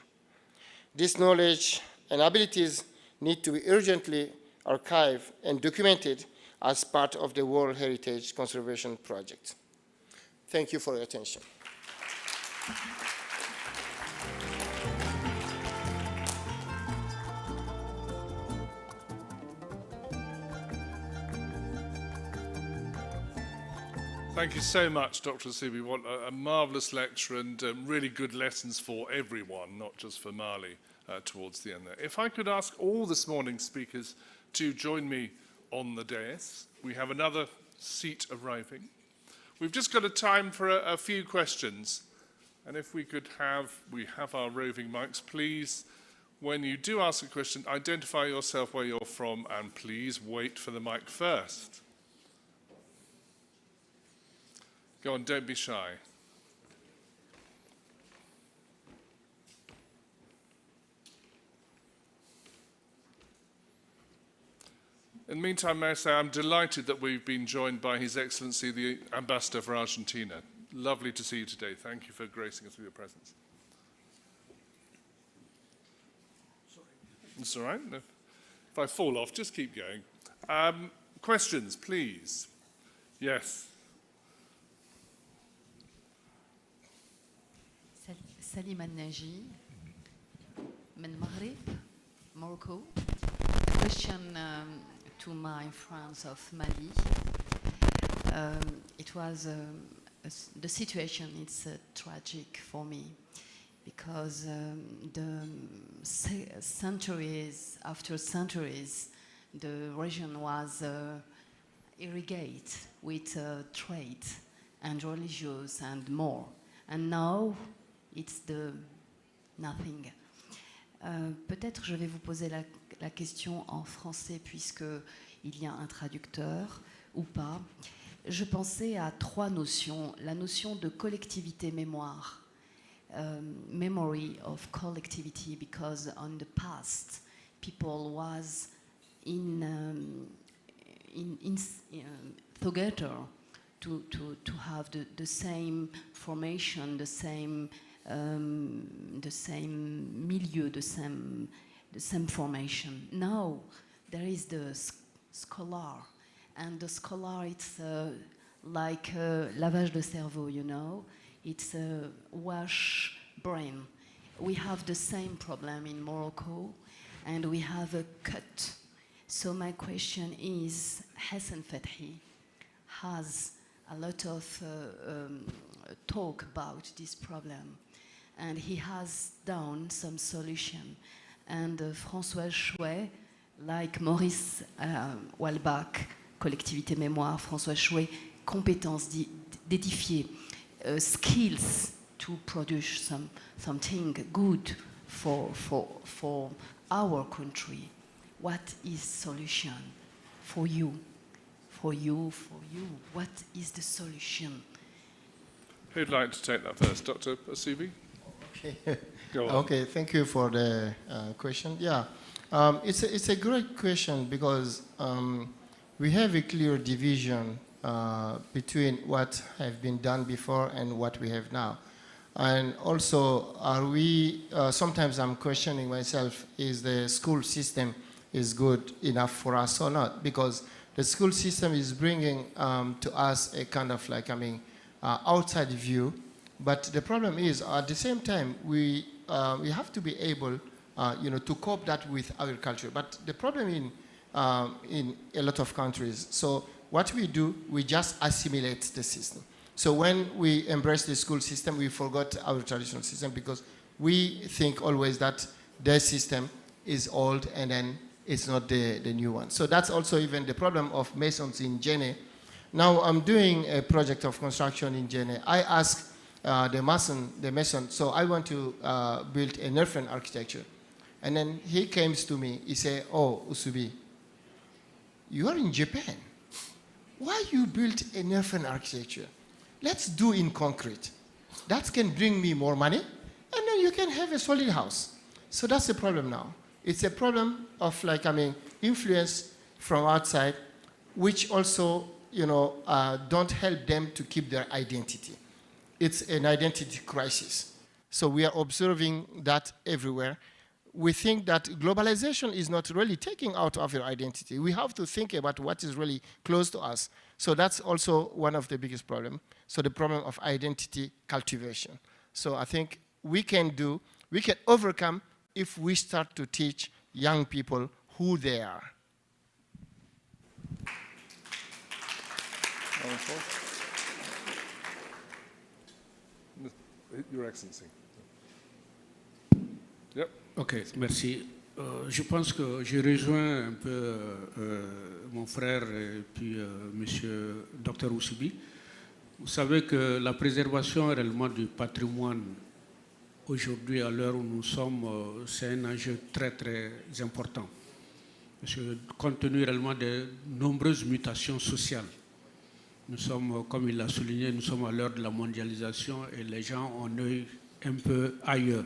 This knowledge and abilities need to be urgently archived and documented as part of the World Heritage Conservation Project. Thank you for your attention. Thank you so much, Dr. Subi. What a marvellous lecture and really good lessons for everyone, not just for Mali, towards the end there. If I could ask all this morning's speakers to join me on the dais. We have another seat arriving. We've just got a time for a few questions. And if we have our roving mics, please, when you do ask a question, identify yourself where you're from and please wait for the mic first. Go on, don't be shy. In the meantime, may I say I'm delighted that we've been joined by His Excellency, the Ambassador for Argentina. Lovely to see you today. Thank you for gracing us with your presence. Sorry. It's all right. No. If I fall off, just keep going. Questions, please. Yes. Salim Al-Naji, من المغرب, Morocco. Question to my friends of Mali. It was the situation. It's tragic for me because the centuries after centuries, the region was irrigated with trade and religious and more, and now it's the nothing. Peut-être je vais vous poser la question en français puisque il y a un traducteur ou pas. Je pensais à trois notions. La notion de collectivité mémoire, memory of collectivity, because on the past people was together to have the same formation, the same milieu, the same formation. Now there is the scholar, and the scholar, it's like lavage de cerveau, you know. It's a wash brain. We have the same problem in Morocco, and we have a cut. So my question is, Hassan Fathi has a lot of talk about this problem, and he has done some solution. And François Chouet, like Maurice Walbach, collectivité mémoire, François Chouet, compétences d'édifier, skills to produce something good for our country. What is solution for you? For you, what is the solution? Who'd like to take that first? Dr. Asubi? Okay. Go on. Okay, thank you for the question. Yeah, it's a great question because we have a clear division between what have been done before and what we have now. And also, are we, sometimes I'm questioning myself, is the school system is good enough for us or not? Because the school system is bringing to us a kind of like, outside view. But the problem is, at the same time, we have to be able, to cope that with agriculture. But the problem in a lot of countries, so what we do, we just assimilate the system. So when we embrace the school system, we forgot our traditional system because we think always that their system is old and then it's not the new one. So that's also even the problem of masons in Jene. Now I'm doing a project of construction in Jene. I asked the mason, so I want to build an Earthen architecture. And then he came to me, he said, oh, Usubi, you are in Japan. Why you built an Earthen architecture? Let's do in concrete. That can bring me more money, and then you can have a solid house. So that's the problem now. It's a problem of influence from outside, which also, don't help them to keep their identity. It's an identity crisis. So we are observing that everywhere. We think that globalization is not really taking out of your identity. We have to think about what is really close to us. So that's also one of the biggest problems. So the problem of identity cultivation. So I think we can overcome if we start to teach young people who they are. Your Excellency. Yep. Ok, merci. Je pense que je rejoins un peu mon frère et puis monsieur Dr Oussoubi. Vous savez que la préservation réellement du patrimoine aujourd'hui, à l'heure où nous sommes, c'est un enjeu très très important. Parce que compte tenu réellement de nombreuses mutations sociales, nous sommes, comme il l'a souligné, nous sommes à l'heure de la mondialisation et les gens ont un œil un peu ailleurs.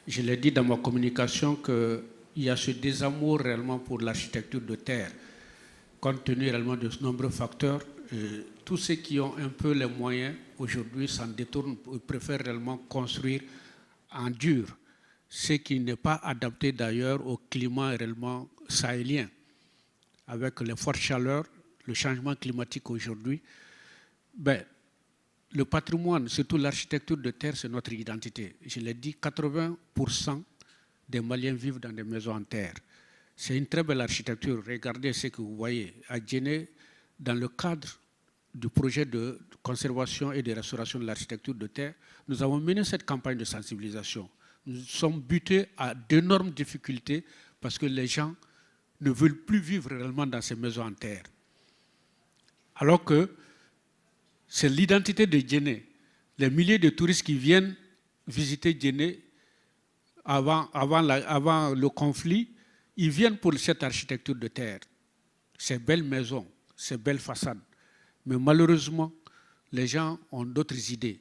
Je l'ai dit dans ma communication qu'il y a ce désamour réellement pour l'architecture de terre, compte tenu réellement de nombreux facteurs. Tous ceux qui ont un peu les moyens aujourd'hui s'en détournent, préfèrent réellement construire en dur, ce qui n'est pas adapté d'ailleurs au climat réellement sahélien, avec les fortes chaleurs, le changement climatique aujourd'hui. Ben, le patrimoine, surtout l'architecture de terre, c'est notre identité. Je l'ai dit, 80% des Maliens vivent dans des maisons en terre. C'est une très belle architecture. Regardez ce que vous voyez. À Djenné, dans le cadre du projet de conservation et de restauration de l'architecture de terre, nous avons mené cette campagne de sensibilisation. Nous sommes butés à d'énormes difficultés parce que les gens ne veulent plus vivre réellement dans ces maisons en terre. Alors que c'est l'identité de Djenné. Les milliers de touristes qui viennent visiter Djenné avant le conflit, ils viennent pour cette architecture de terre, ces belles maisons, ces belles façades. Mais malheureusement, les gens ont d'autres idées.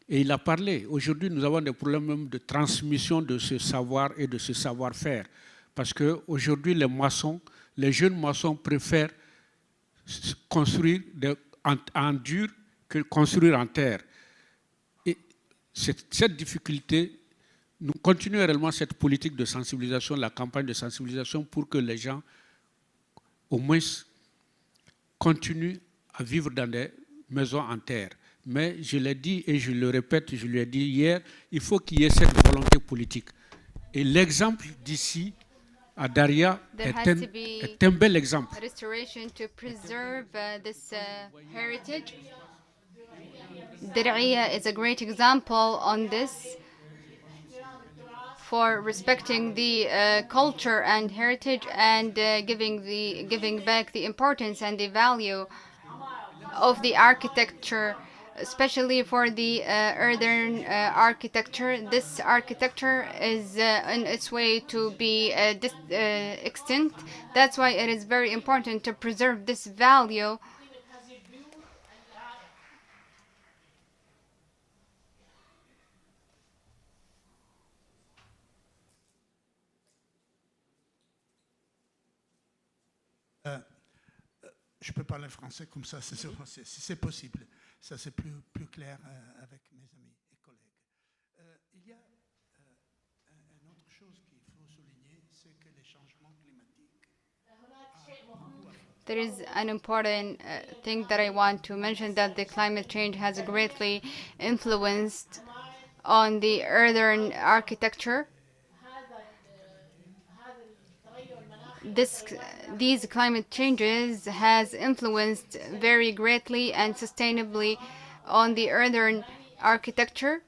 Et il a parlé. Aujourd'hui, nous avons des problèmes même de transmission de ce savoir et de ce savoir-faire. Parce qu'aujourd'hui, les maçons, les jeunes maçons préfèrent construire en dur que construire en terre. Et cette difficulté, nous continuons réellement cette politique de sensibilisation, la campagne de sensibilisation pour que les gens, au moins, continuent à vivre dans des maisons en terre. Mais je l'ai dit et je le répète, je lui ai dit hier, il faut qu'il y ait cette volonté politique. Et l'exemple d'ici, à Daria, est un bel exemple. Restoration to preserve this heritage. Daria is a great example on this for respecting the culture and heritage and giving back the importance and the value of the architecture, especially for the earthen architecture. This architecture is on its way to be extinct. That's why it is very important to preserve this value. Je peux parler français comme ça, si c'est possible. Ça, c'est plus clair avec mes amis. There is an important thing that I want to mention, that the climate change has greatly influenced on the earthen architecture. This, these climate changes has influenced very greatly and sustainably on the earthen architecture,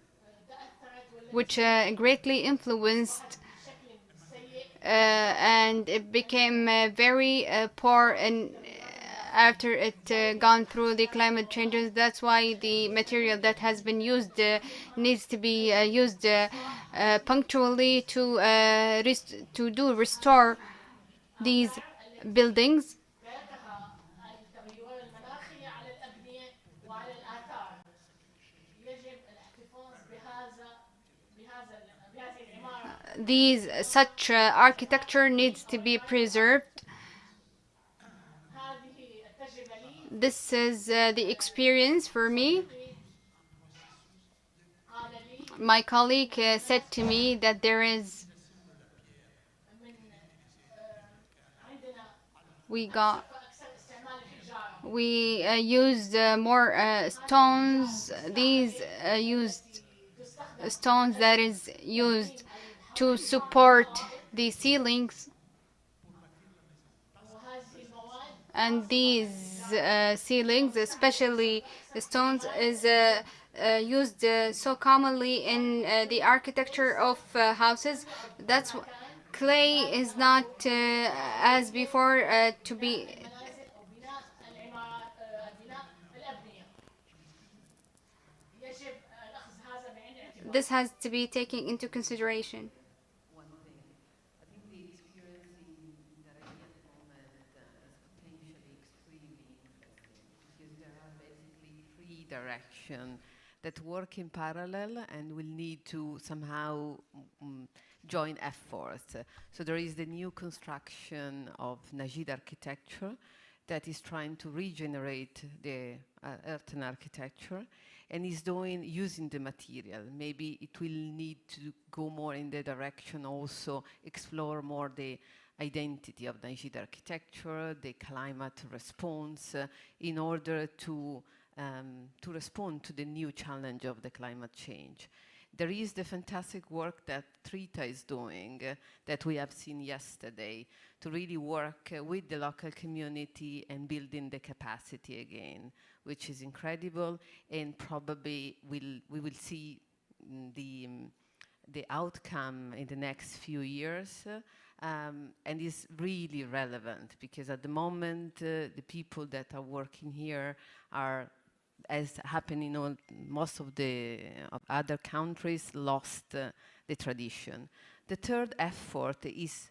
which greatly influenced and it became very poor and after it gone through the climate changes. That's why the material that has been used needs to be used punctually to do restore these buildings. These such architecture needs to be preserved. This is the experience for me. My colleague said to me that there is we used more stones. These used stones that is used to support the ceilings, and these ceilings, especially stones, is used so commonly in the architecture of houses. That's clay is not as before to be. This has to be taken into consideration. One thing, I think the experience in the Arabian moment is potentially extremely interesting because there are basically three directions that work in parallel and will need to somehow join efforts. So there is the new construction of Najid architecture that is trying to regenerate the earthen architecture and is doing using the material. Maybe it will need to go more in the direction also explore more the identity of Najid architecture, the climate response, in order to respond to the new challenge of the climate change. There is the fantastic work that Trita is doing that we have seen yesterday to really work with the local community and building the capacity again, which is incredible, and probably we will see the outcome in the next few years, and is really relevant because at the moment the people that are working here are, as happened in most of the other countries, lost the tradition. The third effort is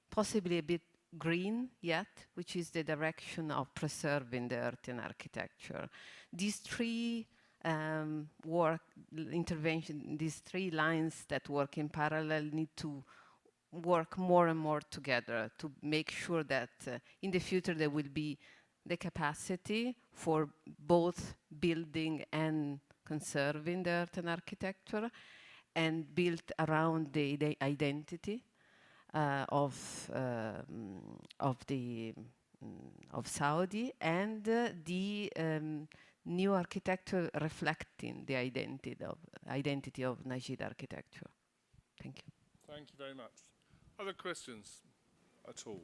possibly a bit green yet, which is the direction of preserving the earthen architecture. These three these three lines that work in parallel need to work more and more together to make sure that in the future there will be the capacity for both building and conserving the earthen architecture and built around the identity of Saudi and the new architecture reflecting the identity of Najid architecture. Thank you. Thank you very much. Other questions at all?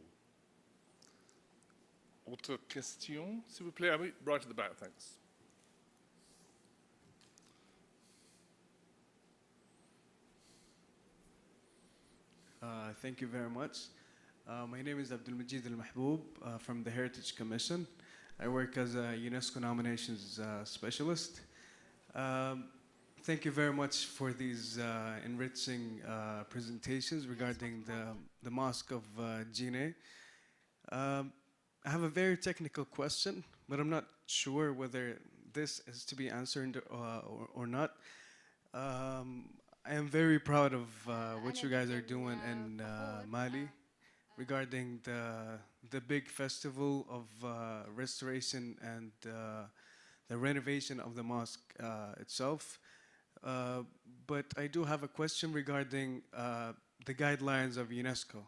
Autre question, s'il vous plaît? Right at the back, thanks. Thank you very much. My name is Abdul Majid Al Mahboub from the Heritage Commission. I work as a UNESCO nominations specialist. Thank you very much for these enriching presentations regarding the Mosque of Jineh. I have a very technical question, but I'm not sure whether this is to be answered or not. I am very proud of what you guys are doing in Mali regarding the big festival of restoration and the renovation of the mosque itself. But I do have a question regarding the guidelines of UNESCO.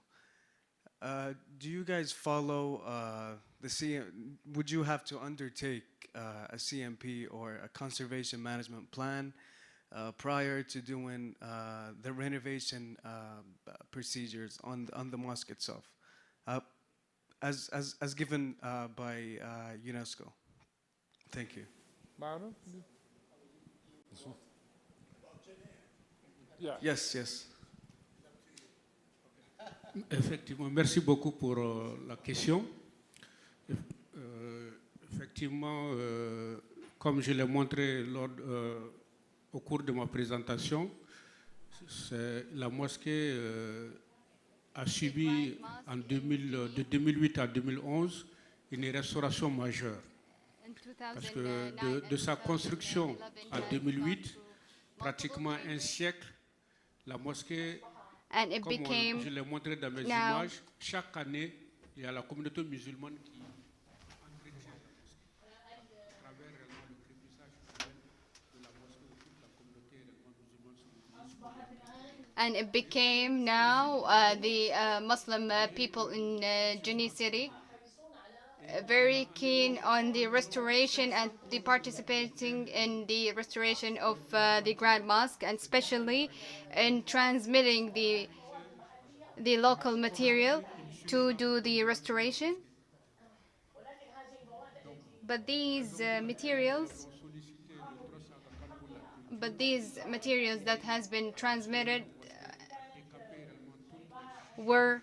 Do you guys follow would you have to undertake a CMP or a conservation management plan prior to doing the renovation procedures on the mosque itself, as given by UNESCO? Thank you. Mauro? Yeah. Yes, yes. Effectivement, merci beaucoup pour la question. Effectivement, comme je l'ai montré au cours de ma présentation, la mosquée a subi de 2008 à 2011 une restauration majeure. Parce que de sa construction en 2008, pratiquement un siècle, la mosquée, comme je l'ai montré dans mes images, chaque année, il y a la communauté musulmane qui entretient la mosquée à travers le crépissage de la mosquée où toute la communauté musulmane se mobilise. And it became now the Muslim people in Jini city very keen on the restoration and the participating in the restoration of the Grand Mosque, and especially in transmitting the local material to do the restoration. But these materials that has been transmitted were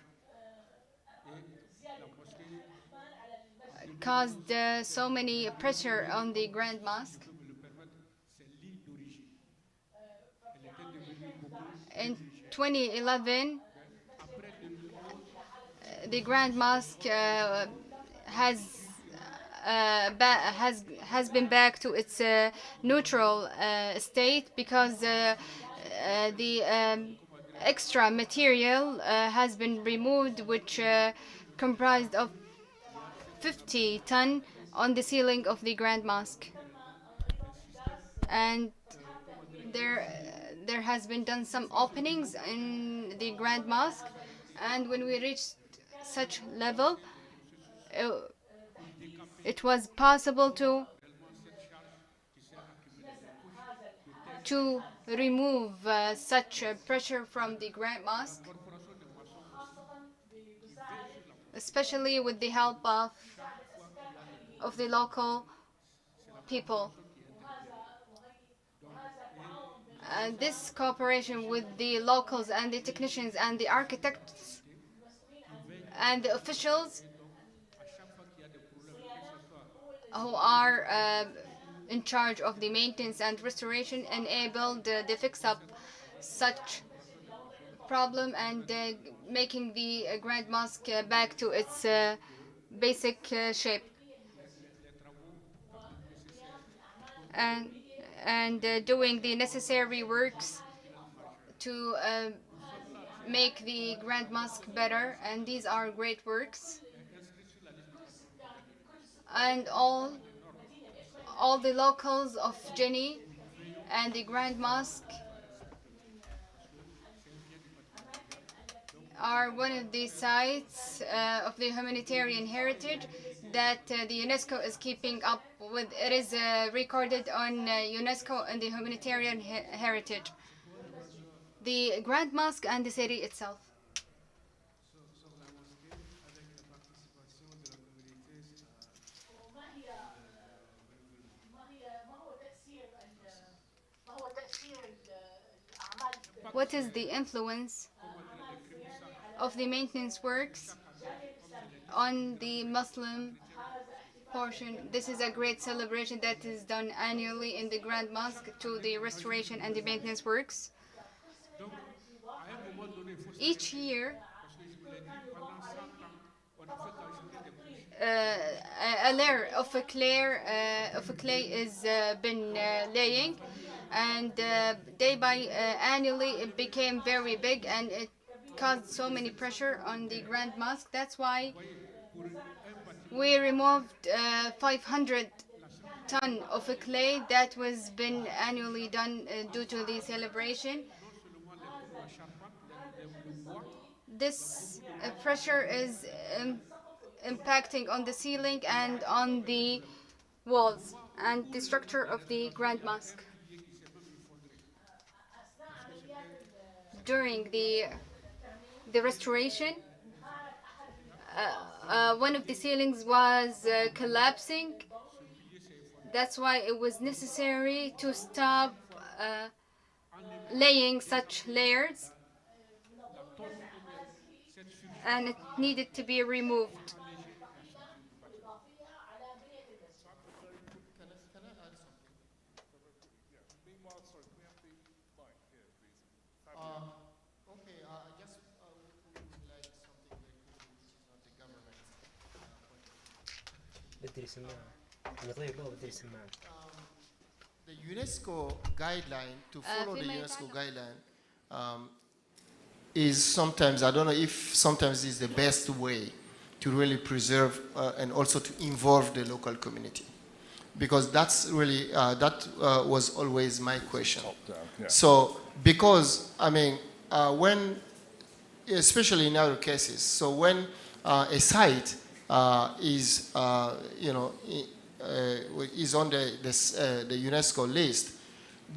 caused so many pressure on the Grand Mosque. In 2011, the Grand Mosque has been back to its neutral state because the extra material has been removed, which comprised of 50 ton on the ceiling of the Grand Mosque, and there has been done some openings in the Grand Mosque, and when we reached such level, it was possible to remove such pressure from the Grand Mosque, especially with the help of the local people. This cooperation with the locals and the technicians and the architects and the officials who are in charge of the maintenance and restoration enabled the fix-up such problem and making the Grand Mosque back to its basic shape. And doing the necessary works to make the Grand Mosque better, and these are great works. And all the locals of Jini and the Grand Mosque are one of the sites of the humanitarian heritage that the UNESCO is keeping up with. It is recorded on UNESCO and the humanitarian heritage. The Grand Mosque and the city itself. What is the influence of the maintenance works on the Muslim portion? This is a great celebration that is done annually in the Grand Mosque to the restoration and the maintenance works. Each year, a layer of a clay is been laying, and day by annually it became very big, and it caused so many pressure on the Grand Mosque. That's why we removed 500 ton of a clay that was been annually done due to the celebration. This pressure is impacting on the ceiling and on the walls and the structure of the Grand Mosque. During the restoration, one of the ceilings was collapsing. That's why it was necessary to stop laying such layers, and it needed to be removed. Okay, just would like something very quickly, which is not the government the UNESCO guideline, to follow the UNESCO guideline, is sometimes, I don't know if sometimes is the best way to really preserve and also to involve the local community. Because that's really, that was always my question. Top down, yeah. So, because, I mean, when, especially in other cases, so when a site is, you know, is on the UNESCO list,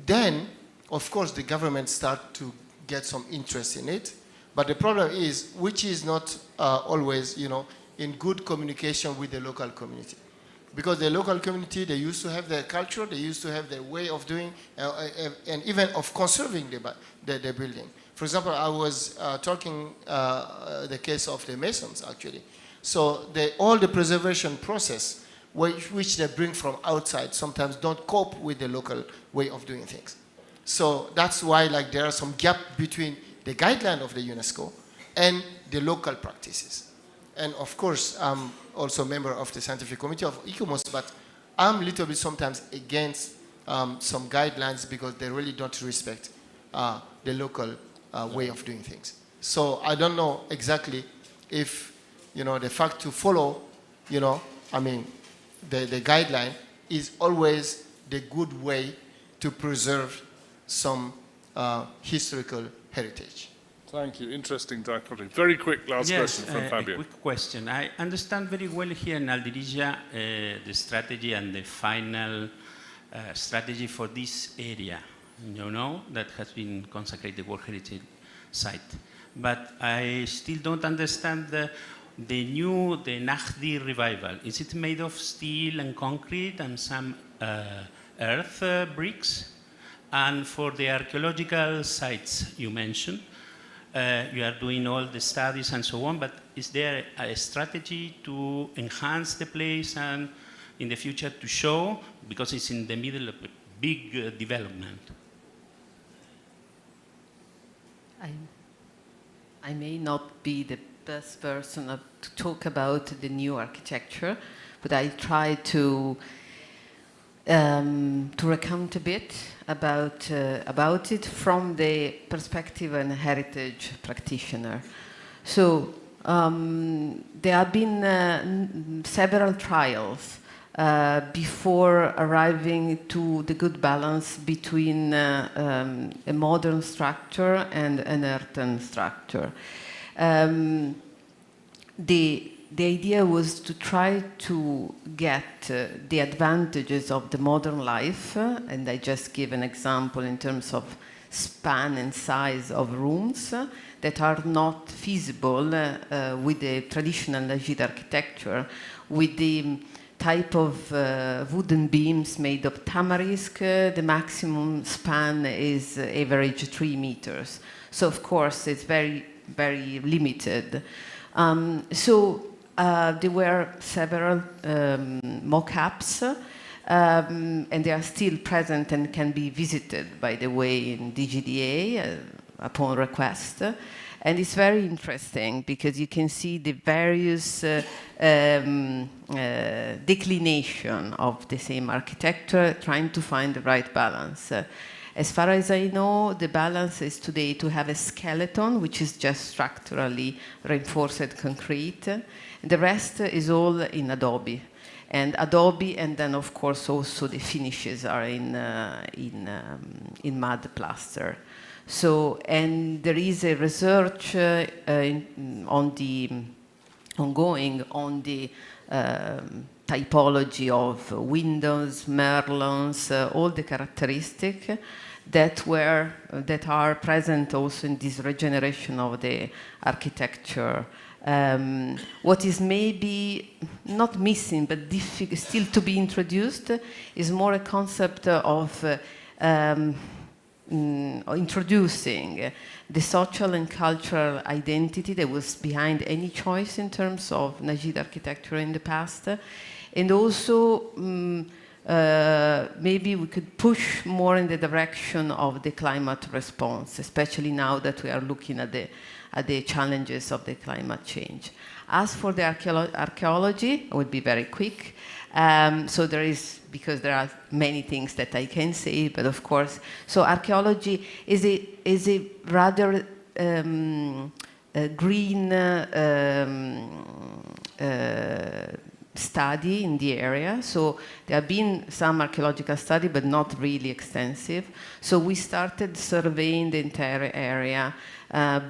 then, of course, the government start to get some interest in it. But the problem is, which is not always, you know, in good communication with the local community. Because the local community, they used to have their culture, they used to have their way of doing, and even of conserving the building. For example, I was talking the case of the Masons, actually. So all the preservation process, which they bring from outside, sometimes don't cope with the local way of doing things. So that's why, like, there are some gap between the guideline of the UNESCO and the local practices. And of course, I'm also a member of the scientific committee of ICOMOS, but I'm a little bit sometimes against some guidelines because they really don't respect the local way of doing things. So I don't know exactly if, you know, the fact to follow, you know, I mean, the guideline is always the good way to preserve some historical heritage. Thank you. Interesting dichotomy. Very quick last question from Fabio. A quick question. I understand very well here in Aldirija the strategy and the final strategy for this area, you know, that has been consecrated World Heritage Site. But I still don't understand the Nahdi revival. Is it made of steel and concrete and some earth bricks? And for the archaeological sites you mentioned, you are doing all the studies and so on, but is there a strategy to enhance the place and in the future to show, because it's in the middle of a big development? I may not be the best person to talk about the new architecture, but I try to recount a bit about it from the perspective of a heritage practitioner. So there have been several trials before arriving to the good balance between a modern structure and an earthen structure. The idea was to try to get the advantages of the modern life, and I just give an example in terms of span and size of rooms that are not feasible with the traditional Najid architecture, with the type of wooden beams made of tamarisk. The maximum span is average 3 meters. So of course it's very, very limited. There were several mock-ups, and they are still present and can be visited, by the way, in DGDA upon request. And it's very interesting because you can see the various declination of the same architecture, trying to find the right balance. As far as I know, the balance is today to have a skeleton, which is just structurally reinforced concrete. The rest is all in Adobe. And then of course also the finishes are in mud plaster. So, and there is a research on the ongoing on the typology of windows, merlons, all the characteristics that are present also in this regeneration of the architecture. What is maybe not missing but still to be introduced is more a concept of introducing the social and cultural identity that was behind any choice in terms of Najid architecture in the past. And also maybe we could push more in the direction of the climate response, especially now that we are looking at the challenges of the climate change. As for the archaeology, I will be very quick. So because there are many things that I can say, but of course, so archaeology is a rather green study in the area. So there have been some archaeological study, but not really extensive. So we started surveying the entire area,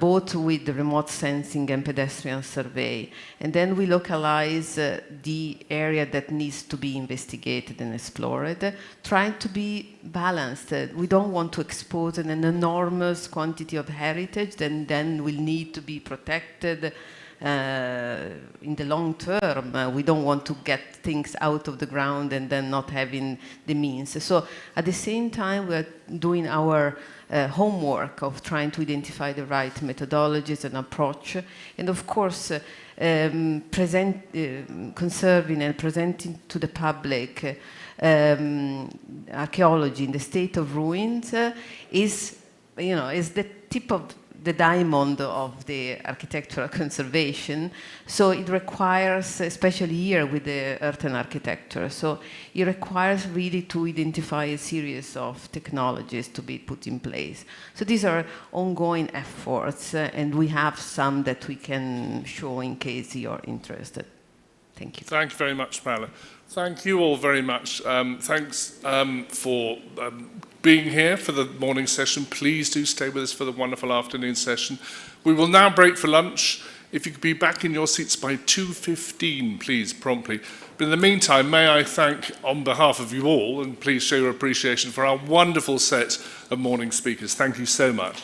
both with the remote sensing and pedestrian survey. And then we localize the area that needs to be investigated and explored, trying to be balanced. We don't want to expose an enormous quantity of heritage that then will need to be protected in the long term. We don't want to get things out of the ground and then not having the means. So at the same time, we're doing our homework of trying to identify the right methodologies and approach, and of course conserving and presenting to the public archaeology in the state of ruins is the tip of the diamond of the architectural conservation. So it requires, especially here with the Earthen architecture, so it requires really to identify a series of technologies to be put in place. So these are ongoing efforts, and we have some that we can show in case you're interested. Thank you. Thank you very much, Paola. Thank you all very much. Thanks for being here for the morning session. Please do stay with us for the wonderful afternoon session. We will now break for lunch. If you could be back in your seats by 2:15, please, promptly. But in the meantime, may I thank, on behalf of you all, and please show your appreciation for our wonderful set of morning speakers. Thank you so much.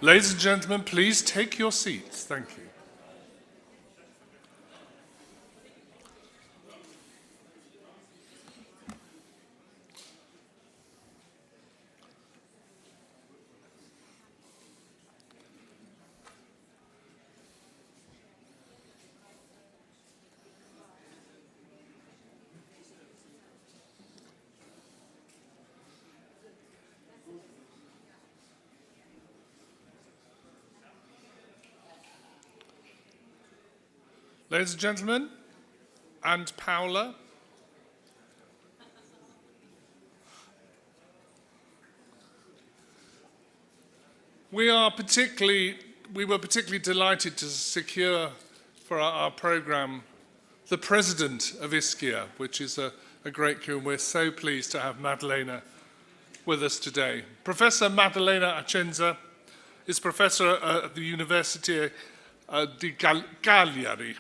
Ladies and gentlemen, please take your seats. Thank you. Ladies and gentlemen, and Paula. We were particularly delighted to secure for our program the president of Ischia, which is a great coup, and we're so pleased to have Maddalena with us today. Professor Maddalena Acenza is professor at the University di Cagliari.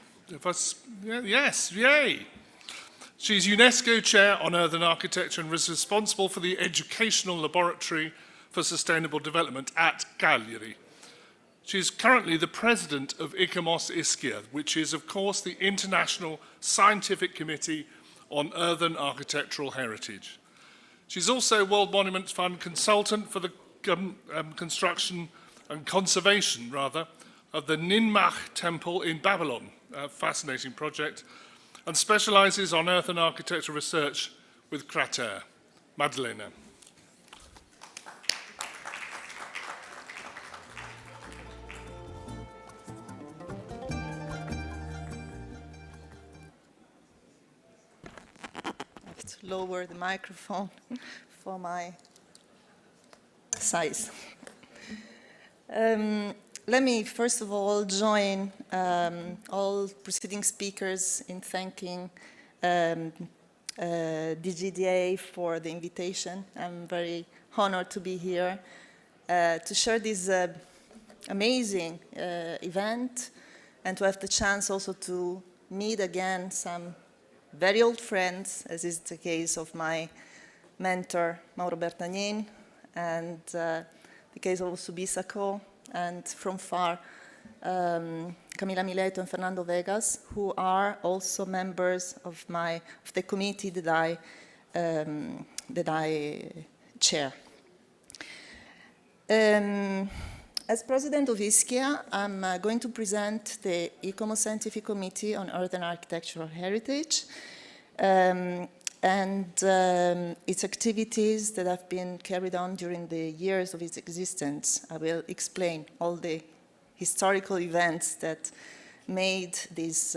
Yes, yay! She's UNESCO Chair on Earthen Architecture and is responsible for the Educational Laboratory for Sustainable Development at Cagliari. She's currently the president of ICOMOS Ischia, which is, of course, the International Scientific Committee on Earthen Architectural Heritage. She's also World Monuments Fund consultant for the construction and conservation, rather, of the Ninmach Temple in Babylon, a fascinating project, and specializes on earthen architecture research with Crater. Maddalena. I have to lower the microphone for my size. Let me first of all join all preceding speakers in thanking DGDA for the invitation. I'm very honored to be here to share this amazing event and to have the chance also to meet again some very old friends, as is the case of my mentor Mauro Bertagnin and the case of Subisako, and from far, Camila Mileto and Fernando Vegas, who are also members of the committee that I chair. As president of Ischia, I'm going to present the ICOMOS Scientific Committee on Earthen Architectural Heritage and its activities that have been carried on during the years of its existence. I will explain all the historical events that made this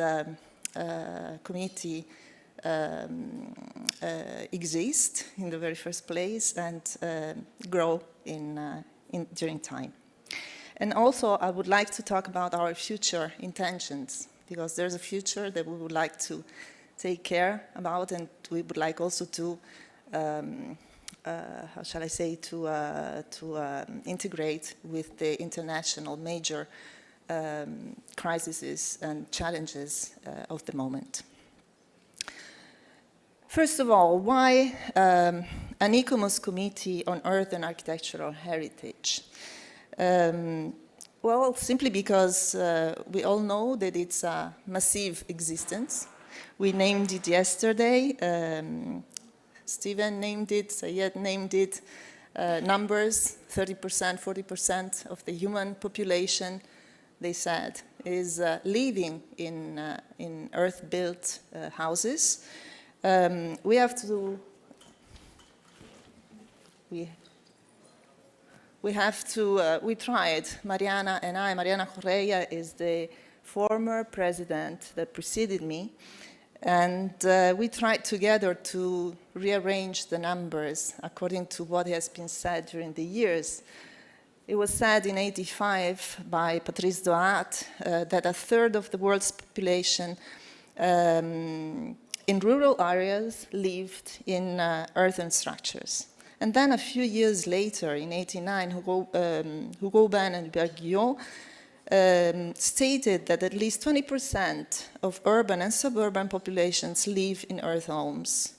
committee exist in the very first place and grow during time. And also, I would like to talk about our future intentions, because there's a future that we would like to take care about, and we would like also to, how shall I say, to integrate with the international major crises and challenges of the moment. First of all, why an ICOMOS Committee on Earthen Architectural Heritage? Well, simply because we all know that it's a massive existence. We named it yesterday. Stephen named it, Sayed named it. Numbers, 30%, 40% of the human population, they said, is living in earth-built houses. We have to we tried, Mariana and I, Mariana Correa is the former president that preceded me, and we tried together to rearrange the numbers according to what has been said during the years. It was said in '85 by Patrice Doat that a third of the world's population in rural areas lived in earthen structures. And then a few years later, in '89, Hugo Ben and Berguillon stated that at least 20% of urban and suburban populations live in earth homes.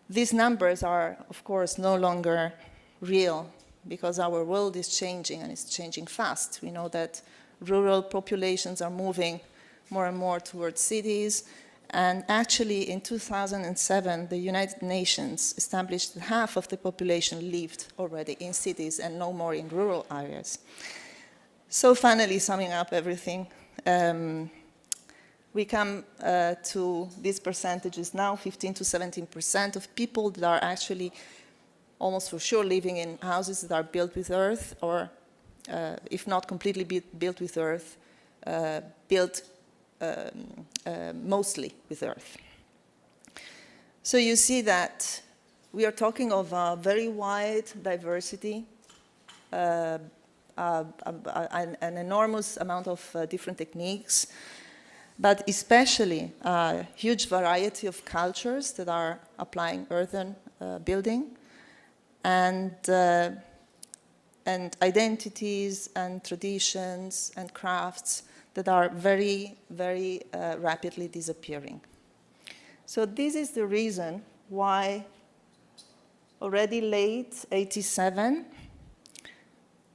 These numbers are, of course, no longer real. because our world is changing and it's changing fast. We know that rural populations are moving more and more towards cities. And actually, in 2007, the United Nations established that half of the population lived already in cities and no more in rural areas. So finally, summing up everything, we come to these percentages now, 15 to 17% of people that are actually almost for sure living in houses that are built with earth, or if not completely built with earth, built mostly with earth. So you see that we are talking of a very wide diversity, an enormous amount of different techniques, but especially a huge variety of cultures that are applying earthen building, and identities and traditions and crafts that are very, very rapidly disappearing. So this is the reason why already late '87,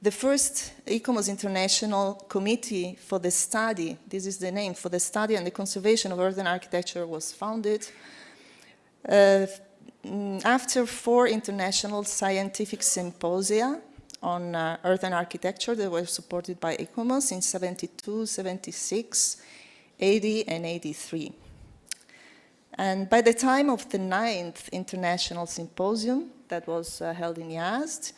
the first ICOMOS International Committee for the Study, this is the name, for the Study and the Conservation of Earthen Architecture was founded. After 4 international scientific symposia on earthen architecture that were supported by ICOMOS in 72, 76, 80, and 83. And by the time of the 9th International Symposium that was held in Yazd,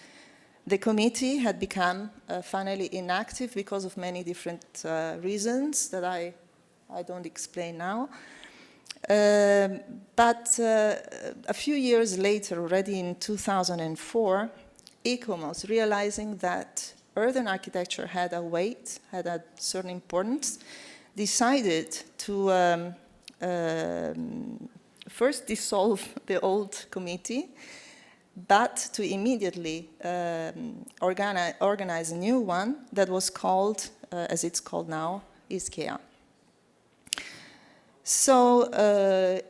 the committee had become finally inactive because of many different reasons that I don't explain now. But a few years later, already in 2004, ICOMOS, realizing that earthen architecture had a weight, had a certain importance, decided to first dissolve the old committee, but to immediately organize a new one that was called, as it's called now, ISKEA. So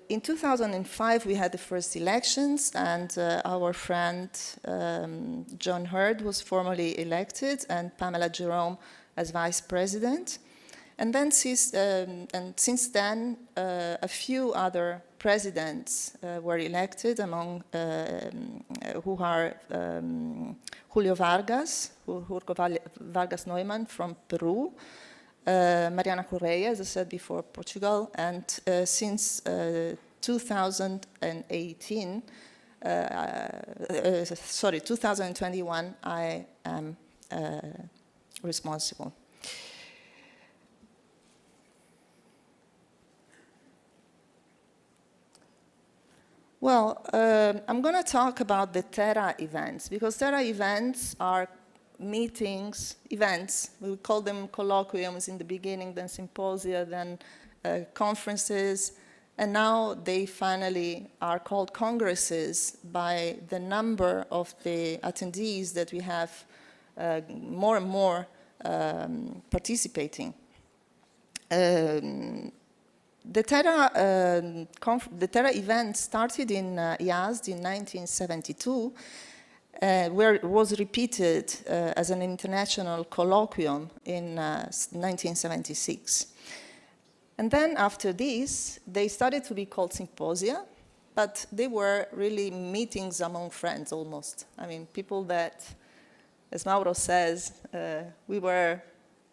in 2005, we had the first elections, and our friend John Hurd was formally elected, and Pamela Jerome as vice president. And then since then, a few other presidents were elected, among who are Julio Vargas, Vargas Neumann from Peru, Mariana Correa, as I said before, Portugal, and since 2018, 2021, I am responsible. Well, I'm going to talk about the Terra events, because Terra events are meetings, events. We call them colloquiums in the beginning, then symposia, then conferences, and now they finally are called congresses by the number of the attendees that we have more and more participating. The Terra event started in Yazd in 1972, where it was repeated as an international colloquium in 1976. And then after this, they started to be called symposia, but they were really meetings among friends almost. I mean, people that, as Mauro says, we were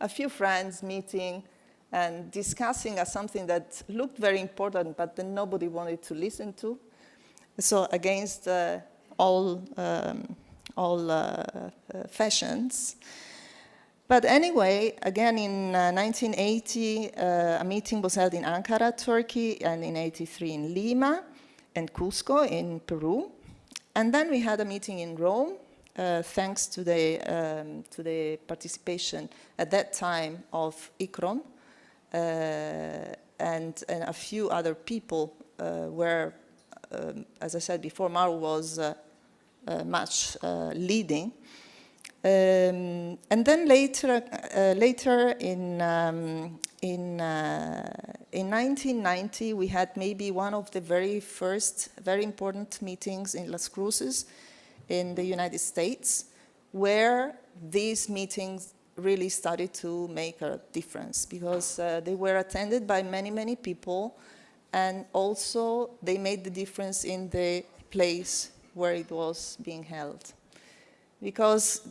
a few friends meeting and discussing something that looked very important, but then nobody wanted to listen to. So against all fashions. But anyway, again in 1980, a meeting was held in Ankara, Turkey, and in 83 in Lima and Cusco in Peru. And then we had a meeting in Rome, thanks to the participation at that time of ICROM, and a few other people where, as I said before, Mauro was much leading. And then later in 1990, we had maybe one of the very first, very important meetings in Las Cruces in the United States, where these meetings really started to make a difference, because they were attended by many, many people, and also they made the difference in the place where it was being held. Because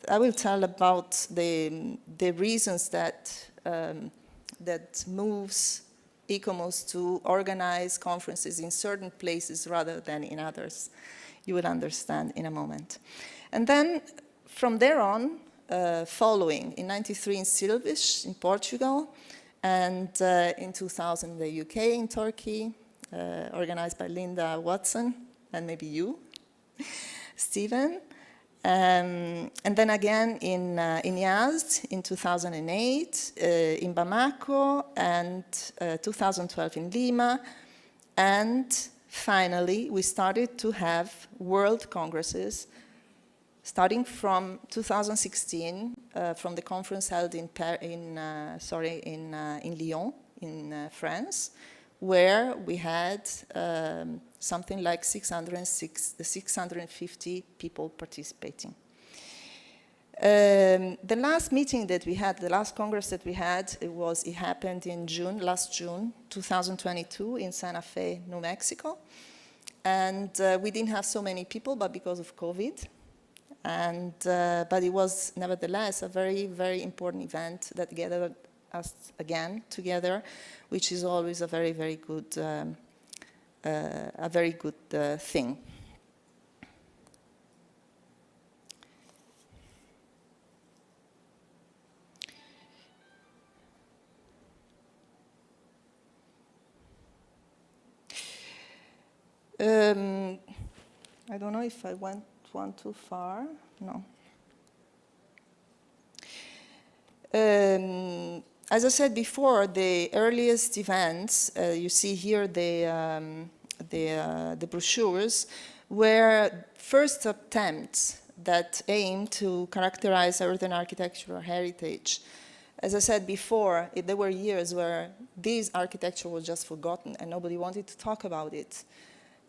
I will tell about the reasons that, that moves ICOMOS to organize conferences in certain places rather than in others. You will understand in a moment. And then from there on, following in 93 in Silves in Portugal, and in 2000 in the UK, in Turkey, organized by Linda Watson, and maybe you, Stephen. And then again in Yazd in 2008, in Bamako, and 2012 in Lima. And finally, we started to have world congresses starting from 2016, from the conference held in Lyon, in France, where we had something like 650 people participating. The last meeting that we had, the last congress that we had, it happened in June, last June, 2022, in Santa Fe, New Mexico. And we didn't have so many people, but because of COVID. And, but it was nevertheless a very, very important event that gathered us again together, which is always a very, very good, thing. I don't know if I went one too far. No. As I said before, the earliest events, you see here the brochures, were first attempts that aimed to characterize Earthen architectural heritage. As I said before, there were years where this architecture was just forgotten and nobody wanted to talk about it.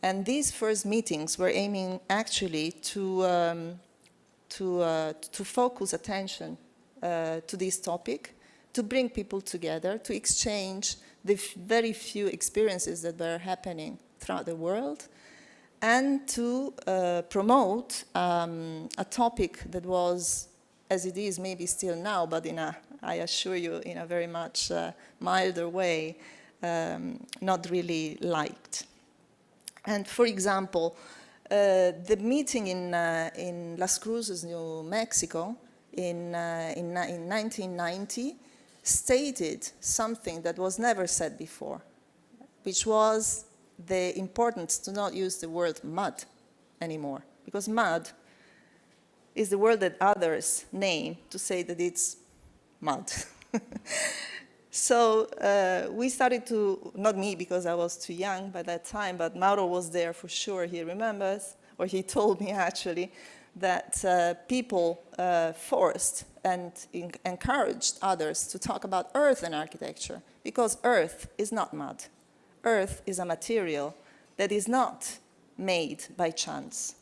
And these first meetings were aiming actually to focus attention to this topic, to bring people together, to exchange the very few experiences that were happening throughout the world, and to promote a topic that was, as it is maybe still now, but in a, I assure you, in a very much milder way, not really liked. And for example, the meeting in Las Cruces, New Mexico, in 1990, stated something that was never said before, which was the importance to not use the word mud anymore, because mud is the word that others name to say that it's mud. So we started to, not me because I was too young by that time, but Mauro was there for sure, he remembers, or he told me actually, that people forced and encouraged others to talk about earth and architecture, because earth is not mud. Earth is a material that is not made by chance.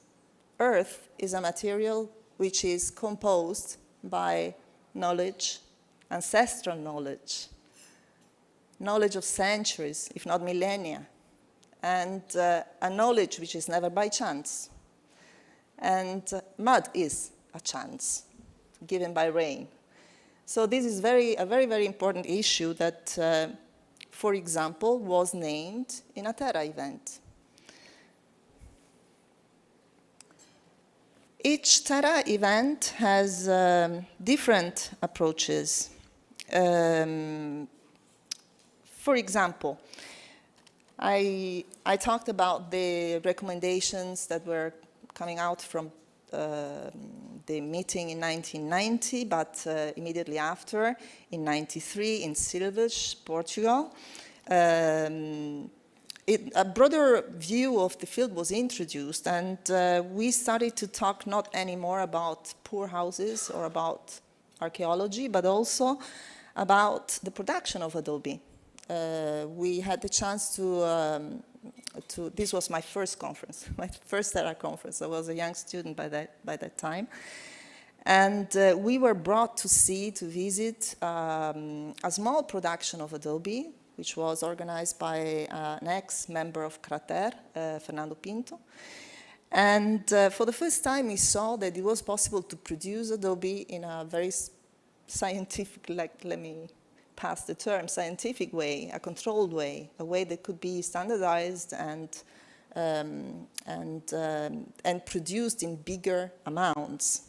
Earth is a material which is composed by knowledge, ancestral knowledge, knowledge of centuries, if not millennia, and a knowledge which is never by chance. And mud is a chance given by rain. So this is a very, very important issue that, for example, was named in a Terra event. Each Terra event has different approaches. For example, I talked about the recommendations that were coming out from the meeting in 1990, but immediately after, in 93, in Silves, Portugal. A broader view of the field was introduced, and we started to talk not anymore about poor houses or about archaeology, but also about the production of adobe. We had the chance to this was my first conference, my first Terra conference. I was a young student by that time. And we were brought to visit a small production of Adobe, which was organized by an ex-member of Crater, Fernando Pinto. And for the first time, we saw that it was possible to produce Adobe in a very scientific, let me pass the term, scientific way, a controlled way, a way that could be standardized and produced in bigger amounts.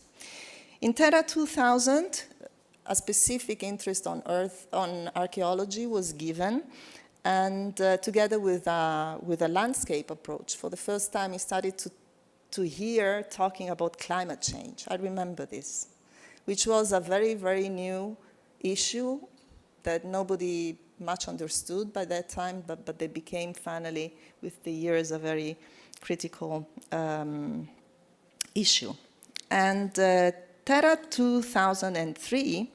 In Terra 2000, a specific interest on archaeology was given, and together with a landscape approach, for the first time we started to hear talking about climate change. I remember this, which was a very, very new issue that nobody much understood by that time, but they became finally, with the years, a very critical issue. And Terra 2003,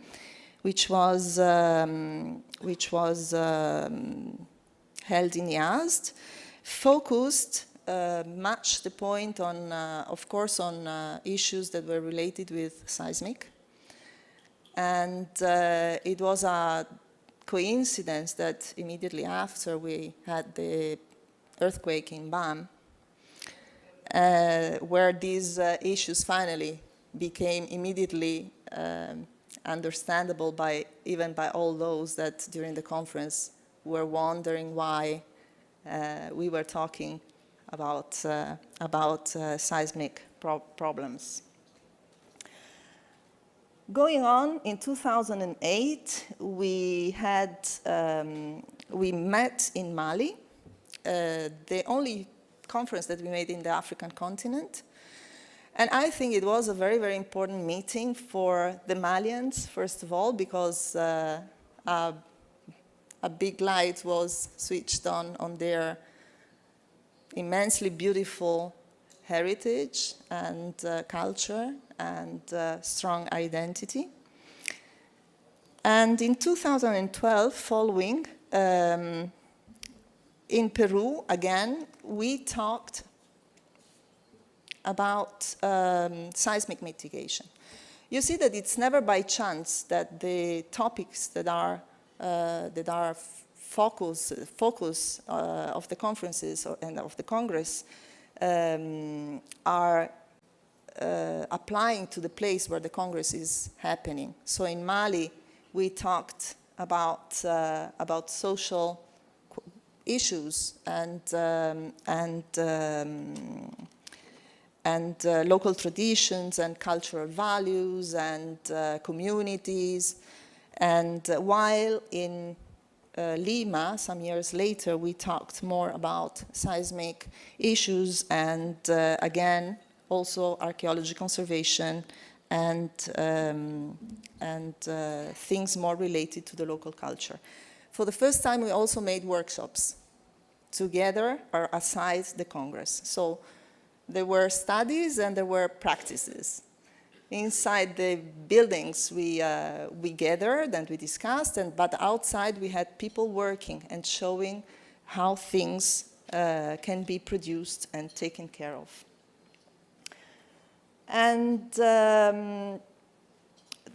which was held in Yazd, focused much the point on, of course, on issues that were related with seismic. And it was a coincidence that immediately after we had the earthquake in Bam, where these issues finally became immediately understandable even by all those that during the conference were wondering why we were talking about seismic problems. Going on, in 2008, we met in Mali, the only conference that we made in the African continent. And I think it was a very, very important meeting for the Malians, first of all, because a big light was switched on their immensely beautiful heritage and culture and strong identity. And in 2012, following, in Peru, again, we talked about seismic mitigation. You see that it's never by chance that the topics that are focus of the conferences and of the Congress are applying to the place where the Congress is happening. So in Mali, we talked about social issues and local traditions and cultural values and communities. And while in Lima, some years later, we talked more about seismic issues and again, also archaeology conservation and things more related to the local culture. For the first time, we also made workshops together or aside the Congress. So there were studies and there were practices. Inside the buildings, we gathered and we discussed, but outside we had people working and showing how things can be produced and taken care of. And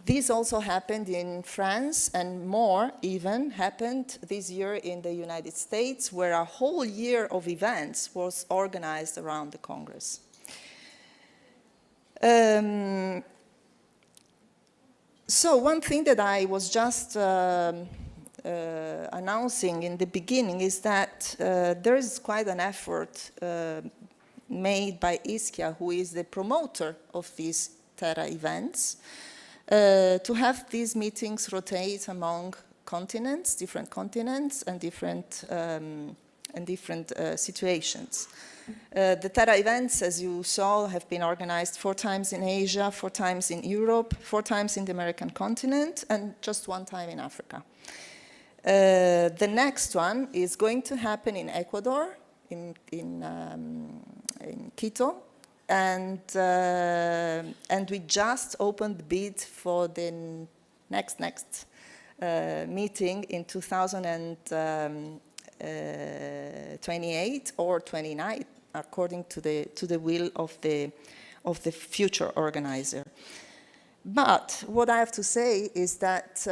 this also happened in France, and more even happened this year in the United States, where a whole year of events was organized around the Congress. So one thing that I was just announcing in the beginning is that there is quite an effort made by Ischia, who is the promoter of these Terra events, to have these meetings rotate among continents, different continents, and different situations. The Terra events, as you saw, have been organized 4 times in Asia, 4 times in Europe, 4 times in the American continent, and just 1 time in Africa. The next one is going to happen in Ecuador, in Quito, and we just opened the bid for the next meeting in 2028 or 29, according to the will of the future organizer. But what I have to say is that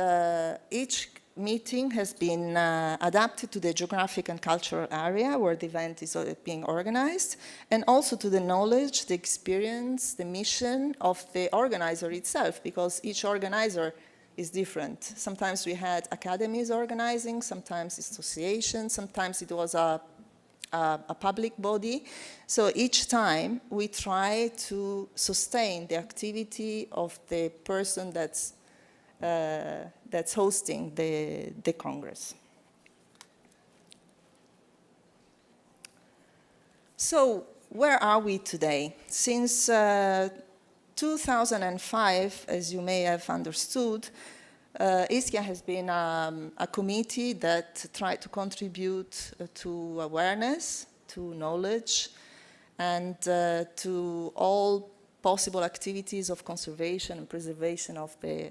each meeting has been adapted to the geographic and cultural area where the event is being organized, and also to the knowledge, the experience, the mission of the organizer itself, because each organizer is different. Sometimes we had academies organizing, sometimes associations, sometimes it was a public body. So each time we try to sustain the activity of the person that's hosting the Congress. So where are we today? Since 2005, as you may have understood, Ischia has been a committee that tried to contribute to awareness, to knowledge, and to all possible activities of conservation and preservation of the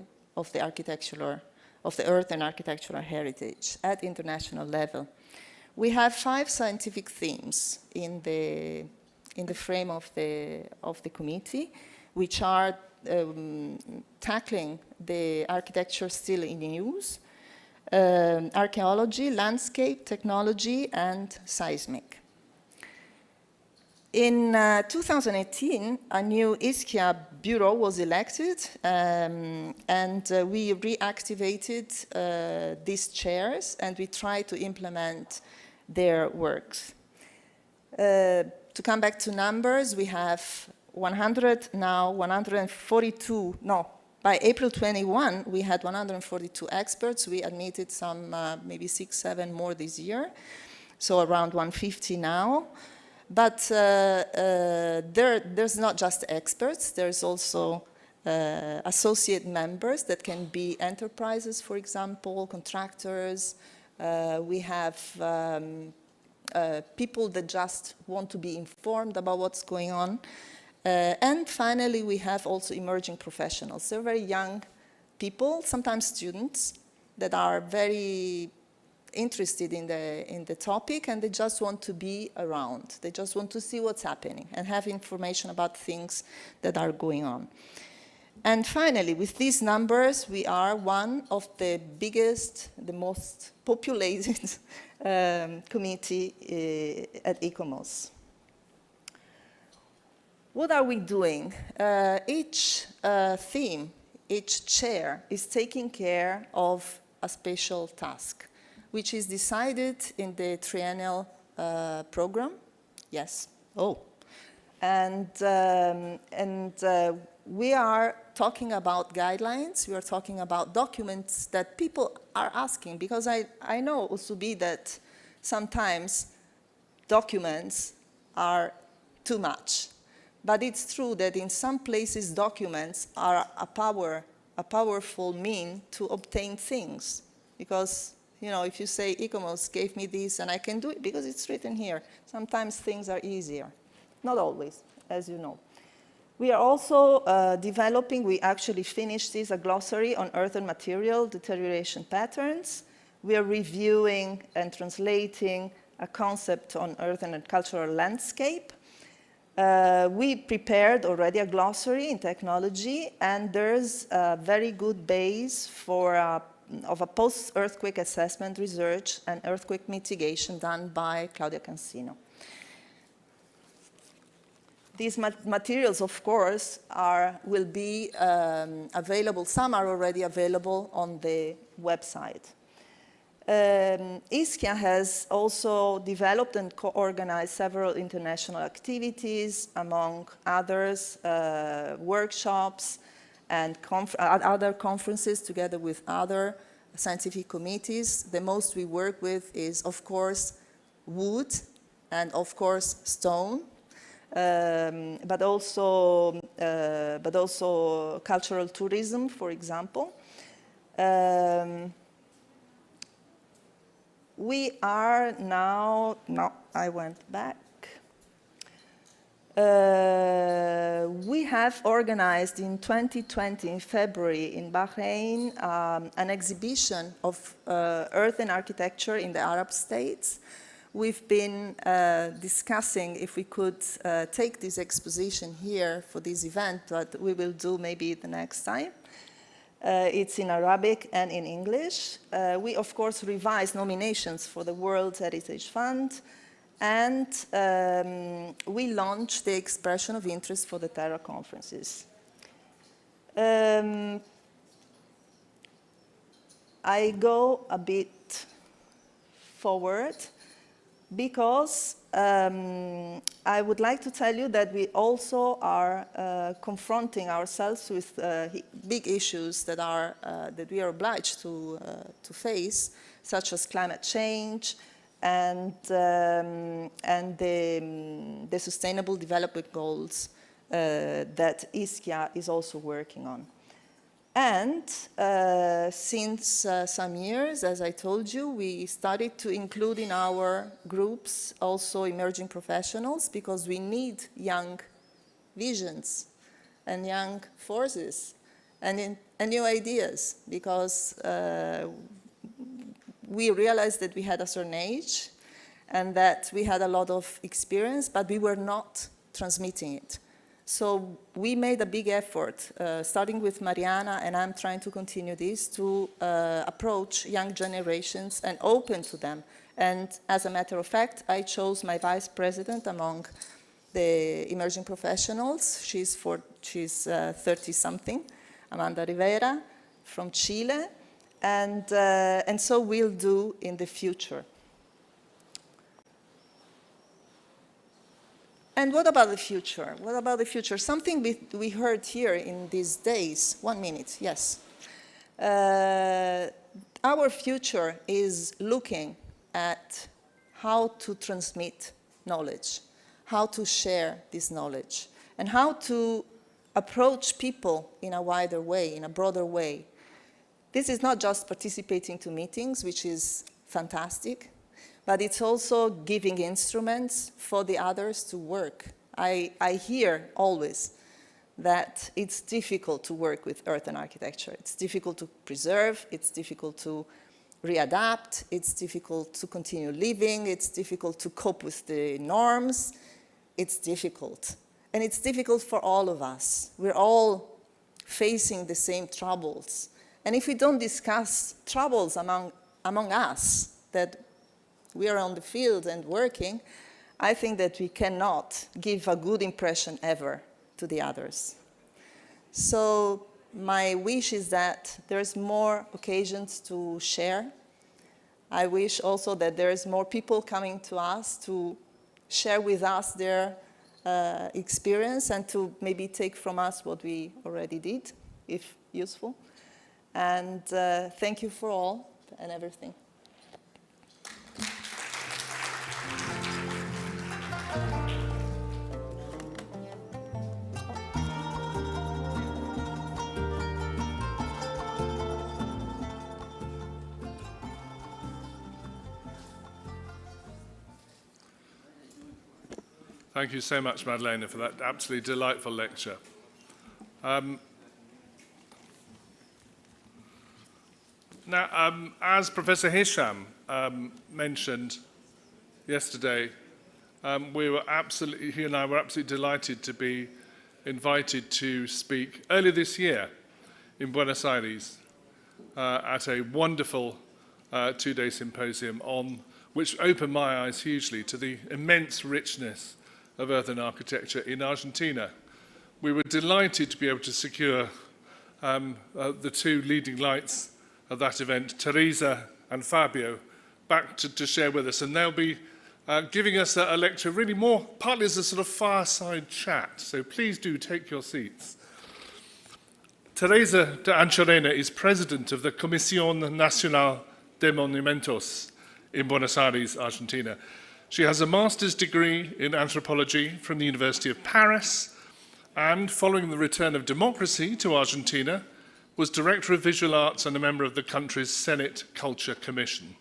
earthen architectural heritage at international level. We have 5 scientific themes in the frame of the committee, which are tackling the architecture still in use, archaeology, landscape, technology, and seismic. In 2018, a new Ischia bureau was elected, and we reactivated these chairs, and we tried to implement their works. To come back to numbers, we have 100 now, 142, no, by April 21, we had 142 experts. We admitted some, maybe 6, 7 more this year, so around 150 now. But there's not just experts, there's also associate members that can be enterprises, for example, contractors. We have people that just want to be informed about what's going on. And finally, we have also emerging professionals. They're very young people, sometimes students, that are very interested in the topic, and they just want to be around. They just want to see what's happening and have information about things that are going on. And finally, with these numbers, we are one of the biggest, the most populated committee at ICOMOS. What are we doing? Each theme, each chair is taking care of a special task, which is decided in the triennial program. Yes. Oh. And we are talking about guidelines. We are talking about documents that people are asking, because I know, Usubi, that sometimes documents are too much. But it's true that in some places documents are a powerful mean to obtain things. Because, you know, if you say ICOMOS gave me this and I can do it because it's written here, sometimes things are easier. Not always, as you know. We are also developing, we actually finished this, a glossary on earthen material deterioration patterns. We are reviewing and translating a concept on earthen and cultural landscape. We prepared already a glossary in technology, and there's a very good base for of a post-earthquake assessment research and earthquake mitigation done by Claudia Cansino. These materials, of course, will be available. Some are already available on the website. Ischia has also developed and co-organized several international activities, among others, workshops and other conferences together with other scientific committees. The most we work with is, of course, wood and, of course, stone, but also cultural tourism, for example. We are now, no, I went back. We have organized in 2020, in February, in Bahrain, an exhibition of earthen architecture in the Arab states, we've been discussing if we could take this exposition here for this event, but we will do maybe the next time. It's in Arabic and in English. We, of course, revised nominations for the World Heritage Fund, and we launched the expression of interest for the Terra conferences. I go a bit forward because I would like to tell you that we also are confronting ourselves with big issues that we are obliged to face, such as climate change and the Sustainable Development Goals that Ischia is also working on. And since some years, as I told you, we started to include in our groups also emerging professionals, because we need young visions and young forces and new ideas, because we realized that we had a certain age and that we had a lot of experience, but we were not transmitting it. So we made a big effort, starting with Mariana, and I'm trying to continue this, to approach young generations and open to them. And as a matter of fact, I chose my vice president among the emerging professionals. She's 30-something, Amanda Rivera from Chile, and so we'll do in the future. And what about the future? What about the future? Something we heard here in these days. 1 minute, yes. Our future is looking at how to transmit knowledge, how to share this knowledge, and how to approach people in a wider way, in a broader way. This is not just participating to meetings, which is fantastic, but it's also giving instruments for the others to work. I hear always that it's difficult to work with earthen architecture. It's difficult to preserve, it's difficult to readapt, it's difficult to continue living, it's difficult to cope with the norms. It's difficult. And it's difficult for all of us. We're all facing the same troubles. And if we don't discuss troubles among us, that we are on the field and working, I think that we cannot give a good impression ever to the others. So my wish is that there's more occasions to share. I wish also that there's more people coming to us to share with us their experience and to maybe take from us what we already did, if useful. And thank you for all and everything. Thank you so much, Madalena, for that absolutely delightful lecture. Now, as Professor Hisham mentioned yesterday, he and I were absolutely delighted to be invited to speak earlier this year in Buenos Aires at a wonderful two-day symposium which opened my eyes hugely to the immense richness of earthen architecture in Argentina. We were delighted to be able to secure the two leading lights of that event, Teresa and Fabio, back to share with us. And they'll be giving us a lecture really more, partly as a sort of fireside chat. So please do take your seats. Teresa de Anchorena is president of the Comisión Nacional de Monumentos in Buenos Aires, Argentina. She has a master's degree in anthropology from the University of Paris, and following the return of democracy to Argentina, was director of visual arts and a member of the country's Senate Culture Commission.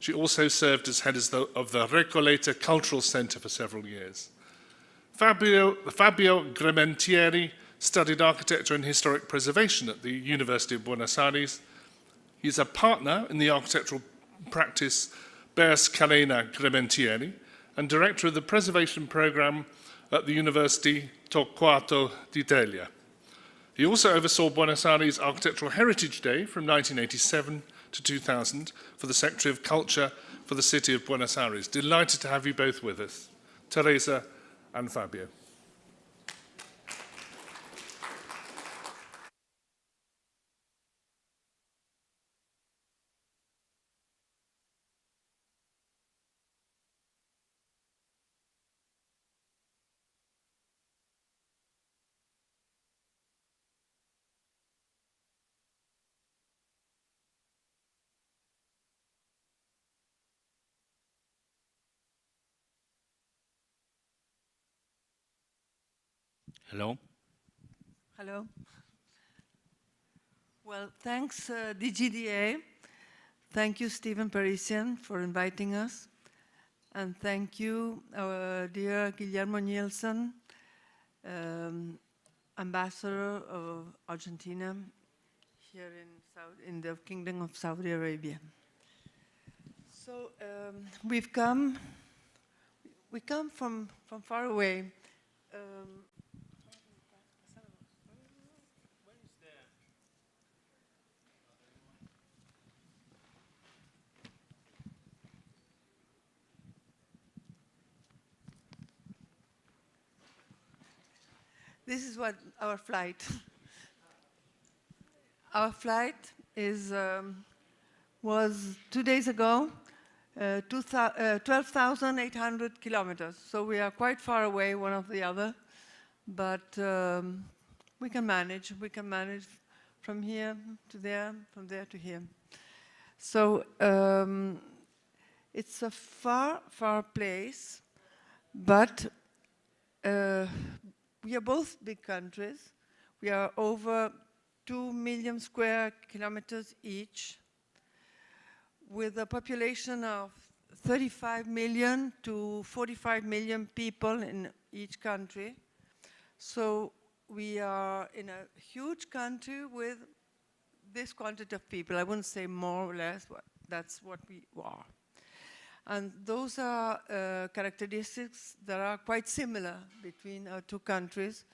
She also served as head of the Recoleta Cultural Center for several years. Fabio Grementieri studied architecture and historic preservation at the University of Buenos Aires. He's a partner in the architectural practice Bers Carena Crementieri, and Director of the Preservation Programme at the University Torquato d'Italia. He also oversaw Buenos Aires Architectural Heritage Day from 1987 to 2000 for the Secretary of Culture for the City of Buenos Aires. Delighted to have you both with us, Teresa and Fabio. Hello. Hello. Well, thanks, DGDA. Thank you, Stephen Parisian, for inviting us. And thank you, our dear Guillermo Nielsen, Ambassador of Argentina here in the Kingdom of Saudi Arabia. So we come from far away. This is what our flight. Our flight was 2 days ago, 12,800 kilometers. So we are quite far away, one of the other, but we can manage. We can manage from here to there, from there to here. So it's a far, far place, but we are both big countries. We are over 2 million square kilometers each, with a population of 35 million to 45 million people in each country. So we are in a huge country with this quantity of people. I wouldn't say more or less, but that's what we are. And those are characteristics that are quite similar between our two countries.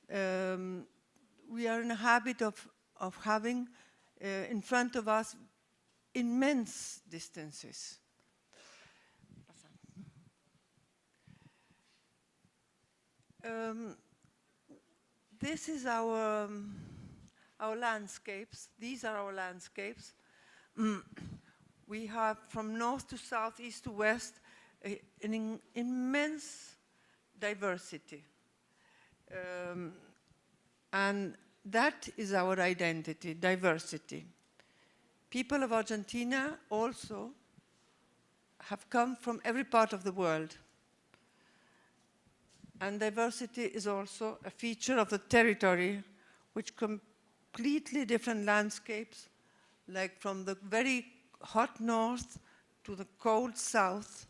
We are in a habit of having in front of us immense distances. This is our landscapes. These are our landscapes. We have from north to south, east to west, an immense diversity. And that is our identity, diversity. People of Argentina also have come from every part of the world. And diversity is also a feature of the territory, which completely different landscapes, like from the very hot north to the cold south,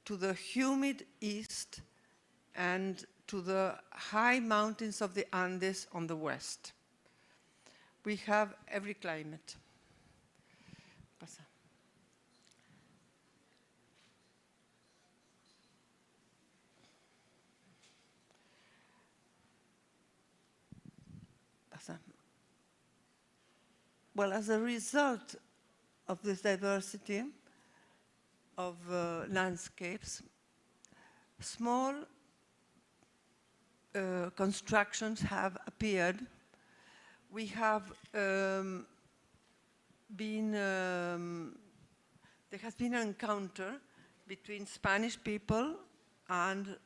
to the humid east, and to the high mountains of the Andes on the west. We have every climate. Well, as a result of this diversity of landscapes, small constructions have appeared. We have there has been an encounter between Spanish people and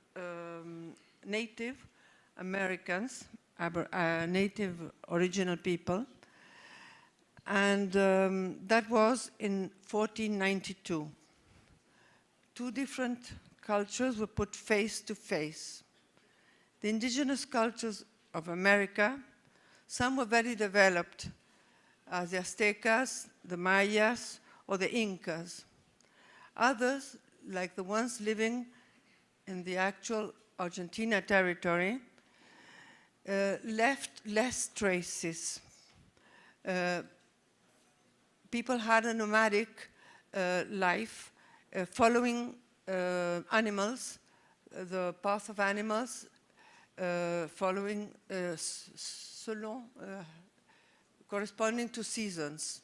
Native Americans, native original people. And that was in 1492. Two different cultures were put face to face. The indigenous cultures of America, some were very developed, as the Aztecas, the Mayas, or the Incas. Others, like the ones living in the actual Argentina territory, left less traces. People had a nomadic life, following animals, the path of animals, following selon, corresponding to seasons.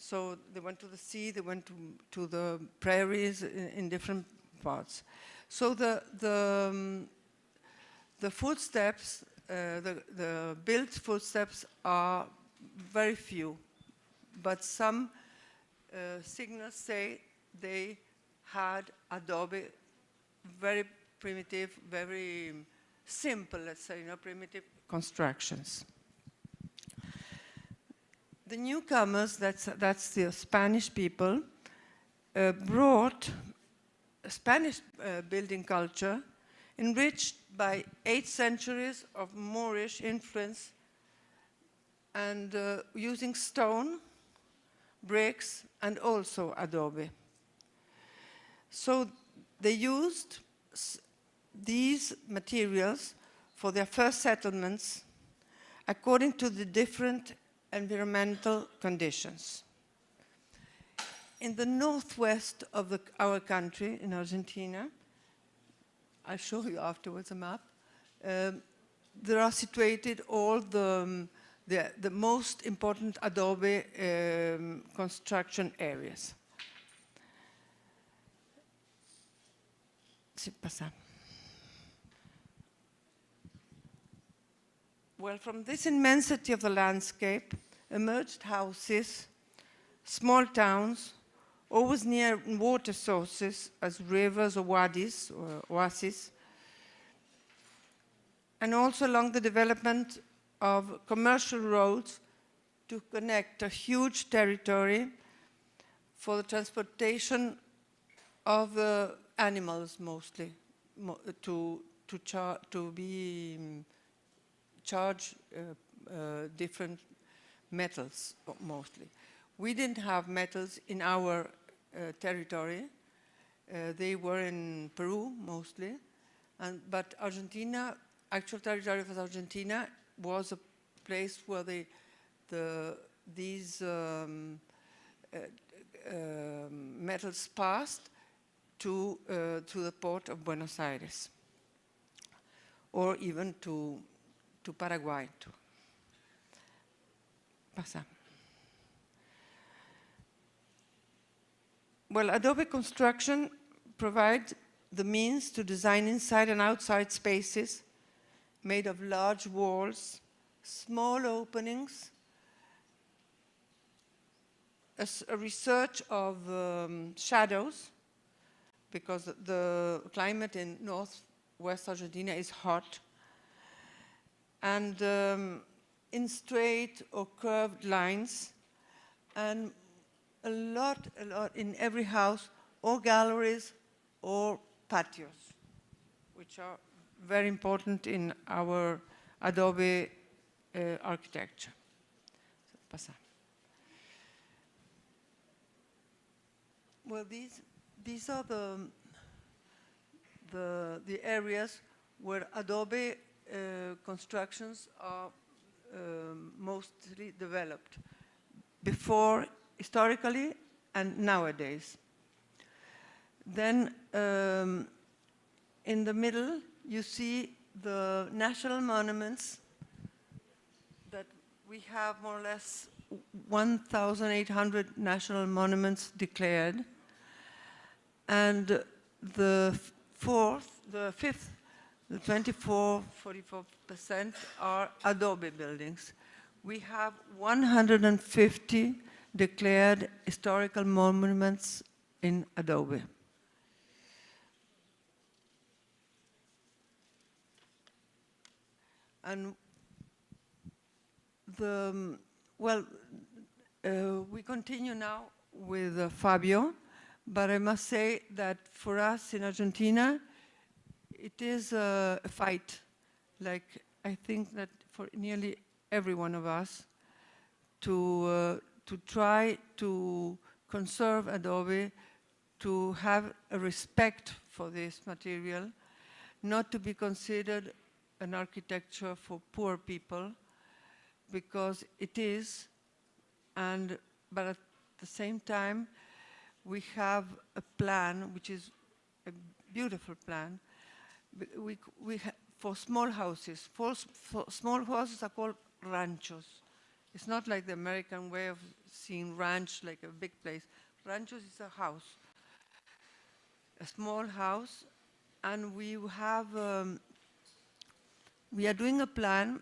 So they went to the sea, they went to the prairies in different parts. So the footsteps, the built footsteps are very few, but some signals say they had adobe, very primitive, very simple, let's say, primitive constructions. The newcomers, that's the Spanish people, brought a Spanish building culture enriched by 8 centuries of Moorish influence and using stone, bricks, and also adobe. So they used these materials for their first settlements according to the different environmental conditions. In the northwest of our country, in Argentina, I'll show you afterwards a map, there are situated all the most important adobe construction areas. Well, from this immensity of the landscape emerged houses, small towns, always near water sources as rivers or wadis or oases, and also along the development of commercial roads to connect a huge territory for the transportation of animals mostly, to charge different metals mostly. We didn't have metals in our territory. They were in Peru mostly, but Argentina, actual territory of Argentina, was a place where these metals passed to the port of Buenos Aires, or even to Paraguay too. Pasa. Well, adobe construction provides the means to design inside and outside spaces made of large walls, small openings, a research of shadows, because the climate in northwest Argentina is hot, and in straight or curved lines, and a lot in every house, or galleries or patios, which are very important in our adobe architecture. Well, these are the areas where adobe constructions are mostly developed, before, historically, and nowadays. Then in the middle you see the national monuments, that we have more or less 1,800 national monuments declared, and the fifth, the 44% are adobe buildings. We have 150 declared historical monuments in adobe. And we continue now with Fabio, but I must say that for us in Argentina, it is a fight, like I think that for nearly every one of us, to try to conserve adobe, to have a respect for this material, not to be considered an architecture for poor people, because it is, but at the same time, we have a plan, which is a beautiful plan, for small houses. For small houses are called ranchos. It's not like the American way of seeing ranch, like a big place. Ranchos is a house, a small house, and we are doing a plan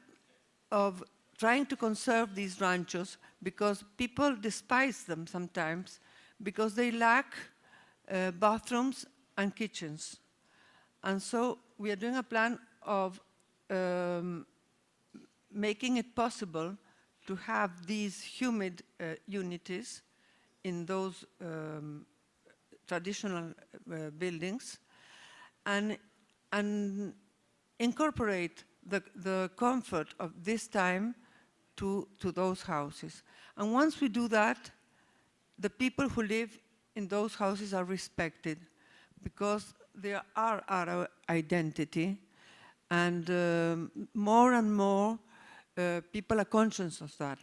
of trying to conserve these ranchos because people despise them sometimes because they lack bathrooms and kitchens. And so we are doing a plan of making it possible to have these humid unities in those traditional buildings and incorporate the comfort of this time to those houses. And once we do that, the people who live in those houses are respected because they are our identity, and more and more people are conscious of that.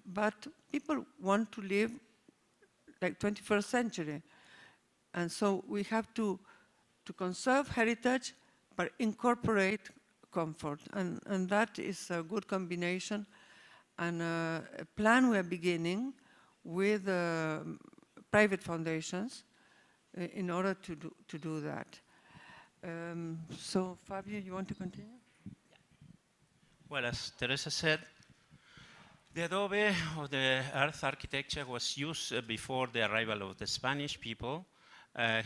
But people want to live like 21st century. And so we have to conserve heritage, but incorporate comfort. And that is a good combination. And a plan we are beginning with private foundations in order to do that. So Fabio, you want to continue? Well, as Teresa said, the adobe or the earth architecture was used before the arrival of the Spanish people.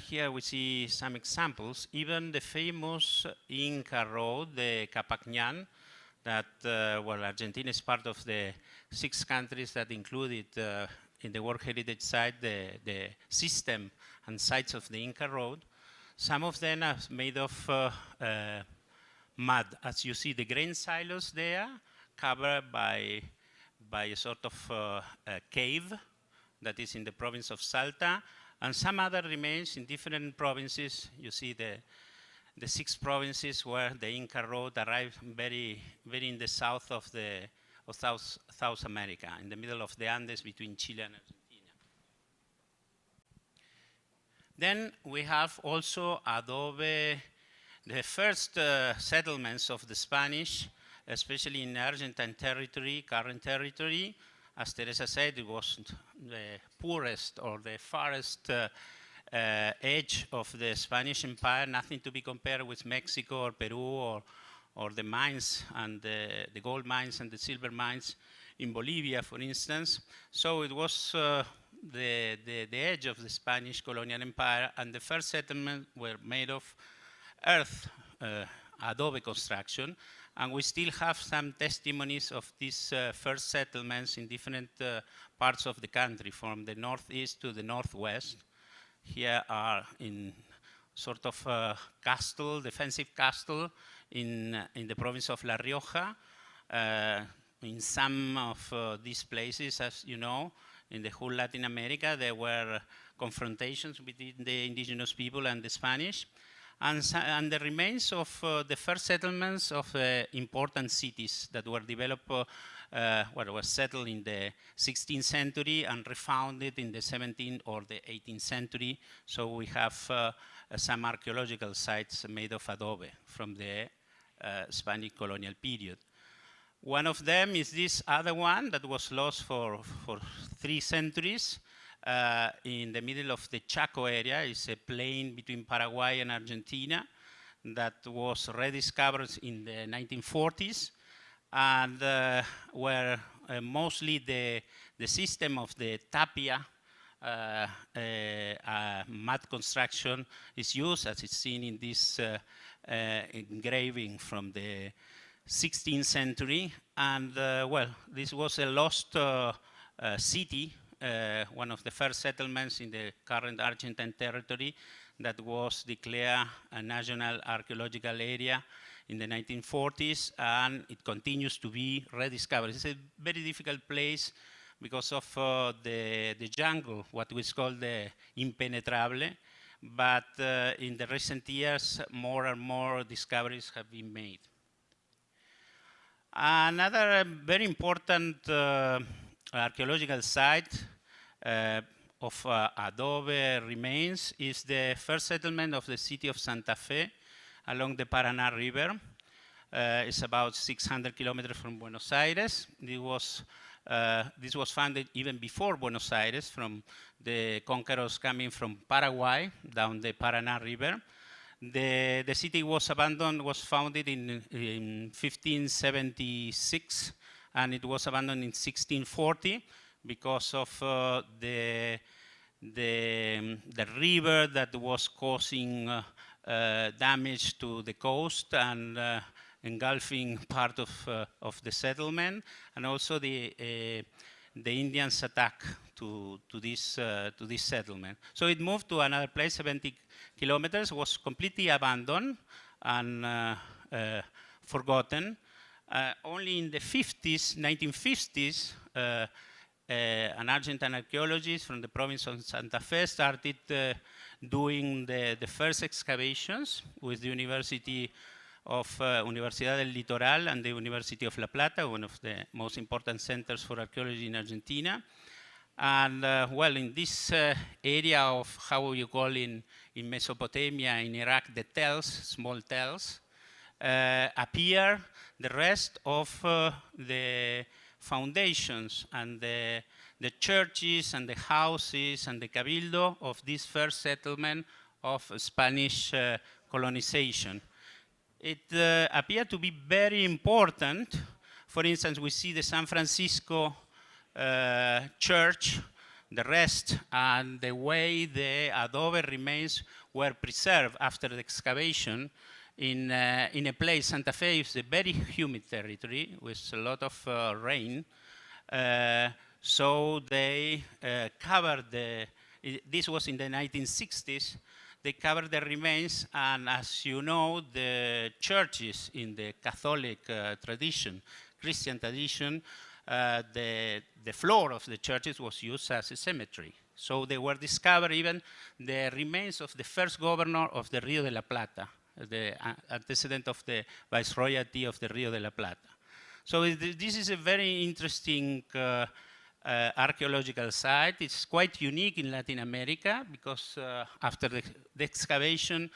Here we see some examples. Even the famous Inca road, the Capacñan, that, well, Argentina is part of the 6 countries that included in the World Heritage Site the system and sites of the Inca road. Some of them are made of mud. As you see, the grain silos there, covered by a sort of a cave that is in the province of Salta, and some other remains in different provinces. You see the 6 provinces where the Inca road arrived very in the south of South America, in the middle of the Andes between Chile and Argentina. Then we have also adobe, the first settlements of the Spanish, especially in Argentine territory, current territory. As Teresa said, it was the poorest or the farthest edge of the Spanish Empire, nothing to be compared with Mexico or Peru or the mines and the gold mines and the silver mines in Bolivia, for instance. So it was the edge of the Spanish colonial empire, and the first settlements were made of earth, adobe construction, and we still have some testimonies of these first settlements in different parts of the country, from the northeast to the northwest. Here are in sort of castle, defensive castle in the province of La Rioja. In some of these places, as you know, in the whole Latin America, there were confrontations between the indigenous people and the Spanish. And the remains of the first settlements of important cities that were developed, were settled in the 16th century and refounded in the 17th or the 18th century. So we have some archaeological sites made of adobe from the Spanish colonial period. One of them is this other one that was lost for 3 centuries. In the middle of the Chaco area. It's a plain between Paraguay and Argentina that was rediscovered in the 1940s, and where mostly the system of the tapia mud construction is used, as it's seen in this engraving from the 16th century. And well, this was a lost city, one of the first settlements in the current Argentine territory that was declared a national archaeological area in the 1940s, and it continues to be rediscovered. It's a very difficult place because of the jungle, what we call the impenetrable, but in the recent years, more and more discoveries have been made. Another very important archaeological site of adobe remains is the first settlement of the city of Santa Fe along the Paraná River. It's about 600 kilometers from Buenos Aires. This was founded even before Buenos Aires, from the conquerors coming from Paraguay down the Paraná River. The city was founded in 1576, and it was abandoned in 1640 because of the river that was causing damage to the coast and engulfing part of the settlement, and also the Indians' attack to this settlement. So it moved to another place, 70 kilometers, was completely abandoned and forgotten. Only in the 1950s, an Argentine archaeologist from the province of Santa Fe started doing the first excavations with the University of Universidad del Litoral and the University of La Plata, one of the most important centers for archaeology in Argentina. And well, in this area of, how you call in Mesopotamia, in Iraq, the tells, small tells, appear the rest of the foundations and the churches and the houses and the cabildo of this first settlement of Spanish colonization. It appeared to be very important. For instance, we see the San Francisco church, the rest, and the way the adobe remains were preserved after the excavation in a place. Santa Fe is a very humid territory with a lot of rain. So they covered this was in the 1960s, they covered the remains, and as you know, the churches in the Catholic tradition, Christian tradition, the floor of the churches was used as a cemetery. So they were discovered even the remains of the first governor of the Rio de la Plata, the antecedent of the viceroyalty of the Rio de la Plata. So this is a very interesting archaeological site. It's quite unique in Latin America because after the excavation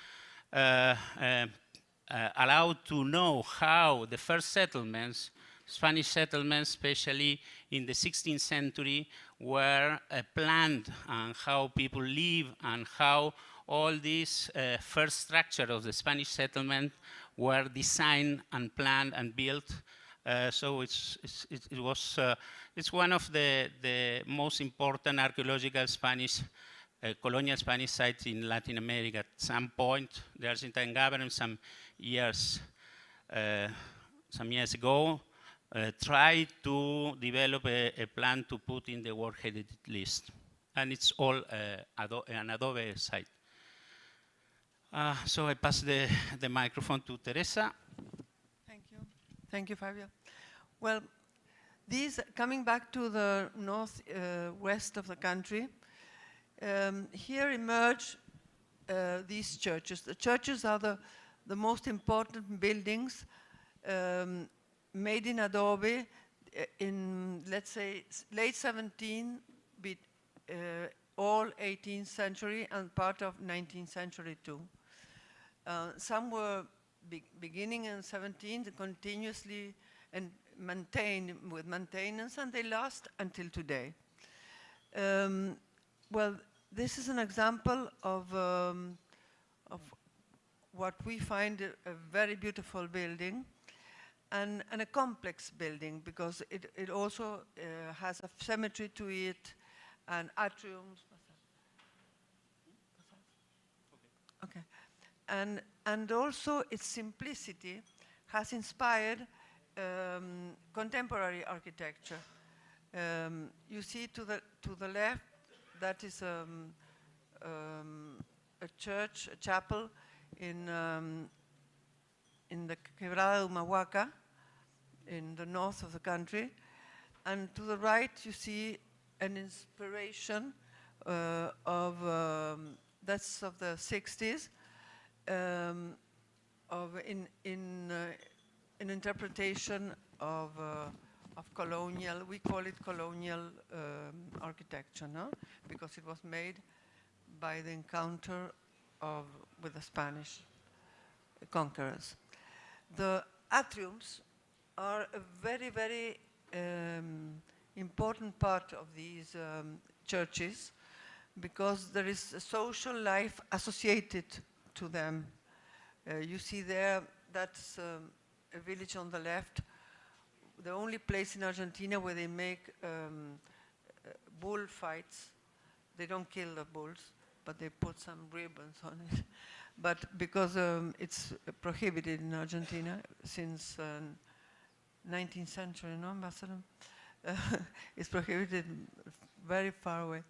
allowed to know how the first settlements, Spanish settlements, especially in the 16th century, were planned, and how people live, and how all these first structure of the Spanish settlement were designed and planned and built. So it's one of the most important archaeological Spanish, colonial Spanish sites in Latin America. At some point, the Argentine government, some years ago, tried to develop a plan to put in the World Heritage List. And it's all an adobe site. So I pass the microphone to Teresa. Thank you. Thank you, Fabio. Well, coming back to the northwest of the country, here emerge these churches. The churches are the most important buildings made in adobe in, let's say, late 17th, all 18th century and part of 19th century too. Some were beginning in 17th, continuously and maintained with maintenance, and they last until today. Well, this is an example of what we find a very beautiful building and a complex building, because it also has a cemetery to it and atriums. Okay. And also its simplicity has inspired contemporary architecture. You see to the left, that is a church, a chapel in the Quebrada de Humahuaca, in the north of the country. And to the right, you see an inspiration that's of the 60s, of an interpretation of of colonial, we call it colonial architecture, no? Because it was made by the encounter with the Spanish conquerors. The atriums are a very, very important part of these churches because there is a social life associated to them. You see there, that's a village on the left, the only place in Argentina where they make bull fights. They don't kill the bulls, but they put some ribbons on it. But because it's prohibited in Argentina since 19th century, no, Ambassador? It's prohibited very far away.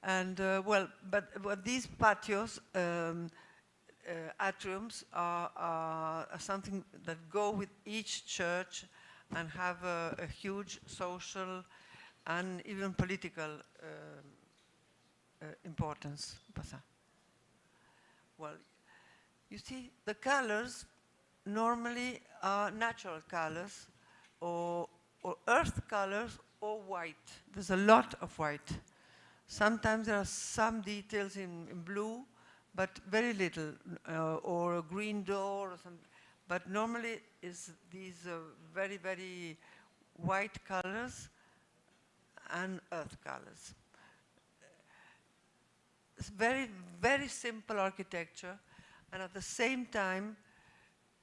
And well, but these patios, atriums, are something that go with each church and have a huge social and even political importance. Well, you see, the colors normally are natural colors or earth colors or white. There's a lot of white. Sometimes there are some details in blue, but very little, or a green door or something. But normally is these very, very white colors and earth colors. It's very, very simple architecture, and at the same time,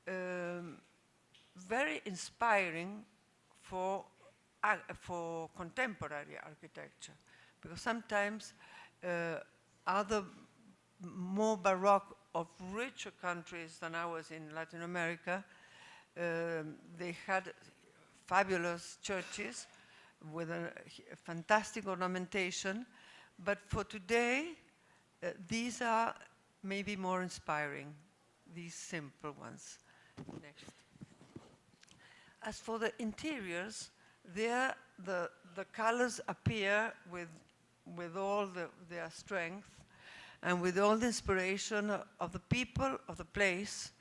very inspiring for contemporary architecture. Because sometimes other more Baroque of richer countries than ours in Latin America, they had fabulous churches with a fantastic ornamentation. But for today, these are maybe more inspiring, these simple ones. Next. As for the interiors, there the colors appear with all their strength and with all the inspiration of the people of the place.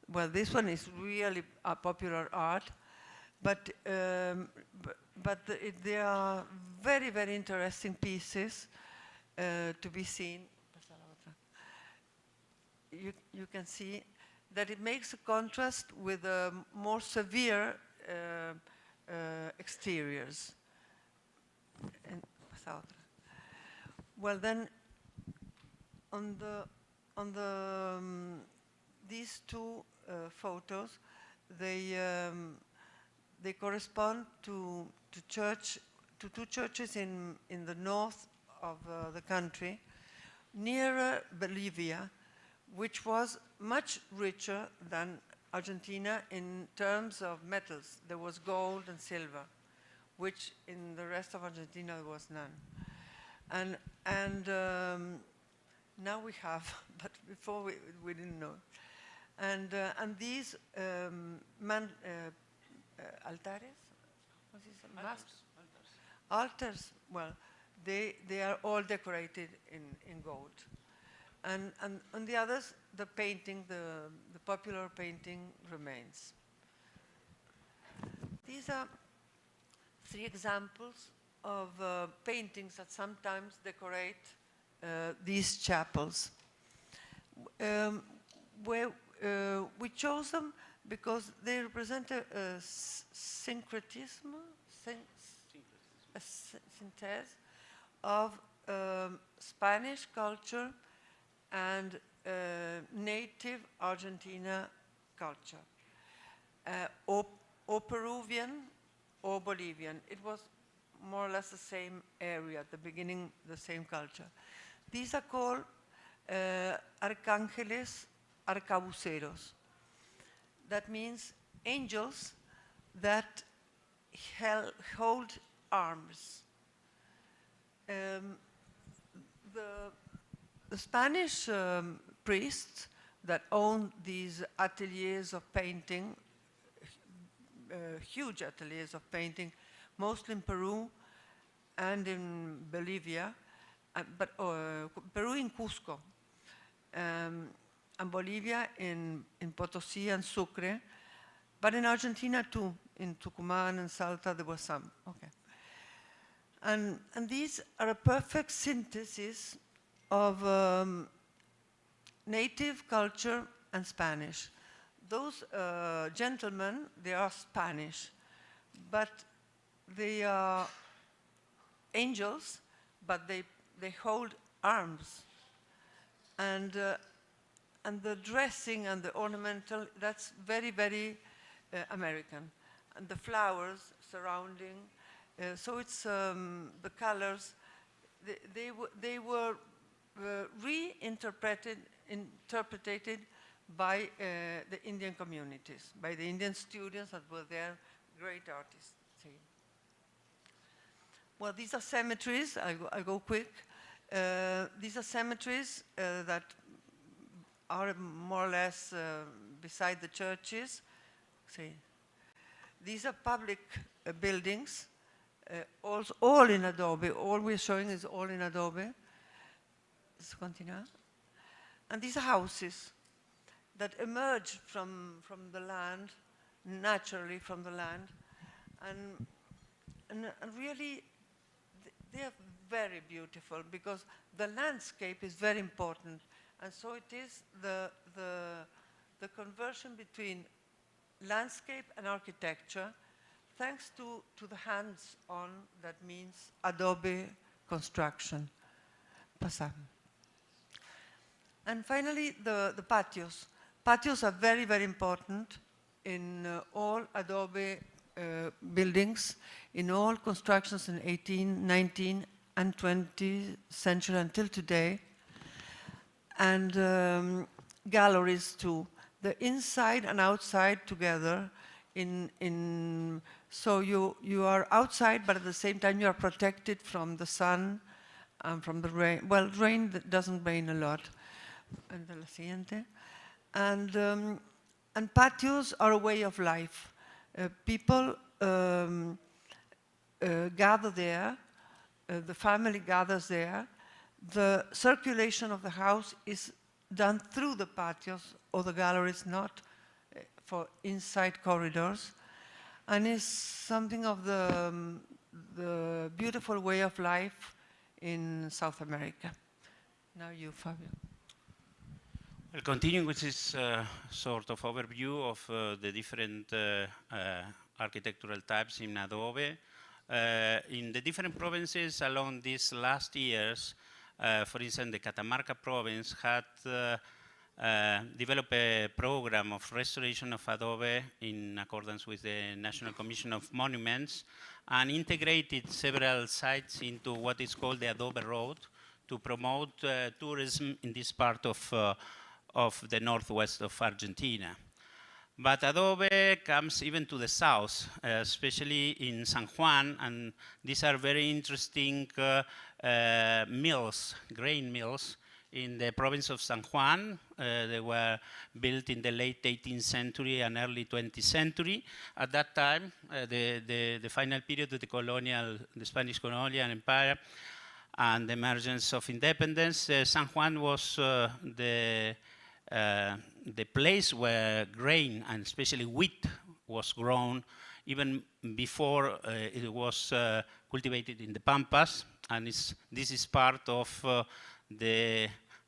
Well, this one is really a popular art, but they are very, very interesting pieces to be seen. You can see that it makes a contrast with more severe exteriors. Well, then, on these two photos, they correspond to two churches in the north of the country, nearer Bolivia, which was much richer than Argentina in terms of metals. There was gold and silver, which in the rest of Argentina there was none. And now we have, but before we didn't know. And these altares? What is it? Altars. Well, they are all decorated in gold. And on the others, the painting, the popular painting remains. These are three examples of paintings that sometimes decorate these chapels. Where we chose them because they represent a syncretism, a synthesis of Spanish culture and native Argentina culture, or Peruvian or Bolivian. It was more or less the same area at the beginning, the same culture. These are called arcángeles arcabuceros. That means angels that hold arms. The Spanish priests that owned these ateliers of painting, huge ateliers of painting, mostly in Peru and in Bolivia, but Peru in Cusco, and Bolivia in Potosí and Sucre, But in Argentina too, in Tucumán and Salta, there were some. Okay. And these are a perfect synthesis of native culture and Spanish. Those gentlemen, they are Spanish, but they are angels, but they hold arms. And the dressing and the ornamental, that's very, very American. And the flowers surrounding, so it's the colors, they were reinterpreted by the Indian communities, by the Indian students that were there, great artists. See. Well, these are cemeteries, I go quick. These are cemeteries that are more or less beside the churches. See. These are public buildings, all in adobe. All we're showing is all in adobe. Let's continue. And these are houses that emerge from the land, naturally from the land. And really, they are very beautiful because the landscape is very important. And so it is the conversion between landscape and architecture, thanks to the hands-on, that means adobe construction. Pasamos. And finally, the patios. Patios are very, very important in all adobe buildings, in all constructions in 18th, 19th, and 20th century until today. And galleries too. The inside and outside together. So you are outside, but at the same time you are protected from the sun and from the rain. Well, rain doesn't rain a lot. And patios are a way of life. People gather there. The family gathers there. The circulation of the house is done through the patios or the galleries, not for inside corridors. And it's something of the beautiful way of life in South America. Now you, Fabio. Well, continuing with this sort of overview of the different architectural types in adobe, in the different provinces along these last years, for instance, the Catamarca province had developed a program of restoration of adobe in accordance with the National Commission of Monuments and integrated several sites into what is called the Adobe Road to promote tourism in this part of the northwest of Argentina. But adobe comes even to the south, especially in San Juan, and these are very interesting mills, grain mills, in the province of San Juan. They were built in the late 18th century and early 20th century. At that time, the final period of the Spanish colonial empire and the emergence of independence, San Juan was the place where grain and especially wheat was grown even before it was cultivated in the Pampas, and this is part of the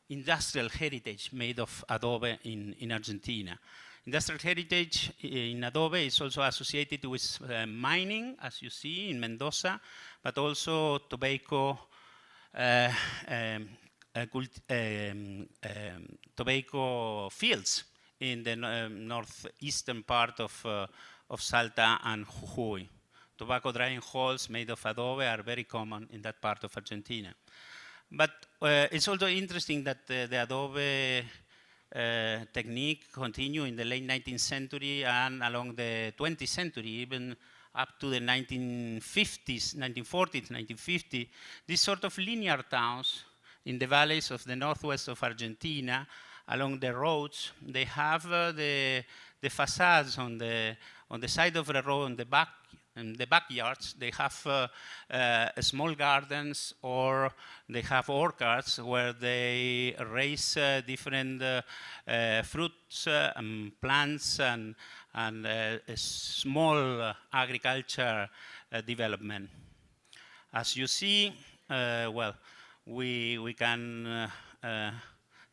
industrial heritage made of adobe in Argentina. Industrial heritage in adobe is also associated with mining, as you see in Mendoza, but also tobacco tobacco fields in the northeastern part of Salta and Jujuy. Tobacco drying halls made of adobe are very common in that part of Argentina. But it's also interesting that the adobe technique continued in the late 19th century and along the 20th century, even up to the 1950s, 1940s, 1950s. These sort of linear towns in the valleys of the northwest of Argentina, along the roads, they have the facades on the side of the road, on the back in the backyards, they have small gardens, or they have orchards where they raise different fruits and plants and a small agriculture development. As you see, well, we can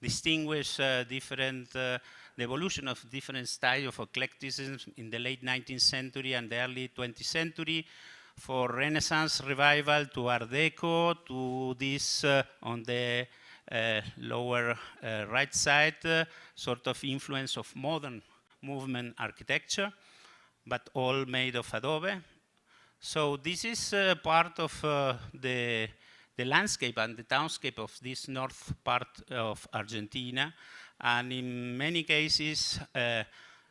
distinguish the evolution of different styles of eclecticism in the late 19th century and the early 20th century, for Renaissance revival to Art Deco to this on the lower right side, sort of influence of modern movement architecture, but all made of adobe. So this is part of the landscape and the townscape of this north part of Argentina. And in many cases,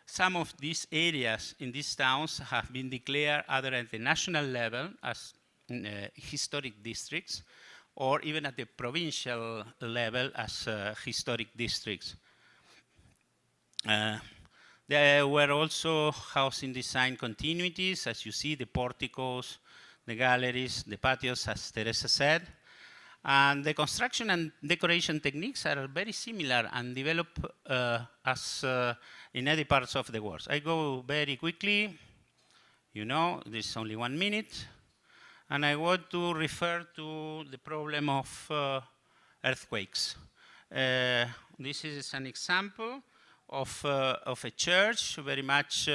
some of these areas in these towns have been declared either at the national level as historic districts, or even at the provincial level as historic districts. There were also housing design continuities, as you see, the porticos, the galleries, the patios, as Teresa said. And the construction and decoration techniques are very similar and develop as in other parts of the world. I go very quickly. You know, there's only 1 minute. And I want to refer to the problem of earthquakes. This is an example of a church very much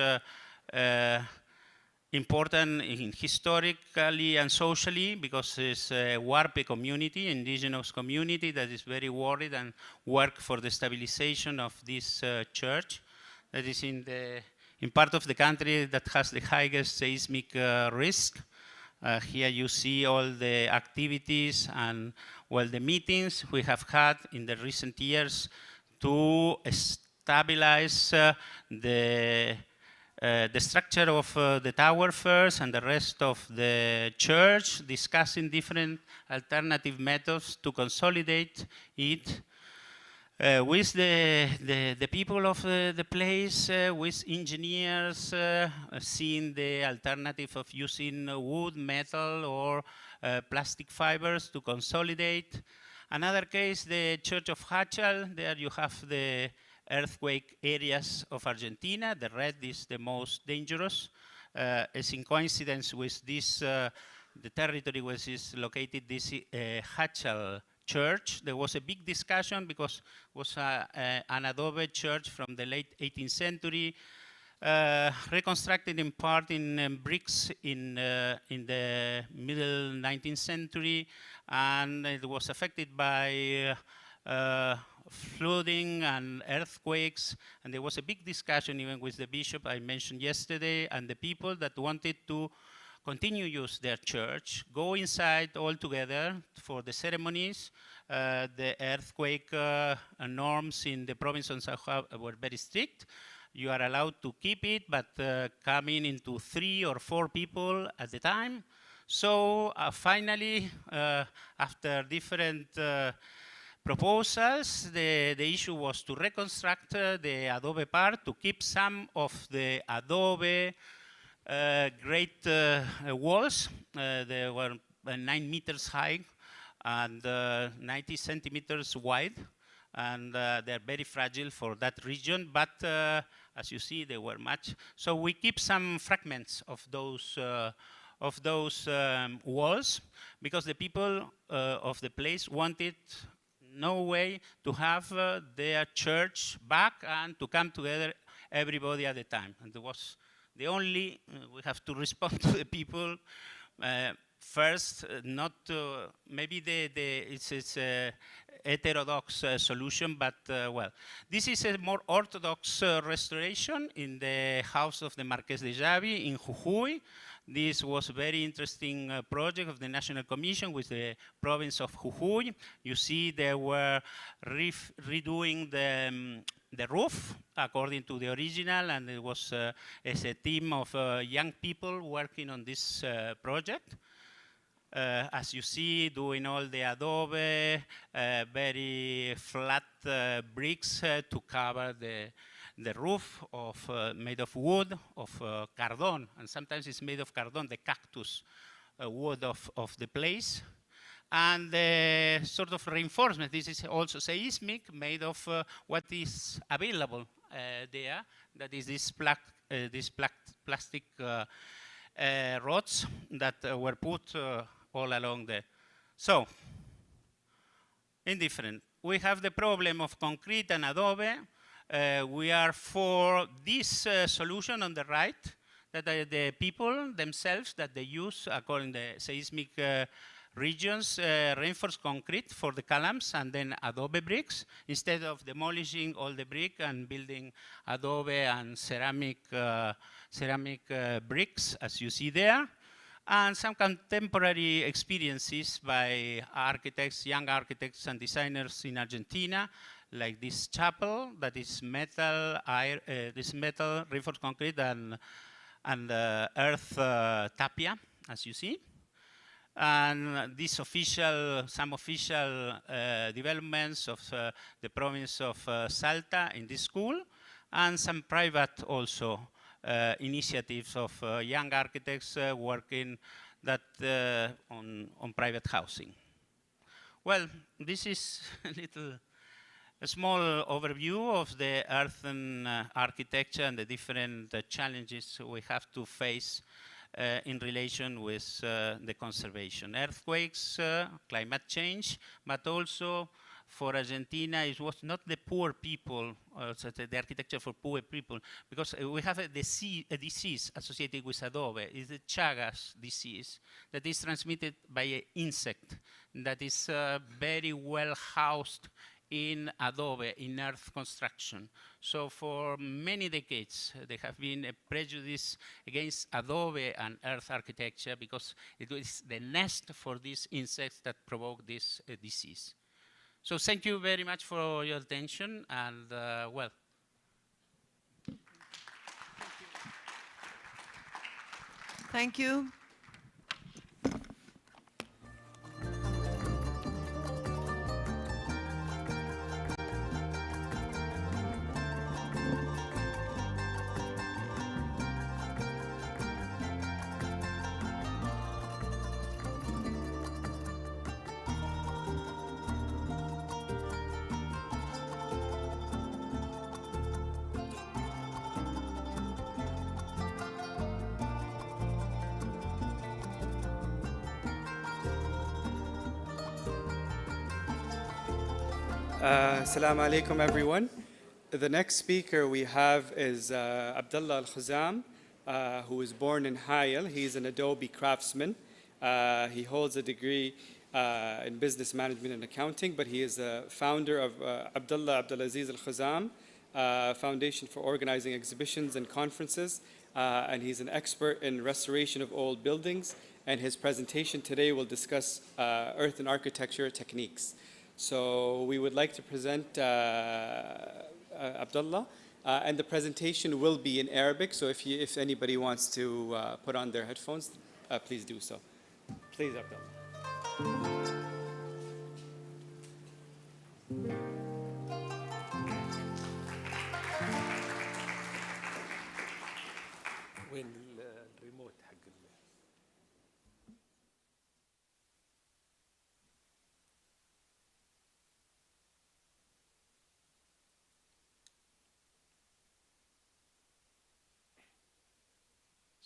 important historically and socially, because it's a Huarpe community, indigenous community, that is very worried and work for the stabilization of this church. That is in part of the country that has the highest seismic risk. Here you see all the activities and, well, the meetings we have had in the recent years to stabilize the structure of the tower first and the rest of the church, discussing different alternative methods to consolidate it with the people of the place, with engineers, seeing the alternative of using wood, metal, or plastic fibers to consolidate. Another case, the Church of Hachal. There you have the earthquake areas of Argentina. The red is the most dangerous. It's in coincidence with this, the territory where is located this Hachal church. There was a big discussion because it was an adobe church from the late 18th century, reconstructed in part in bricks in the middle 19th century, and it was affected by flooding and earthquakes, and there was a big discussion even with the bishop I mentioned yesterday and the people that wanted to continue use their church, go inside all together for the ceremonies. The earthquake norms in the province of Sao Paulo were very strict. You are allowed to keep it, but coming into 3 or 4 people at a time. So finally, after different proposals, the issue was to reconstruct the adobe part, to keep some of the adobe great walls. They were 9 meters high and 90 centimeters wide, and they're very fragile for that region, but as you see, they were much. So we keep some fragments of those walls, because the people of the place wanted no way to have their church back and to come together everybody at a time. And it was the only, we have to respond to the people first, not to, maybe it's a heterodox solution, but well, this is a more orthodox restoration in the house of the Marqués de Javi in Jujuy. This was a very interesting project of the National Commission with the province of Jujuy. You see they were redoing the roof according to the original, and it was as a team of young people working on this project. As you see, doing all the adobe, very flat bricks to cover the roof of made of wood, of cardon, and sometimes it's made of cardon, the cactus wood of the place. And the sort of reinforcement, this is also seismic, made of what is available there, that is this plastic rods that were put all along the. So, indifferent. We have the problem of concrete and adobe. We are for this solution on the right, that are the people themselves that they use according to the seismic regions, reinforced concrete for the columns and then adobe bricks, instead of demolishing all the brick and building adobe and ceramic bricks, as you see there. And some contemporary experiences by architects, young architects and designers in Argentina, like this chapel that is metal, reinforced concrete and earth tapia, as you see. And these some official developments of the province of Salta in this school, and some private also initiatives of young architects working that on private housing. Well, this is a small overview of the earthen architecture and the different challenges we have to face in relation with the conservation. Earthquakes, climate change, but also for Argentina, it was not the poor people, the architecture for poor people, because we have a disease associated with adobe. It's the Chagas disease that is transmitted by an insect that is very well housed in adobe, in earth construction. So for many decades, there have been a prejudice against adobe and earth architecture because it is the nest for these insects that provoke this disease. So thank you very much for your attention, and well. Thank you. Assalamu alaikum, everyone. The next speaker we have is Abdullah Al-Khuzam, who was born in Hayel. He's an Adobe craftsman. He holds a degree in business management and accounting, but he is a founder of Abdulaziz Al-Khuzam Foundation for Organizing Exhibitions and Conferences, and he's an expert in restoration of old buildings, and his presentation today will discuss earthen architecture techniques. So we would like to present Abdullah, and the presentation will be in Arabic, so if anybody wants to put on their headphones, please do so. Please, Abdullah. وين الريموت حق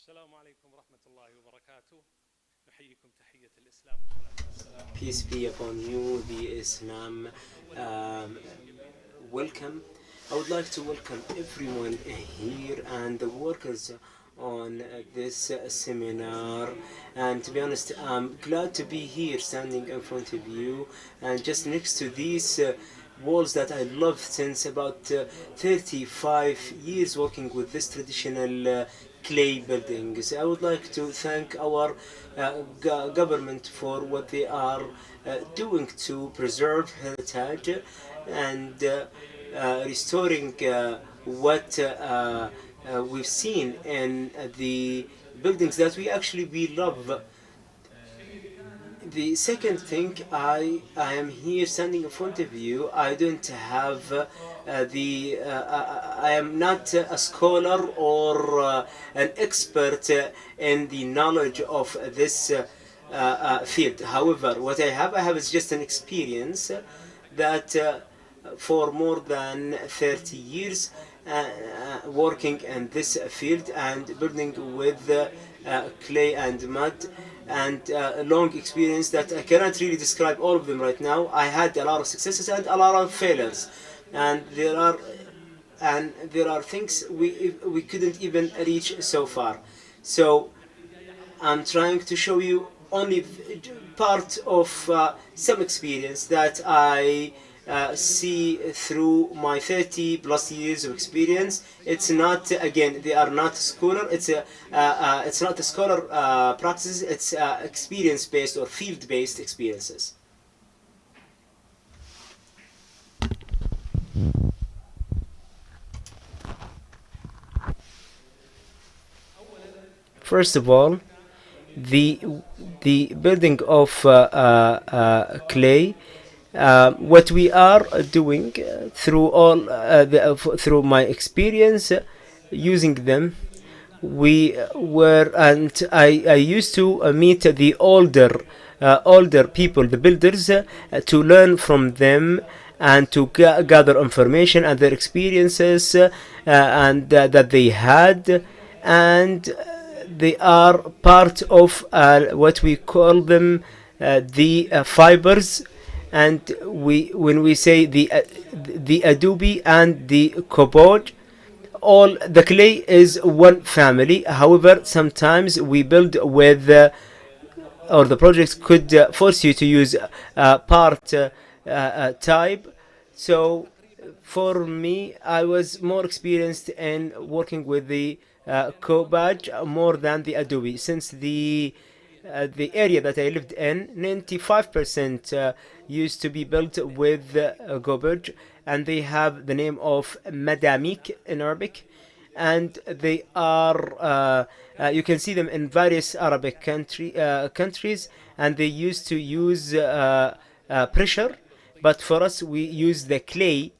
السلام عليكم ورحمة الله وبركاته. نحييكم تحية الإسلام والصلاة والسلام. Peace be upon you, the Islam. Welcome. I would like to welcome everyone here and the workers on this seminar. And to be honest, I'm glad to be here standing in front of you and just next to these walls that I love since about 35 years working with this traditional clay buildings. I would like to thank our government for what they are doing to preserve heritage and restoring what we've seen in the buildings that we love. The second thing, I am here standing in front of you. I don't have I am not a scholar or an expert in the knowledge of this field. However, what I have is just an experience that for more than 30 years working in this field and building with clay and mud, and a long experience that I cannot really describe all of them right now. I had a lot of successes and a lot of failures, and there are things we couldn't even reach so far. So I'm trying to show you only part of some experience that I see through my 30 plus years of experience. It's not, again, they are not scholar. It's not a scholar practices. It's experience based or field based experiences. First of all, the building of clay. What we are doing through my experience using them, we were and I used to meet the older people, the builders, to learn from them and to gather information and their experiences and that they had, and they are part of what we call them the fibers. And when we say the adobe and the cobalt, all the clay is one family. However, sometimes we build with or the projects could force you to use part type. So for me, I was more experienced in working with the Cobalt more than the Adobe, since the area that I lived in, 95% used to be built with Cobalt, and they have the name of Madamik in Arabic, and they are you can see them in various Arabic countries, and they used to use pressure, but for us we use the clay.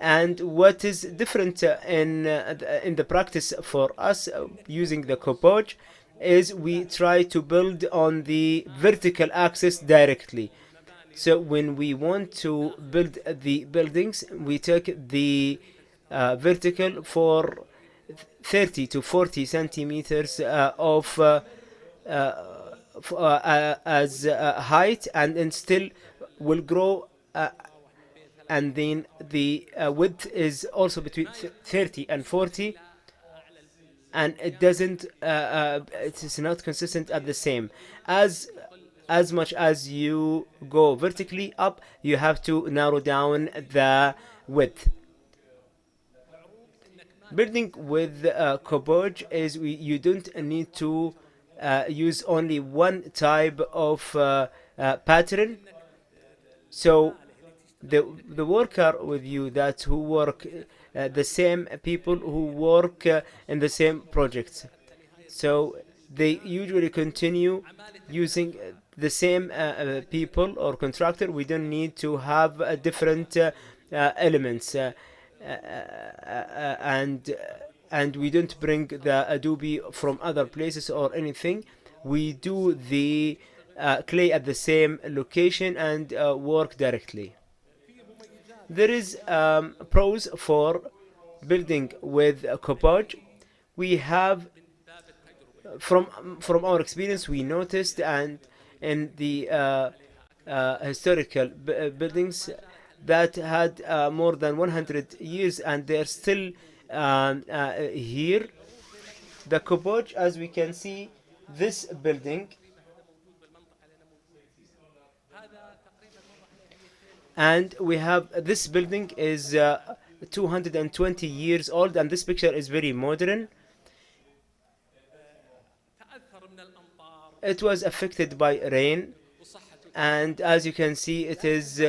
And what is different in the practice for us using the copage is we try to build on the vertical axis directly. So when we want to build the buildings, we take the vertical for 30 to 40 centimeters of as height, and then still will grow, and then the width is also between 30 and 40, and it doesn't it is not consistent at the same. As much as you go vertically up, you have to narrow down the width. Building with cobage is you don't need to use only one type of pattern. So the worker with you that who work the same people who work in the same projects, so they usually continue using the same people or contractor. We don't need to have different elements, and we don't bring the Adobe from other places or anything. We do the clay at the same location and work directly. There is pros for building with copage. We have from our experience we noticed, and in the historical buildings that had more than 100 years and they're still here. The copage, as we can see, this building, and we have this building is 220 years old, and this picture is very modern. It was affected by rain, and as you can see, it is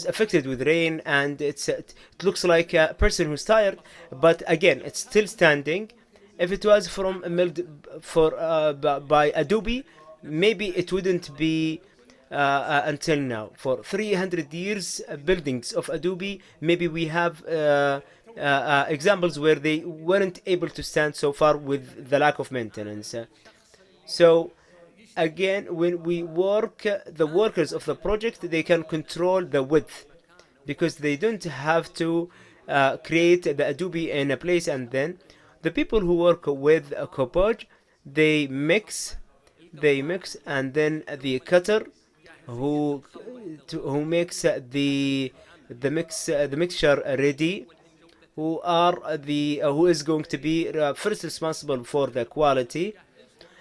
affected with rain, and it looks like a person who's tired, but again, it's still standing. If it was from milled by Adobe, maybe it wouldn't be until now. For 300 years, buildings of Adobe, maybe we have examples where they weren't able to stand so far with the lack of maintenance. So again, when we work, the workers of the project, they can control the width because they don't have to create the Adobe in a place, and then the people who work with a Copage, they mix, and then the cutter who makes the mixture ready, who is going to be first responsible for the quality,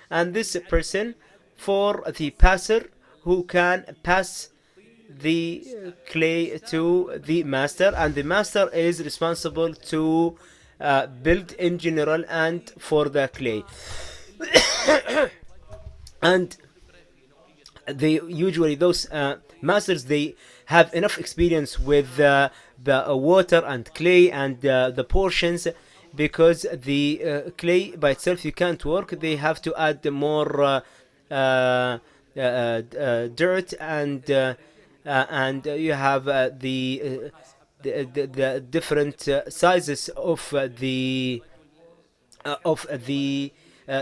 and this person for the passer who can pass the clay to the master, and the master is responsible to build in general and for the clay. And they usually, those masters, they have enough experience with the water and clay and the portions, because the clay by itself you can't work. They have to add more dirt, and you have the different sizes of the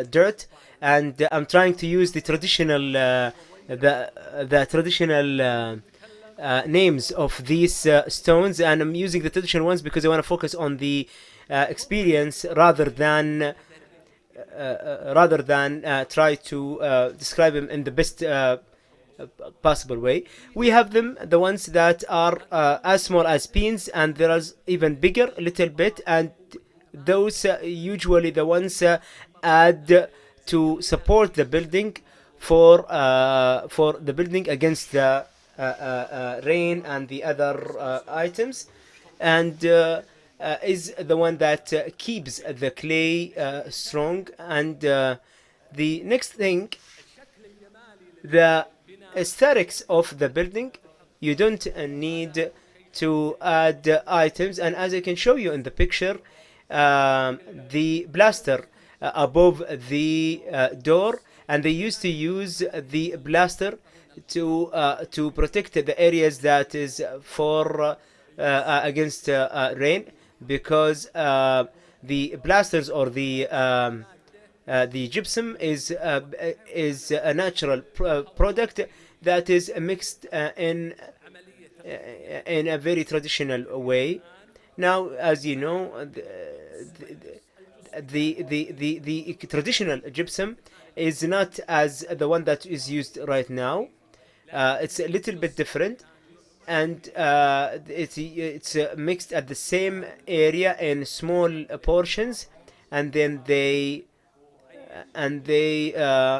dirt, and I'm trying to use the traditional names of these stones, and I'm using the traditional ones because I want to focus on the experience rather than try to describe them in the best possible way. We have them, the ones that are as small as pins, and there are even bigger a little bit, and those usually the ones add to support the building for the building against the rain and the other items, and is the one that keeps the clay strong. And the next thing, the aesthetics of the building, you don't need to add items, and as I can show you in the picture, the blaster above the door, and they used to use the blaster to protect the areas that is for against rain, because the blasters or the gypsum is a natural product that is mixed in a very traditional way. Now, as you know, the traditional gypsum is not as the one that is used right now. It's a little bit different, and it's mixed at the same area in small portions, and then they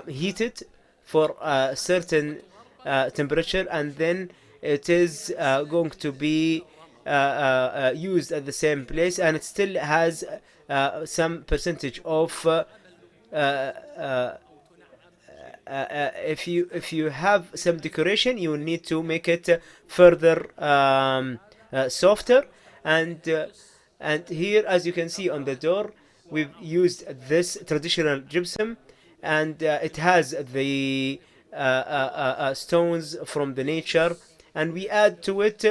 heat it for a certain temperature, and then it is going to be used at the same place, and it still has some percentage of if you have some decoration, you will need to make it further softer, and here, as you can see on the door, we've used this traditional gypsum, and it has the stones from the nature, and we add to it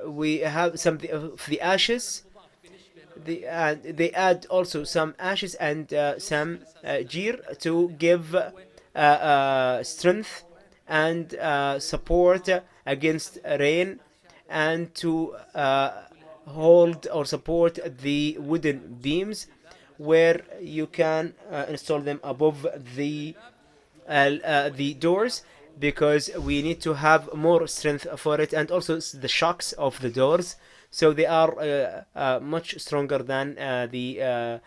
we have some of the ashes. They add also some ashes and some jeer to give strength and support against rain, and to hold or support the wooden beams, where you can install them above the doors, because we need to have more strength for it, and also the shocks of the doors, so they are much stronger than the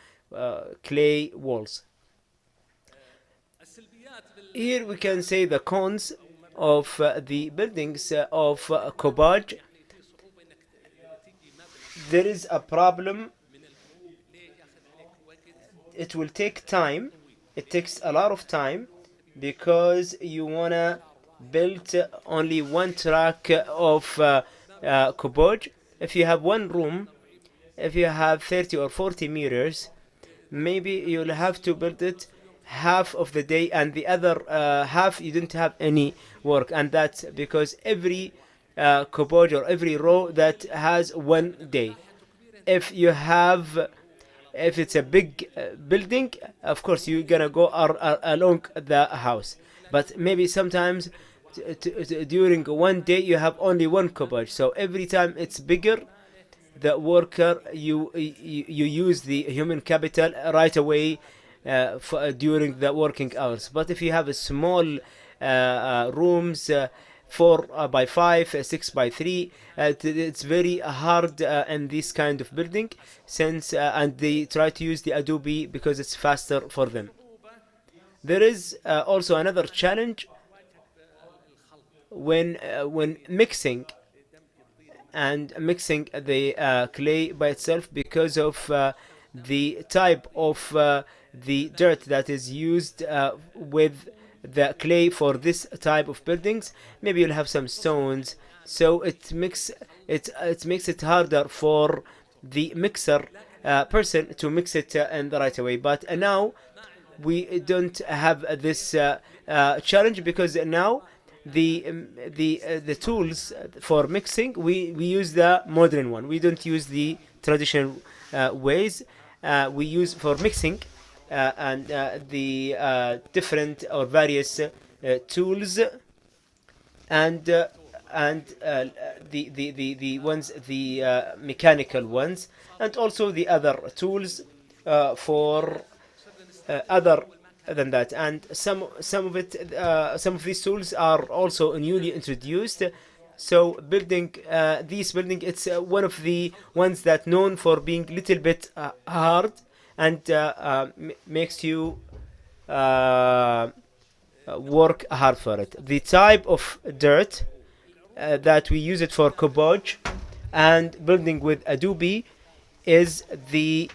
clay walls. Here we can say the cons of the buildings of Copage. There is a problem. It will take time. It takes a lot of time, because you wanna build only one track of Copage. If you have one room, if you have 30 or 40 meters, maybe you'll have to build it half of the day, and the other half you didn't have any work. And that's because every coboj or every row that has 1 day. If you have, if it's a big building, of course you're gonna go along the house, but maybe sometimes during 1 day you have only one coboj. So every time it's bigger, the worker, you use the human capital right away during the working hours. But if you have a small rooms, 4 by 5, 6 by 3, it's very hard in this kind of building, since and they try to use the Adobe because it's faster for them. There is also another challenge when mixing the clay by itself, because of the type of the dirt that is used with the clay for this type of buildings. Maybe you'll have some stones, so it makes it harder for the mixer person to mix it in the right way. But now we don't have this challenge, because now the tools for mixing, we use the modern one. We don't use the traditional ways. We use for mixing and the different or various tools, and the ones, the mechanical ones, and also the other tools for other than that. And some of these tools are also newly introduced. So building this building, it's one of the ones that known for being little bit hard, and makes you work hard for it. The type of dirt that we use it for coboj and building with Adobe is the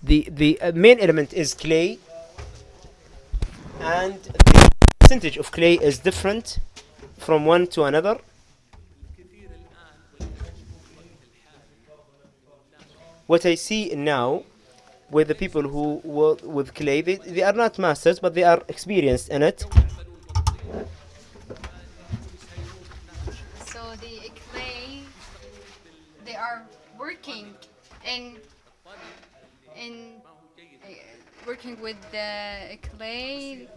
main element is clay, and the percentage of clay is different from one to another. What I see now with the people who work with clay, they are not masters, but they are experienced in it. So the clay, they are working in working with the clay.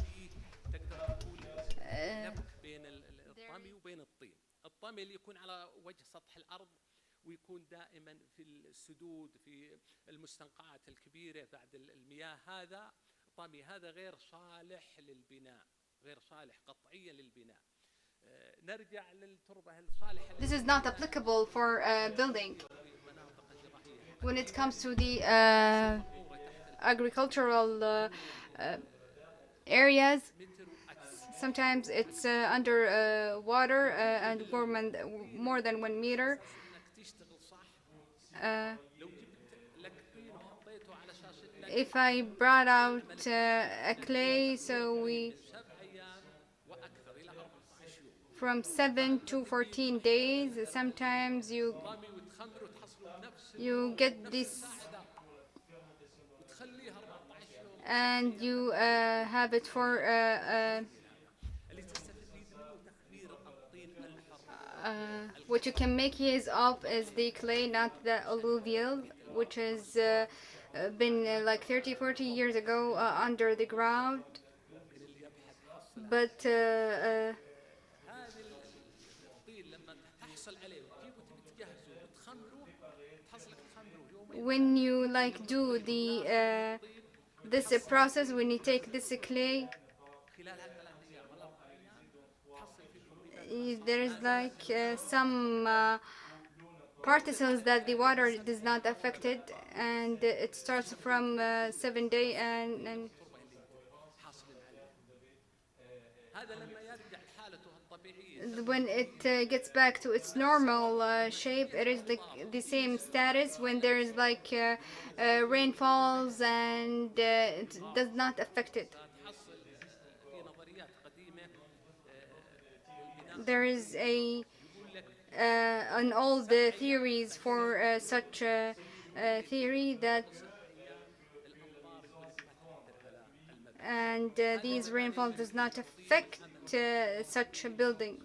الطامي وبين الطين. الطامي اللي يكون على وجه سطح الأرض ويكون دائما في السدود في المستنقعات الكبيرة بعد المياه، هذا الطامي هذا غير صالح للبناء، غير صالح قطعيا للبناء. نرجع للتربة الصالحة. This is not applicable for building. When it comes to the agricultural areas, sometimes it's under water and more than 1 meter. If I brought out a clay, so we from 7 to 14 days, sometimes you get this, and you have it for what you can make use of is the clay, not the alluvial, which has been like 30-40 years ago under the ground. But when you like do the this process, when you take this clay, there is like some particles that the water does not affect it, and it starts from 7 days, and when it gets back to its normal shape, it is like the same status when there is like rainfalls, and it does not affect it. There is a on all the theories for such a theory that and these rainfall does not affect such a building.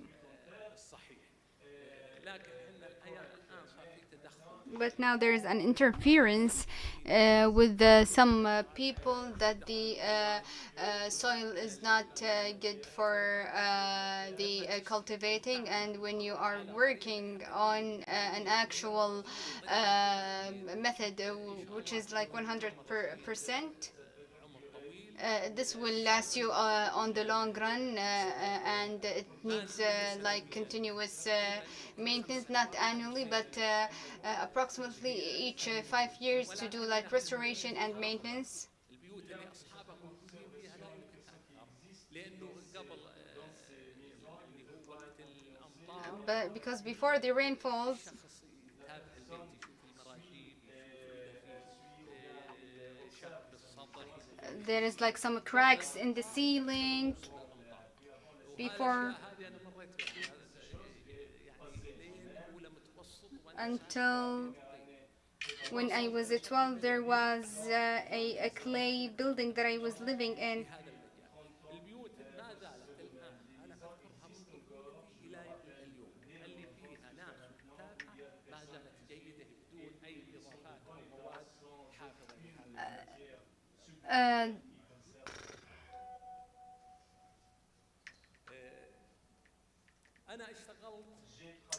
But now there's an interference with some people that the soil is not good for the cultivating, and when you are working on an actual method which is like 100%, this will last you on the long run, and it needs like continuous maintenance, not annually, but approximately each 5 years to do like restoration and maintenance. But because before the rainfalls, there is like some cracks in the ceiling before, until when I was 12 there was a clay building that I was living in.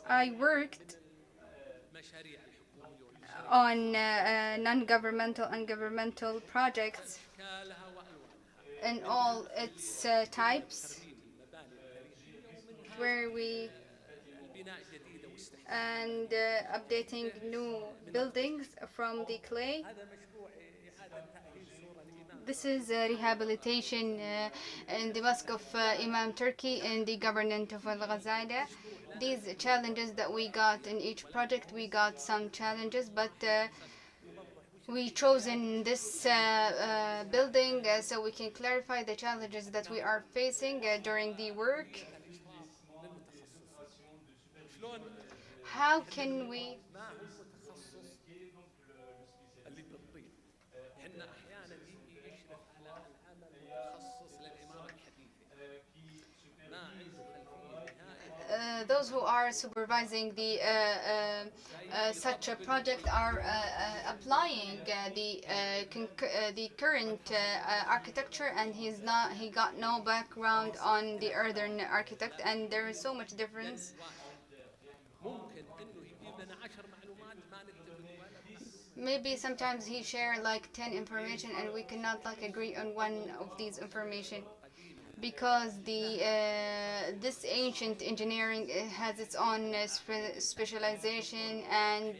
I worked on non-governmental and governmental projects in all its types, where we and updating new buildings from the clay. This is rehabilitation in the Mosque of Imam Turkey in the government of Al-Ghazala. These challenges that we got in each project, we got some challenges, but we chosen this building so we can clarify the challenges that we are facing during the work. How can we those who are supervising the such a project are applying the current architecture, and he got no background on the Earthen architect, and there is so much difference. Maybe sometimes he share like 10 information and we cannot like agree on one of these information, because the this ancient engineering has its own specialization, and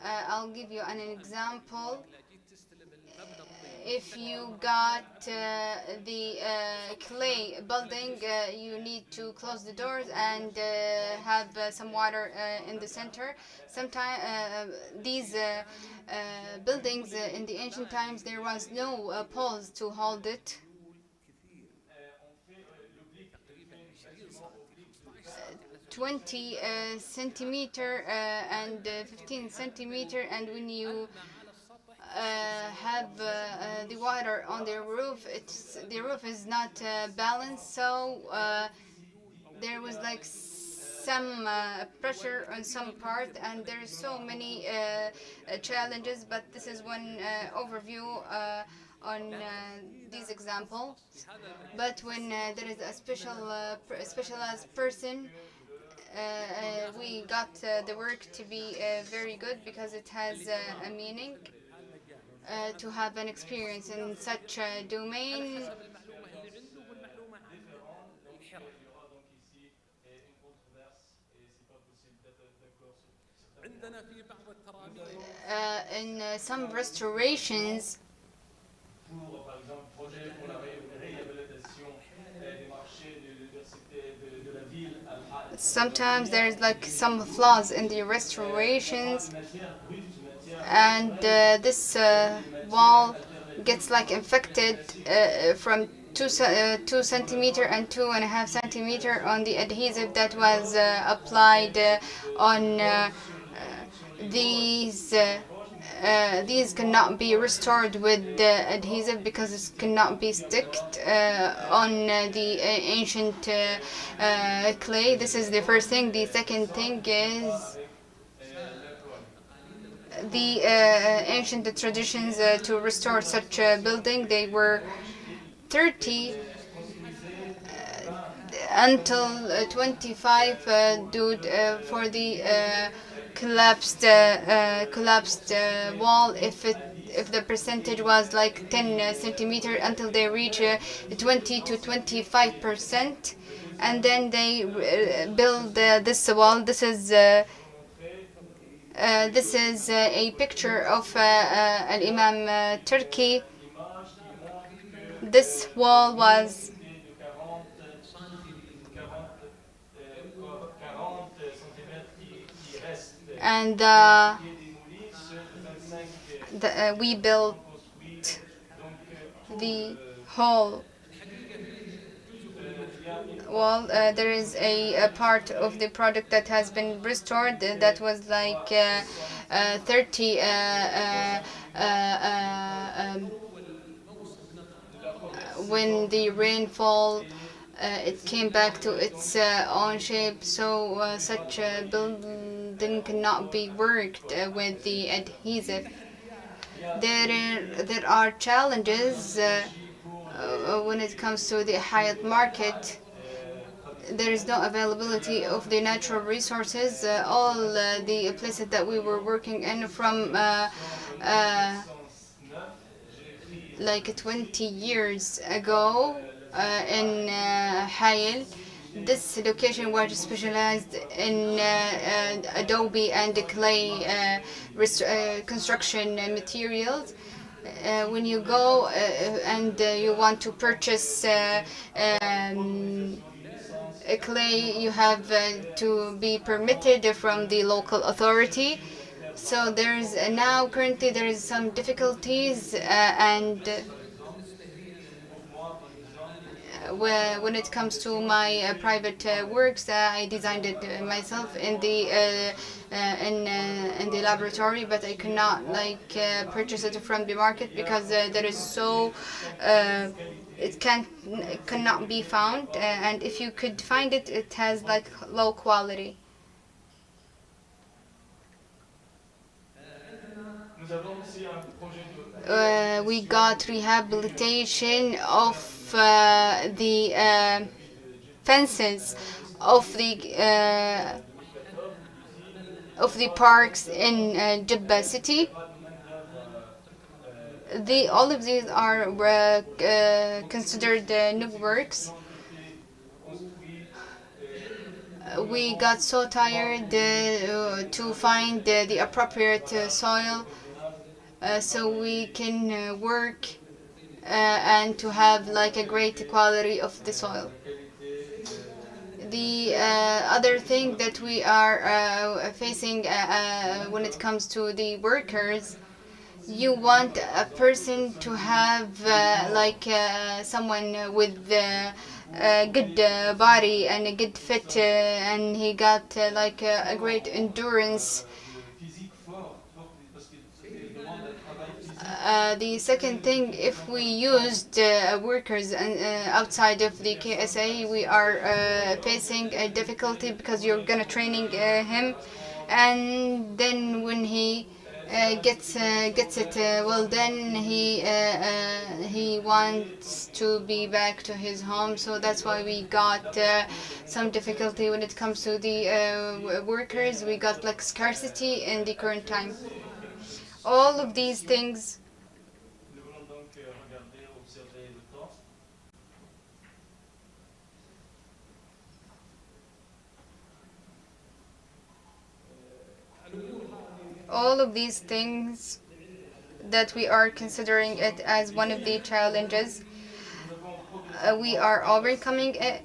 I'll give you an example. If you got the clay building, you need to close the doors and have some water in the center. Sometimes these buildings in the ancient times, there was no poles to hold it. 20 centimeter and 15 centimeter, and when you have the water on the roof, the roof is not balanced, so there was like some pressure on some part, and there's so many challenges, but this is one overview on these examples. But when there is a specialized person, we got the work to be very good, because it has a meaning to have an experience in such a domain. In some restorations, sometimes there's like some flaws in the restorations, and this wall gets like infected from 2 centimeter and 2.5 centimeter on the adhesive that was applied on these. These cannot be restored with the adhesive because it cannot be sticked on the ancient clay. This is the first thing. The second thing is the ancient traditions to restore such a building. They were 30 until 25 due for the collapsed wall. If the percentage was like 10 centimeter until they reach 20 to 25%, and then they build this wall. This is a picture of an Imam Turkey. This wall was and we built the whole wall. There is a part of the product that has been restored that was like 30 when the rainfall it came back to its own shape, so such a building cannot be worked with the adhesive. There are challenges when it comes to the Hayat market. There is no availability of the natural resources. All the places that we were working in from like 20 years ago in Hayel. This location was specialized in adobe and clay construction materials. When you go and you want to purchase clay, you have to be permitted from the local authority. So there's now currently there is some difficulties and when it comes to my private works, I designed it myself in the laboratory, but I cannot like purchase it from the market because there is so it cannot be found, and if you could find it, it has like low quality. We got rehabilitation of the fences of the parks in Jibba city. All of these are considered new works. We got so tired to find the appropriate soil so we can work and to have like a great quality of the soil. The other thing that we are facing when it comes to the workers, you want a person to have like someone with a good body and a good fit and he got like a great endurance. The second thing, if we used workers outside of the KSA, we are facing a difficulty because you're gonna training him, and then when he gets it well, then he wants to be back to his home. So that's why we got some difficulty when it comes to the workers. We got like scarcity in the current time. All of these things that we are considering it as one of the challenges. We are overcoming it.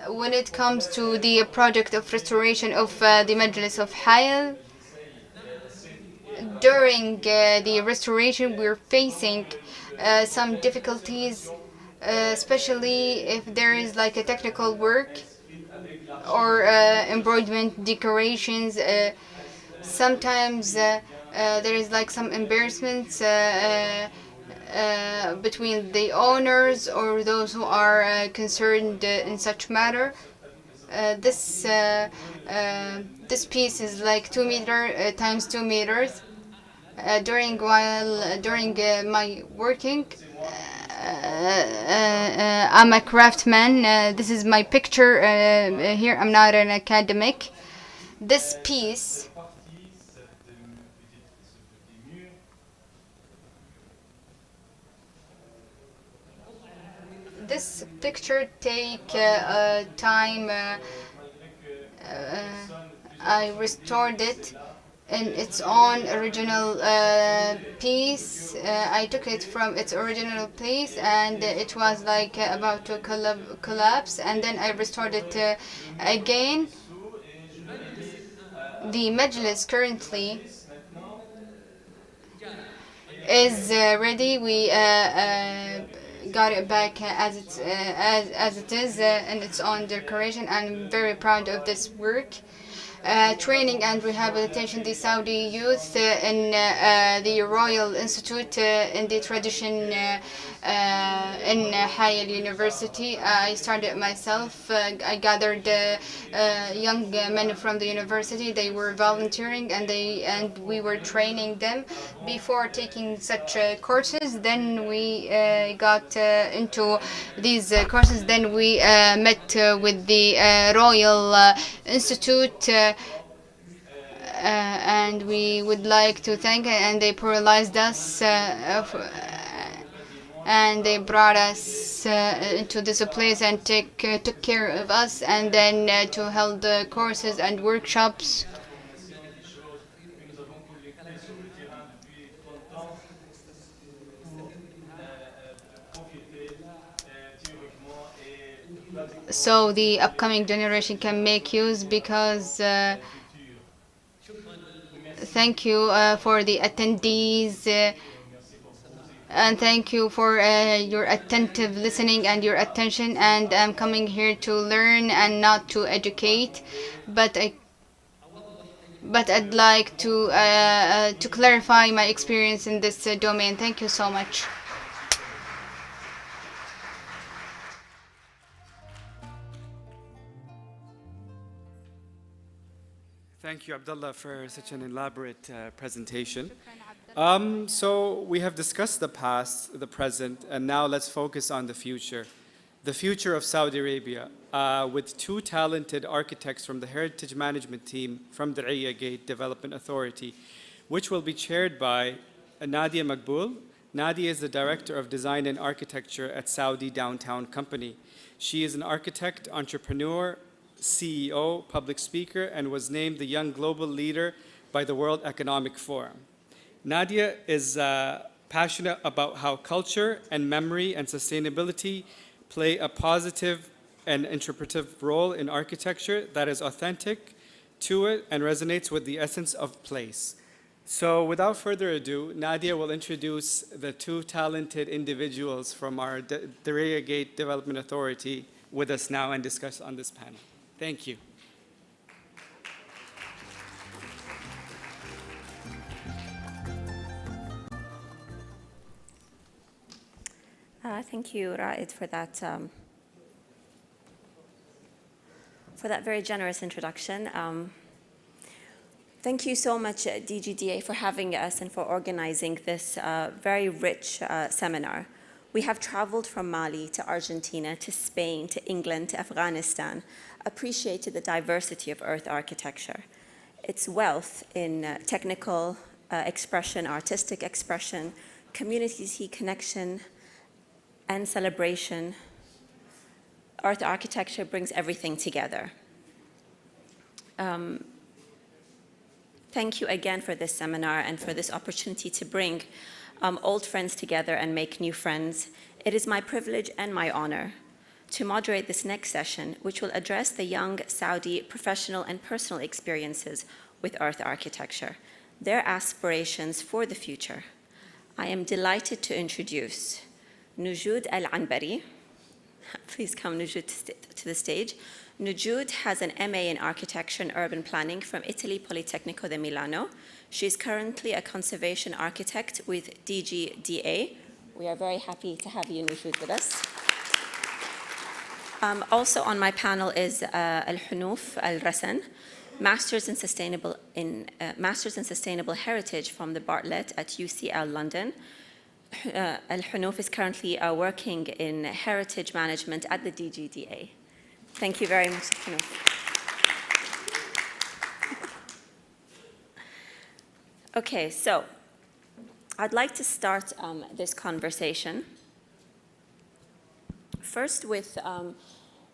When it comes to the project of restoration of the Majlis of Hayal, during the restoration we're facing some difficulties, especially if there is like a technical work or embroiderment decorations. Sometimes there is like some embarrassments between the owners or those who are concerned in such matter. This piece is like 2 meter times 2 meters. During my working, I'm a craftsman. This is my picture here. I'm not an academic. This piece this picture take time. I restored it in its own original piece. I took it from its original piece, and it was like about to collapse, and then I restored it again. The majlis currently is ready. We got it back as it is in its own decoration. I'm very proud of this work. Training and rehabilitation the Saudi youth in the Royal Institute in the tradition in Hayal University. I started myself. I gathered young men from the university. They were volunteering, and we were training them before taking such courses. Then we got into these courses. Then we met with the Royal Institute. And we would like to thank, and they paralyzed us and they brought us into this place and took care of us, and then to hold courses and workshops. So the upcoming generation can make use, because thank you for the attendees, and thank you for your attentive listening and your attention. And I'm coming here to learn and not to educate, but I'd like to clarify my experience in this domain. Thank you so much. Thank you, Abdullah, for such an elaborate presentation. So we have discussed the past, the present, and now let's focus on the future. The future of Saudi Arabia, with two talented architects from the Heritage Management Team from the Diriyah Gate Development Authority, which will be chaired by Nadia Maqbool. Nadia is the Director of Design and Architecture at Saudi Downtown Company. She is an architect, entrepreneur, CEO, public speaker, and was named the Young Global Leader by the World Economic Forum. Nadia is passionate about how culture and memory and sustainability play a positive and interpretive role in architecture that is authentic to it and resonates with the essence of place. So without further ado, Nadia will introduce the two talented individuals from our Diriyah Gate Development Authority with us now and discuss on this panel. Thank you. Thank you, Raed, for that very generous introduction. Thank you so much, DGDA, for having us and for organizing this very rich seminar. We have traveled from Mali to Argentina to Spain to England to Afghanistan, appreciated the diversity of earth architecture, its wealth in technical expression, artistic expression, community connection, and celebration. Earth architecture brings everything together. Thank you again for this seminar and for this opportunity to bring old friends together and make new friends. It is my privilege and my honor to moderate this next session, which will address the young Saudi professional and personal experiences with earth architecture, their aspirations for the future. I am delighted to introduce Nujud Al-Anbari. Please come, Nujud, to the stage. Nujud has an MA in Architecture and Urban Planning from Italy Politecnico di Milano. She is currently a conservation architect with DGDA. We are very happy to have you, Nujud, with us. Also on my panel is Al-Hanouf Al-Rasan, Masters in Sustainable Heritage from the Bartlett at UCL London. Al-Hanouf is currently working in heritage management at the DGDA. Thank you very much, Hanouf. Okay, so I'd like to start this conversation first with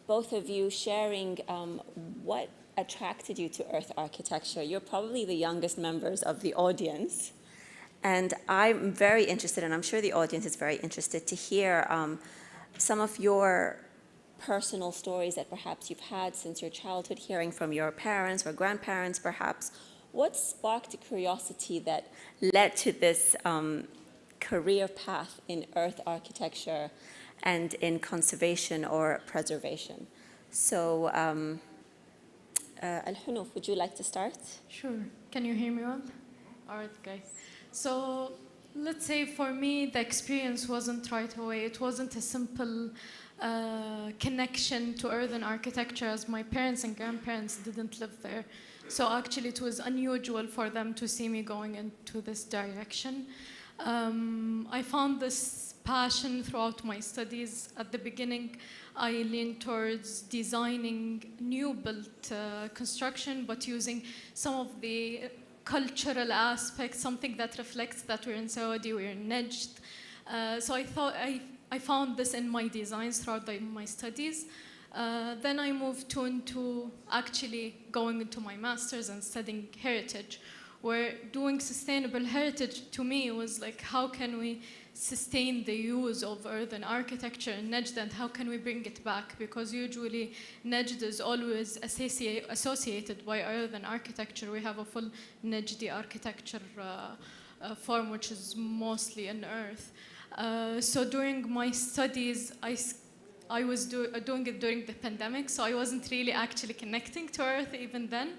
both of you sharing what attracted you to earth architecture. You're probably the youngest members of the audience. And I'm very interested, and I'm sure the audience is very interested, to hear some of your personal stories that perhaps you've had since your childhood, hearing from your parents or grandparents perhaps. What sparked the curiosity that led to this career path in earth architecture and in conservation or preservation? So, Al-Hanouf, would you like to start? Sure. Can you hear me well? All right, guys. So let's say for me, the experience wasn't right away. It wasn't a simple connection to earthen architecture, as my parents and grandparents didn't live there. So actually it was unusual for them to see me going into this direction. I found this passion throughout my studies. At the beginning, I leaned towards designing new built construction, but using some of the cultural aspects, something that reflects that we're in Saudi, we're in Najd. So I thought I found this in my designs throughout my studies. Then I moved into actually going into my master's and studying heritage, where doing sustainable heritage to me was like, how can we sustain the use of earthen architecture in Najd, and how can we bring it back? Because usually Najd is always associated by earthen architecture. We have a full Najdi architecture form, which is mostly in earth. So during my studies, I was doing it during the pandemic, so I wasn't really actually connecting to earth even then.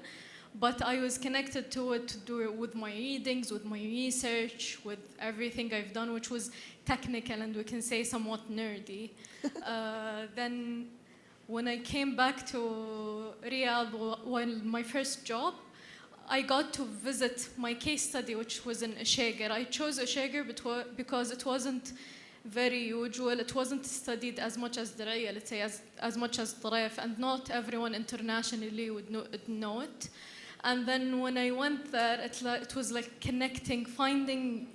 But I was connected to it with my readings, with my research, with everything I've done, which was technical and we can say somewhat nerdy. Then when I came back to Riyadh, while my first job, I got to visit my case study, which was in Ushager. I chose Ushager because it wasn't very usual. It wasn't studied as much as Diriyah, let's say, as much as Tarif, and not everyone internationally would know it. And then when I went there, it was like connecting, finding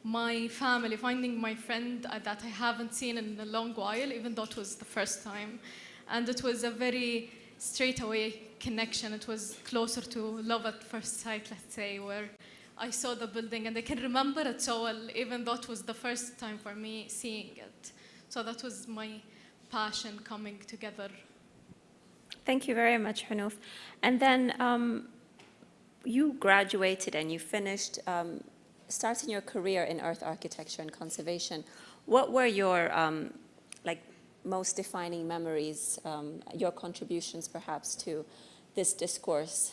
my family, finding my friend that I haven't seen in a long while, even though it was the first time. And it was a very straightaway connection. It was closer to love at first sight, let's say, where I saw the building and I can remember it so well, even though it was the first time for me seeing it. So that was my passion coming together. Thank you very much, Hanouf. And then you graduated and you finished starting your career in earth architecture and conservation. What were your most defining memories, your contributions perhaps to this discourse?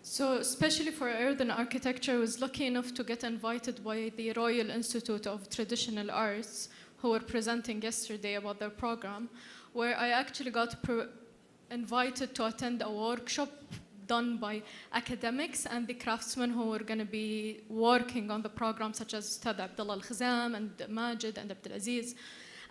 So especially for earthen architecture, I was lucky enough to get invited by the Royal Institute of Traditional Arts, who were presenting yesterday about their program, where I actually got invited to attend a workshop done by academics and the craftsmen who were going to be working on the program, such as Ustad Abdullah Al-Khazam and Majid and Abdulaziz.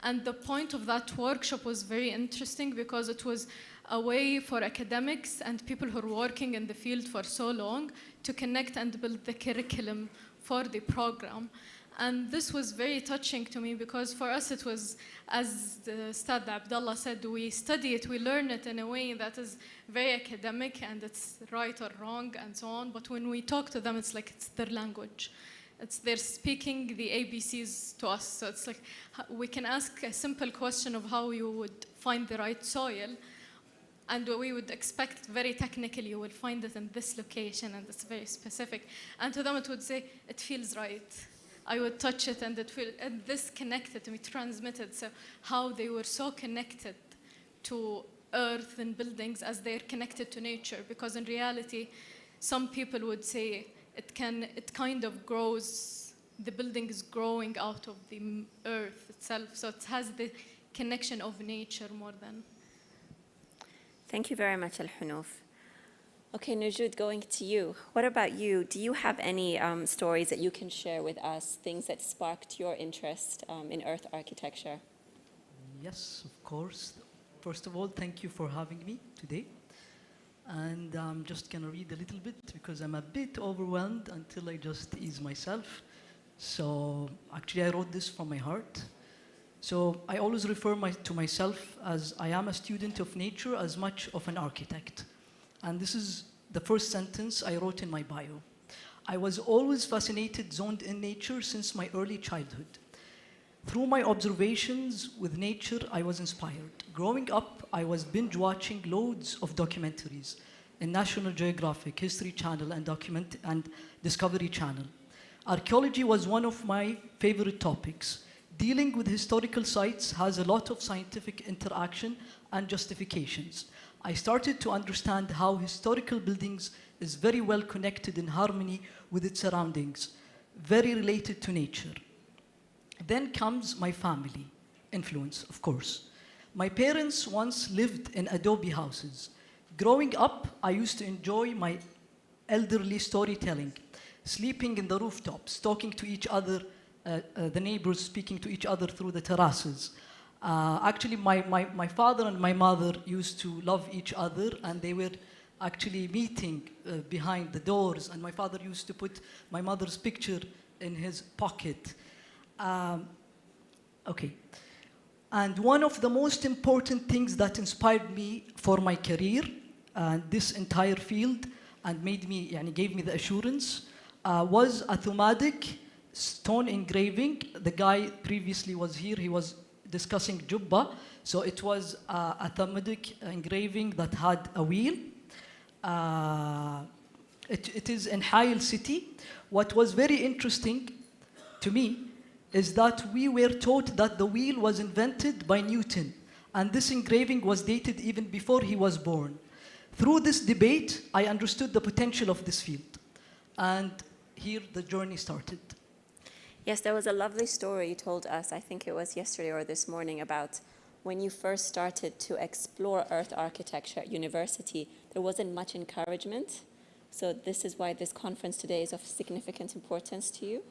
And the point of that workshop was very interesting because it was a way for academics and people who are working in the field for so long to connect and build the curriculum for the program. And this was very touching to me because for us it was, as Ustad Abdullah said, we study it, we learn it in a way that is very academic and it's right or wrong and so on. But when we talk to them, it's like it's their language. They're speaking the ABCs to us. So it's like we can ask a simple question of how you would find the right soil, and we would expect very technically you will find it in this location and it's very specific. And to them it would say, it feels right. I would touch it and and this connected to me, transmitted. So how they were so connected to earth and buildings as they're connected to nature, because in reality, some people would say it kind of grows, the building is growing out of the earth itself. So it has the connection of nature more than. Thank you very much, Al-Hunuf. Okay, Nujud, going to you. What about you? Do you have any stories that you can share with us, things that sparked your interest in earth architecture? Yes, of course. First of all, thank you for having me today. And I'm just going to read a little bit because I'm a bit overwhelmed until I just ease myself. So actually, I wrote this from my heart. So I always refer to myself as I am a student of nature as much of an architect. And this is the first sentence I wrote in my bio. I was always fascinated, zoned in nature since my early childhood. Through my observations with nature, I was inspired. Growing up, I was binge watching loads of documentaries in National Geographic, History Channel, and Discovery Channel. Archaeology was one of my favorite topics. Dealing with historical sites has a lot of scientific interaction and justifications. I started to understand how historical buildings is very well connected in harmony with its surroundings, very related to nature. Then comes my family influence, of course. My parents once lived in adobe houses. Growing up, I used to enjoy my elderly storytelling, sleeping in the rooftops, talking to each other, the neighbors speaking to each other through the terraces. Actually, my father and my mother used to love each other, and they were actually meeting behind the doors, and my father used to put my mother's picture in his pocket. Okay. And one of the most important things that inspired me for my career and this entire field and gave me the assurance was a thematic stone engraving. The guy previously was here, he was discussing Jubba. So it was a thematic engraving that had a wheel. It is in Hayel city. What was very interesting to me is that we were taught that the wheel was invented by Newton, and this engraving was dated even before he was born. Through this debate, I understood the potential of this field, and here the journey started. Yes, there was a lovely story you told us, I think it was yesterday or this morning, about when you first started to explore earth architecture at university. There wasn't much encouragement, so this is why this conference today is of significant importance to you?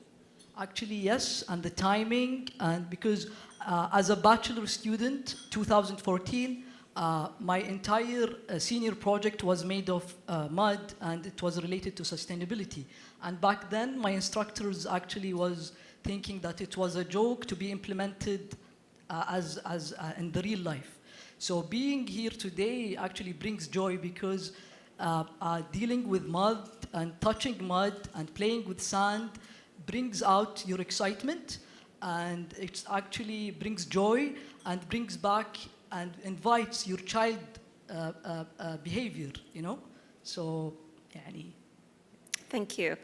Actually, yes, and the timing, and because as a bachelor student, 2014, my entire senior project was made of mud, and it was related to sustainability. And back then, my instructors actually was thinking that it was a joke to be implemented in the real life. So being here today actually brings joy because dealing with mud and touching mud and playing with sand brings out your excitement, and it actually brings joy and brings back and invites your child behavior, you know? So, yani. Thank you.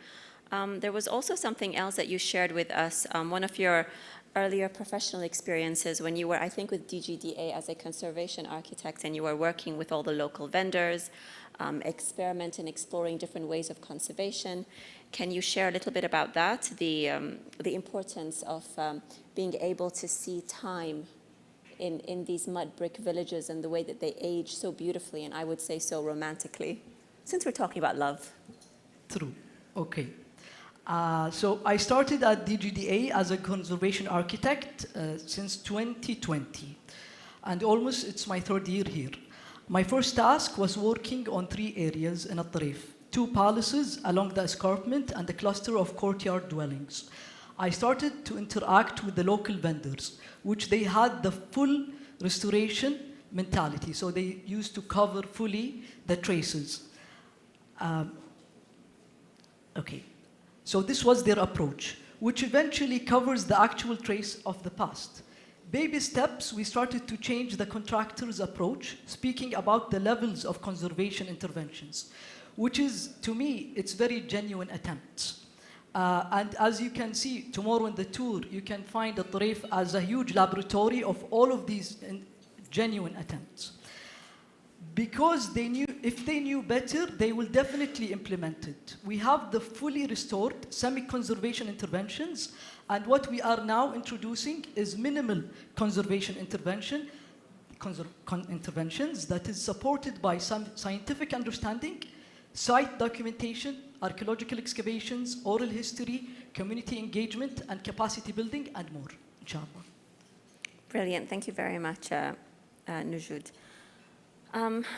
There was also something else that you shared with us, one of your earlier professional experiences when you were, I think, with DGDA as a conservation architect, and you were working with all the local vendors, experimenting, exploring different ways of conservation. Can you share a little bit about that, the importance of being able to see time in these mud brick villages and the way that they age so beautifully, and I would say so romantically, since we're talking about love? True. Okay. So I started at DGDA as a conservation architect since 2020, and almost it's my third year here. My first task was working on 3 areas in Al-Tarif: 2 palaces along the escarpment and a cluster of courtyard dwellings. I started to interact with the local vendors, which they had the full restoration mentality. So they used to cover fully the traces. Okay. So this was their approach, which eventually covers the actual trace of the past. Baby steps, we started to change the contractor's approach, speaking about the levels of conservation interventions, which is, to me, it's very genuine attempts. And as you can see tomorrow in the tour, you can find the Tarif as a huge laboratory of all of these genuine attempts. Because they knew, if they knew better, they will definitely implement it. We have the fully restored semi-conservation interventions, and what we are now introducing is minimal conservation interventions that is supported by some scientific understanding, site documentation, archaeological excavations, oral history, community engagement, and capacity building, and more, inshallah. Brilliant. Thank you very much, Nujud.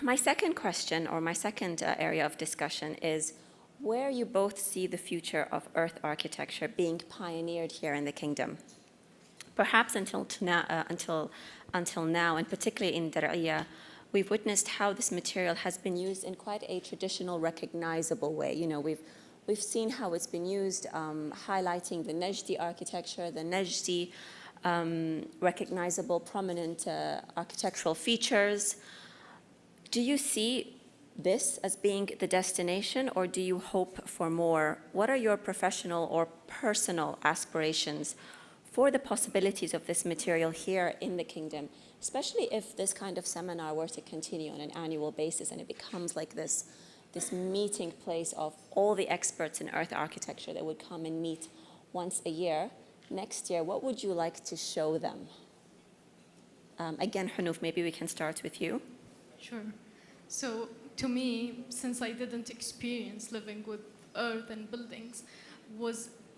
My second question, or my second area of discussion, is where you both see the future of earth architecture being pioneered here in the kingdom. Perhaps until now, and particularly in Dar'iyah, we've witnessed how this material has been used in quite a traditional, recognizable way. You know, we've seen how it's been used, highlighting the Najdi architecture, the Najdi recognizable, prominent architectural features. Do you see this as being the destination, or do you hope for more? What are your professional or personal aspirations for the possibilities of this material here in the kingdom, especially if this kind of seminar were to continue on an annual basis and it becomes like this meeting place of all the experts in earth architecture that would come and meet once a year? Next year, what would you like to show them? Again, Hanouf, maybe we can start with you. Sure. So to me, since I didn't experience living with earth and buildings,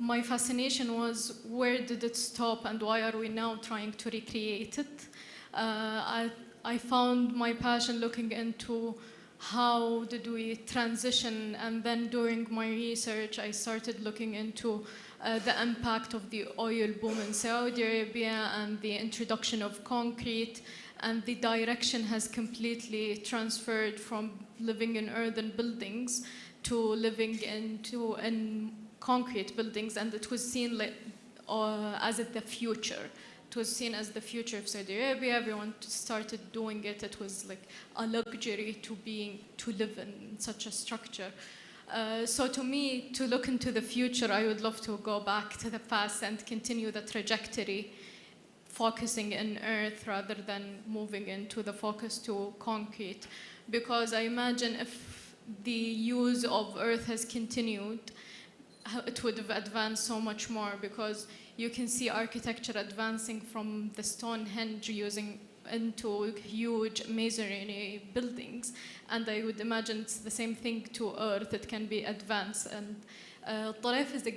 my fascination was where did it stop and why are we now trying to recreate it? I found my passion looking into how did we transition, and then during my research I started looking into the impact of the oil boom in Saudi Arabia and the introduction of concrete, and the direction has completely transferred from living in earthen buildings to living in concrete buildings, and it was seen like, as the future. It was seen as the future of Saudi Arabia. Everyone started doing it. It was like a luxury to live in such a structure. So to me, to look into the future, I would love to go back to the past and continue the trajectory, focusing in earth rather than moving into the focus to concrete. Because I imagine if the use of earth has continued, it would have advanced so much more, because you can see architecture advancing from the Stonehenge using into huge masonry buildings, and I would imagine it's the same thing to earth. It can be advanced, and Tarif is a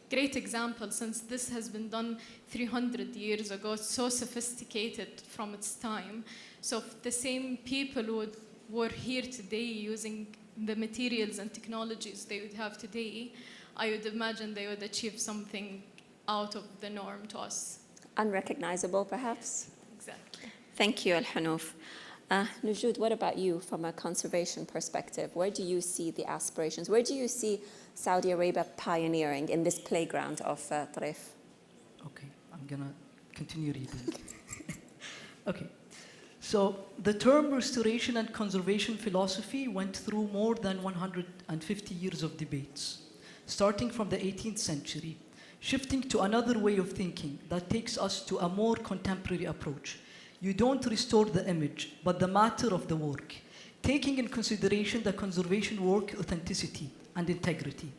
great example, since this has been done 300 years ago. It's so sophisticated from its time. So if the same people were here today using the materials and technologies they would have today, I would imagine they would achieve something out of the norm to us. Unrecognizable, perhaps? Exactly. Thank you, Al-Hanouf. Nujud, what about you from a conservation perspective? Where do you see the aspirations? Where do you see Saudi Arabia pioneering in this playground of Tarif? Okay, I'm gonna continue reading. Okay, so the term restoration and conservation philosophy went through more than 150 years of debates, starting from the 18th century, shifting to another way of thinking that takes us to a more contemporary approach. You don't restore the image, but the matter of the work, taking in consideration the conservation work authenticity and integrity.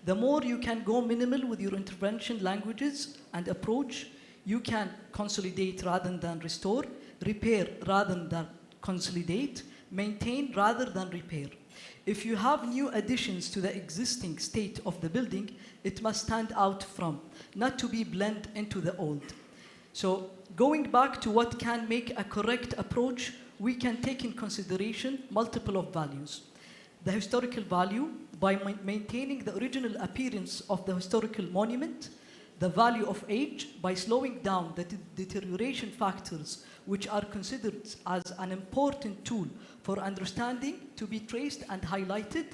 The more you can go minimal with your intervention languages and approach, you can consolidate rather than restore, repair rather than consolidate, maintain rather than repair. If you have new additions to the existing state of the building, it must stand out from, not to be blended into the old. So going back to what can make a correct approach, we can take in consideration multiple of values. The historical value, by maintaining the original appearance of the historical monument. The value of age, by slowing down the deterioration factors which are considered as an important tool for understanding to be traced and highlighted.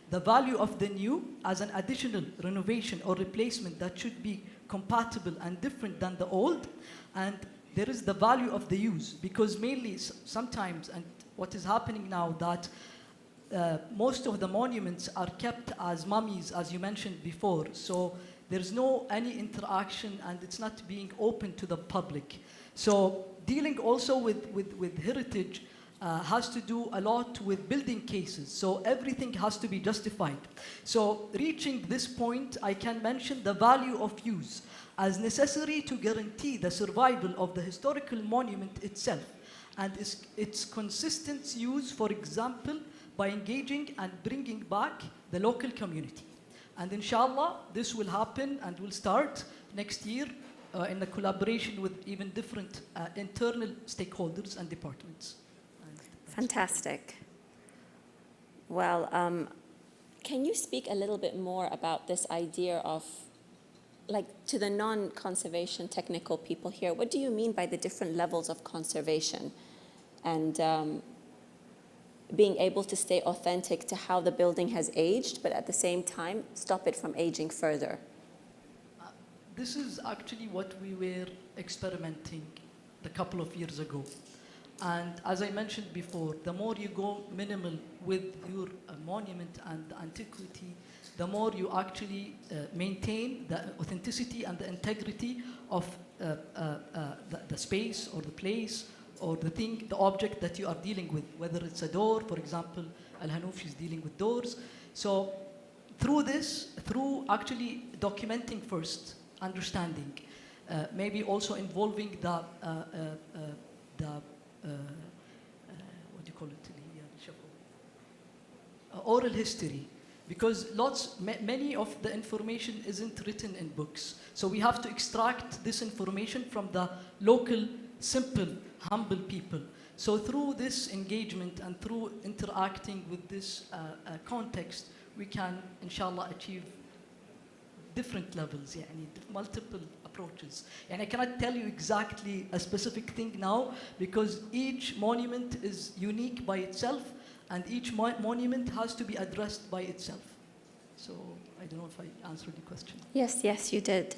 The value of the new as an additional renovation or replacement that should be compatible and different than the old. And there is the value of the use, because mainly sometimes, and what is happening now, that most of the monuments are kept as mummies, as you mentioned before. So there's no any interaction, and it's not being open to the public. So dealing also with heritage has to do a lot with building cases. So everything has to be justified. So reaching this point, I can mention the value of use as necessary to guarantee the survival of the historical monument itself and its consistent use, for example, by engaging and bringing back the local community. And inshallah, this will happen and will start next year in a collaboration with even different internal stakeholders and departments. Fantastic. Well, can you speak a little bit more about this idea of, like, to the non-conservation technical people here, what do you mean by the different levels of conservation and being able to stay authentic to how the building has aged, but at the same time stop it from aging further? This is actually what we were experimenting a couple of years ago. And as I mentioned before, the more you go minimal with your monument and antiquity, the more you actually maintain the authenticity and the integrity of the space or the place or the thing, the object that you are dealing with, whether it's a door, for example, Al-Hanouf is dealing with doors. So through this, through actually documenting first, understanding, maybe also involving the what do you call it? Oral history, because many of the information isn't written in books. So we have to extract this information from the local, simple, humble people. So through this engagement and through interacting with this context, we can, inshallah, achieve different levels, multiple approaches. And I cannot tell you exactly a specific thing now, because each monument is unique by itself, and each monument has to be addressed by itself. So I don't know if I answered the question. Yes, yes, you did.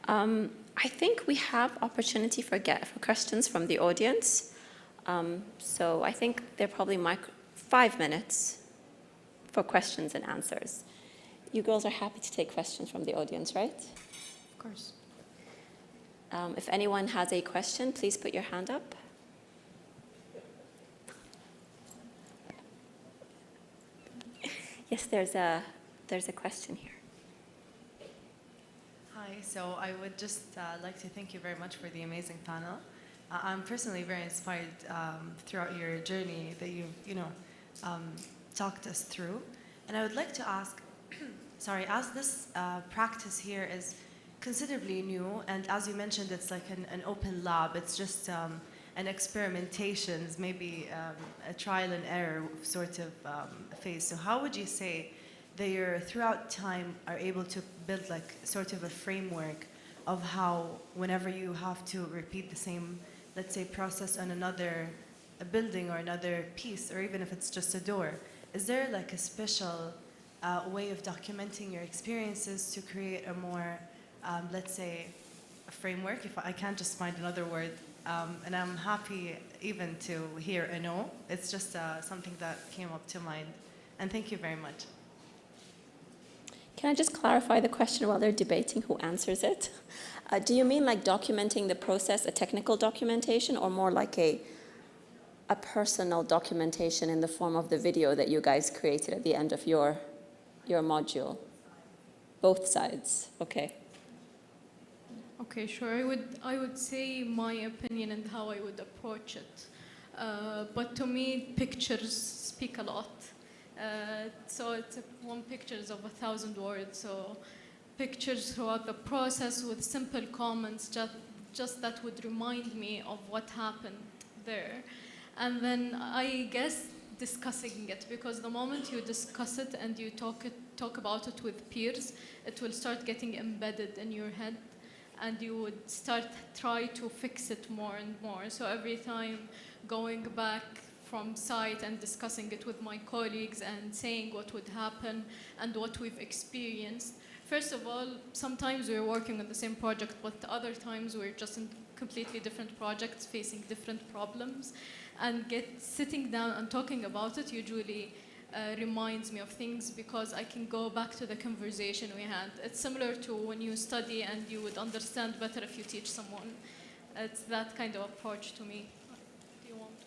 I think we have opportunity for questions from the audience. So I think there are probably 5 minutes for questions and answers. You girls are happy to take questions from the audience, right? Of course. If anyone has a question, please put your hand up. Yes, there's a question here. Hi, so I would just like to thank you very much for the amazing panel. I'm personally very inspired throughout your journey that you've, talked us through. And I would like to ask, sorry, as this practice here is considerably new, and as you mentioned, it's like an open lab, it's just an experimentation, maybe a trial and error sort of phase. So how would you say that you're throughout time are able to build like sort of a framework of how whenever you have to repeat the same, let's say, process on a building or another piece, or even if it's just a door, is there like a special way of documenting your experiences to create a more, let's say, a framework, if I can't just find another word, and I'm happy even to hear a no. It's just something that came up to mind. And thank you very much. Can I just clarify the question while they're debating who answers it? Do you mean like documenting the process, a technical documentation, or more like a personal documentation in the form of the video that you guys created at the end of your module? Both sides, okay. Okay, sure. I would say my opinion and how I would approach it. But to me, pictures speak a lot. So it's one picture is of 1,000 words. So pictures throughout the process with simple comments, just that would remind me of what happened there. And then I guess discussing it, because the moment you discuss it and you talk about it with peers, it will start getting embedded in your head, and you would try to fix it more and more. So every time going back from site and discussing it with my colleagues and saying what would happen and what we've experienced. First of all, sometimes we're working on the same project, but other times we're just in completely different projects facing different problems. And sitting down and talking about it usually reminds me of things because I can go back to the conversation we had. It's similar to when you study and you would understand better if you teach someone. It's that kind of approach to me. Do you want to?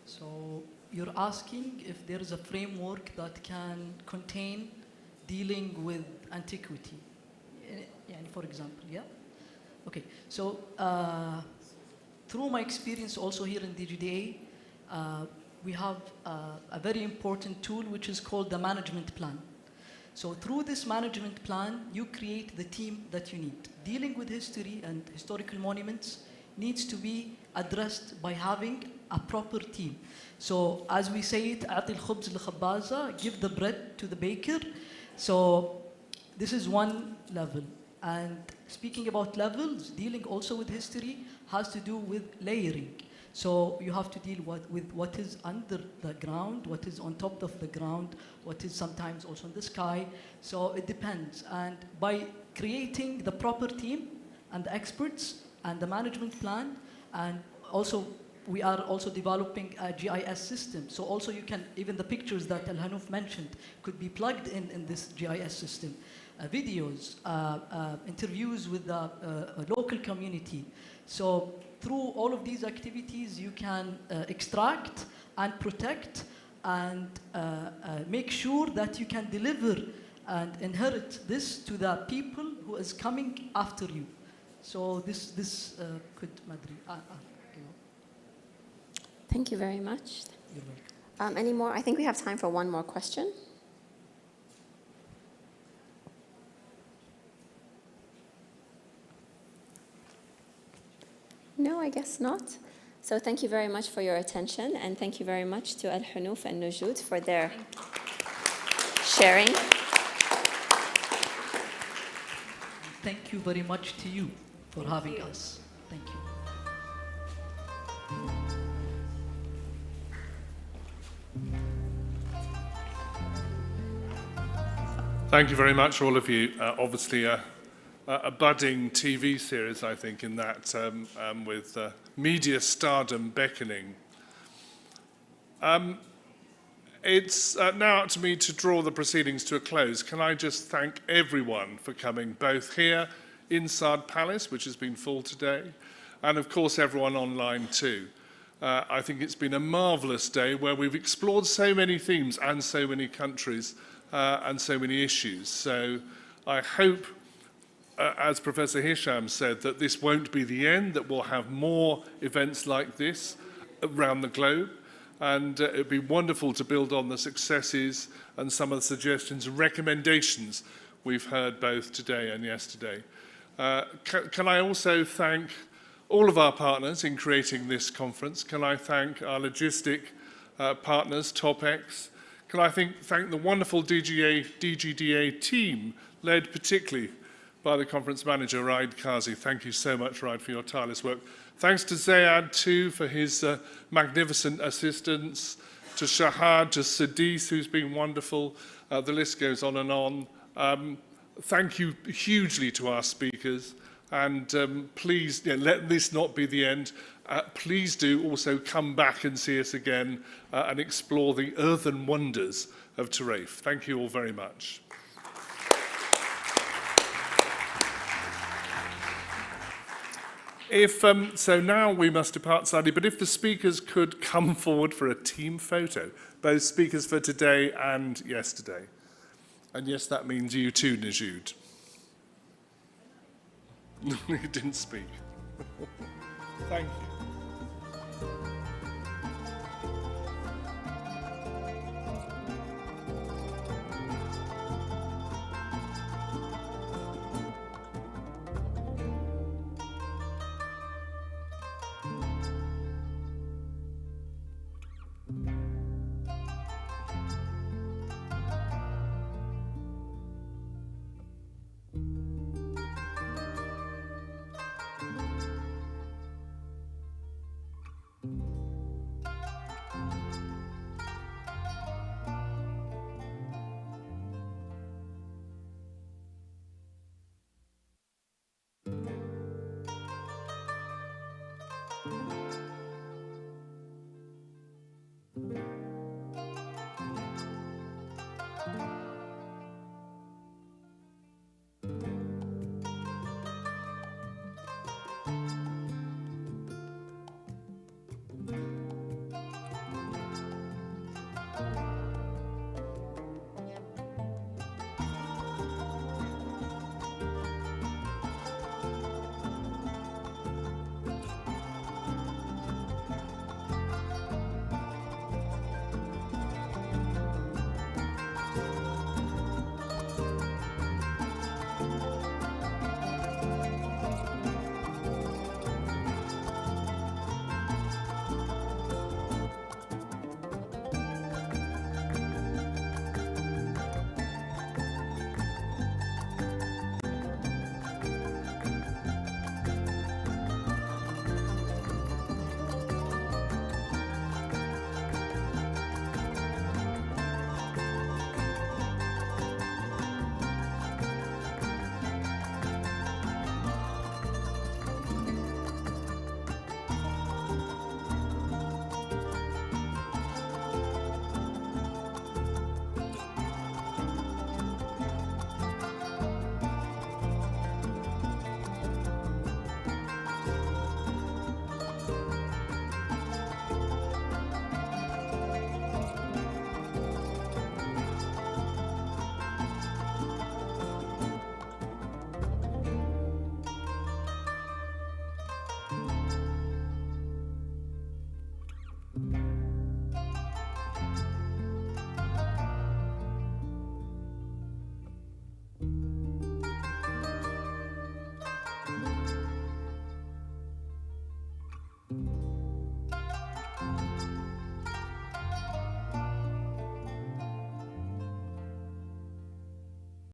So you're asking if there is a framework that can contain dealing with antiquity, for example, yeah? Okay, so through my experience also here in DGDA, we have a very important tool which is called the management plan. So through this management plan, you create the team that you need. Dealing with history and historical monuments needs to be addressed by having a proper team. So as we say it, أعطي الخبز للخبازة, give the bread to the baker. So this is one level. And speaking about levels, dealing also with history has to do with layering. So you have to deal with what is under the ground, what is on top of the ground, what is sometimes also in the sky. So it depends. And by creating the proper team and the experts and the management plan, and also we are also developing a GIS system. So also you can, even the pictures that Al Hanouf mentioned could be plugged in this GIS system. Videos, interviews with the local community. So through all of these activities, you can extract and protect and make sure that you can deliver and inherit this to the people who is coming after you. So this could, Madri. Thank you very much. You're welcome. Any more? I think we have time for one more question. No, I guess not. So thank you very much for your attention, and thank you very much to Al Hanouf and Nujud for their sharing. Thank you very much to you for having us. Thank you. Thank you very much, all of you. Obviously, a budding TV series, I think, in that, with media stardom beckoning. It's now up to me to draw the proceedings to a close. Can I just thank everyone for coming, both here inside Palace, which has been full today, and of course everyone online too. I think it's been a marvellous day where we've explored so many themes and so many countries and so many issues. So I hope, as Professor Hisham said, that this won't be the end, that we'll have more events like this around the globe. And it'd be wonderful to build on the successes and some of the suggestions and recommendations we've heard both today and yesterday. Can I also thank all of our partners in creating this conference? Can I thank our logistic partners, TopX? Can I thank the wonderful DGDA team, led particularly by the conference manager, Raid Kazi. Thank you so much, Raid, for your tireless work. Thanks to Zayad, too, for his magnificent assistance, to Shahad, to Sadis, who's been wonderful. The list goes on and on. Thank you hugely to our speakers. And please, let this not be the end. Please do also come back and see us again and explore the earthen wonders of Tarif. Thank you all very much. So now we must depart sadly, but if the speakers could come forward for a team photo, both speakers for today and yesterday. And yes, that means you too, Najud. You didn't speak. Thank you.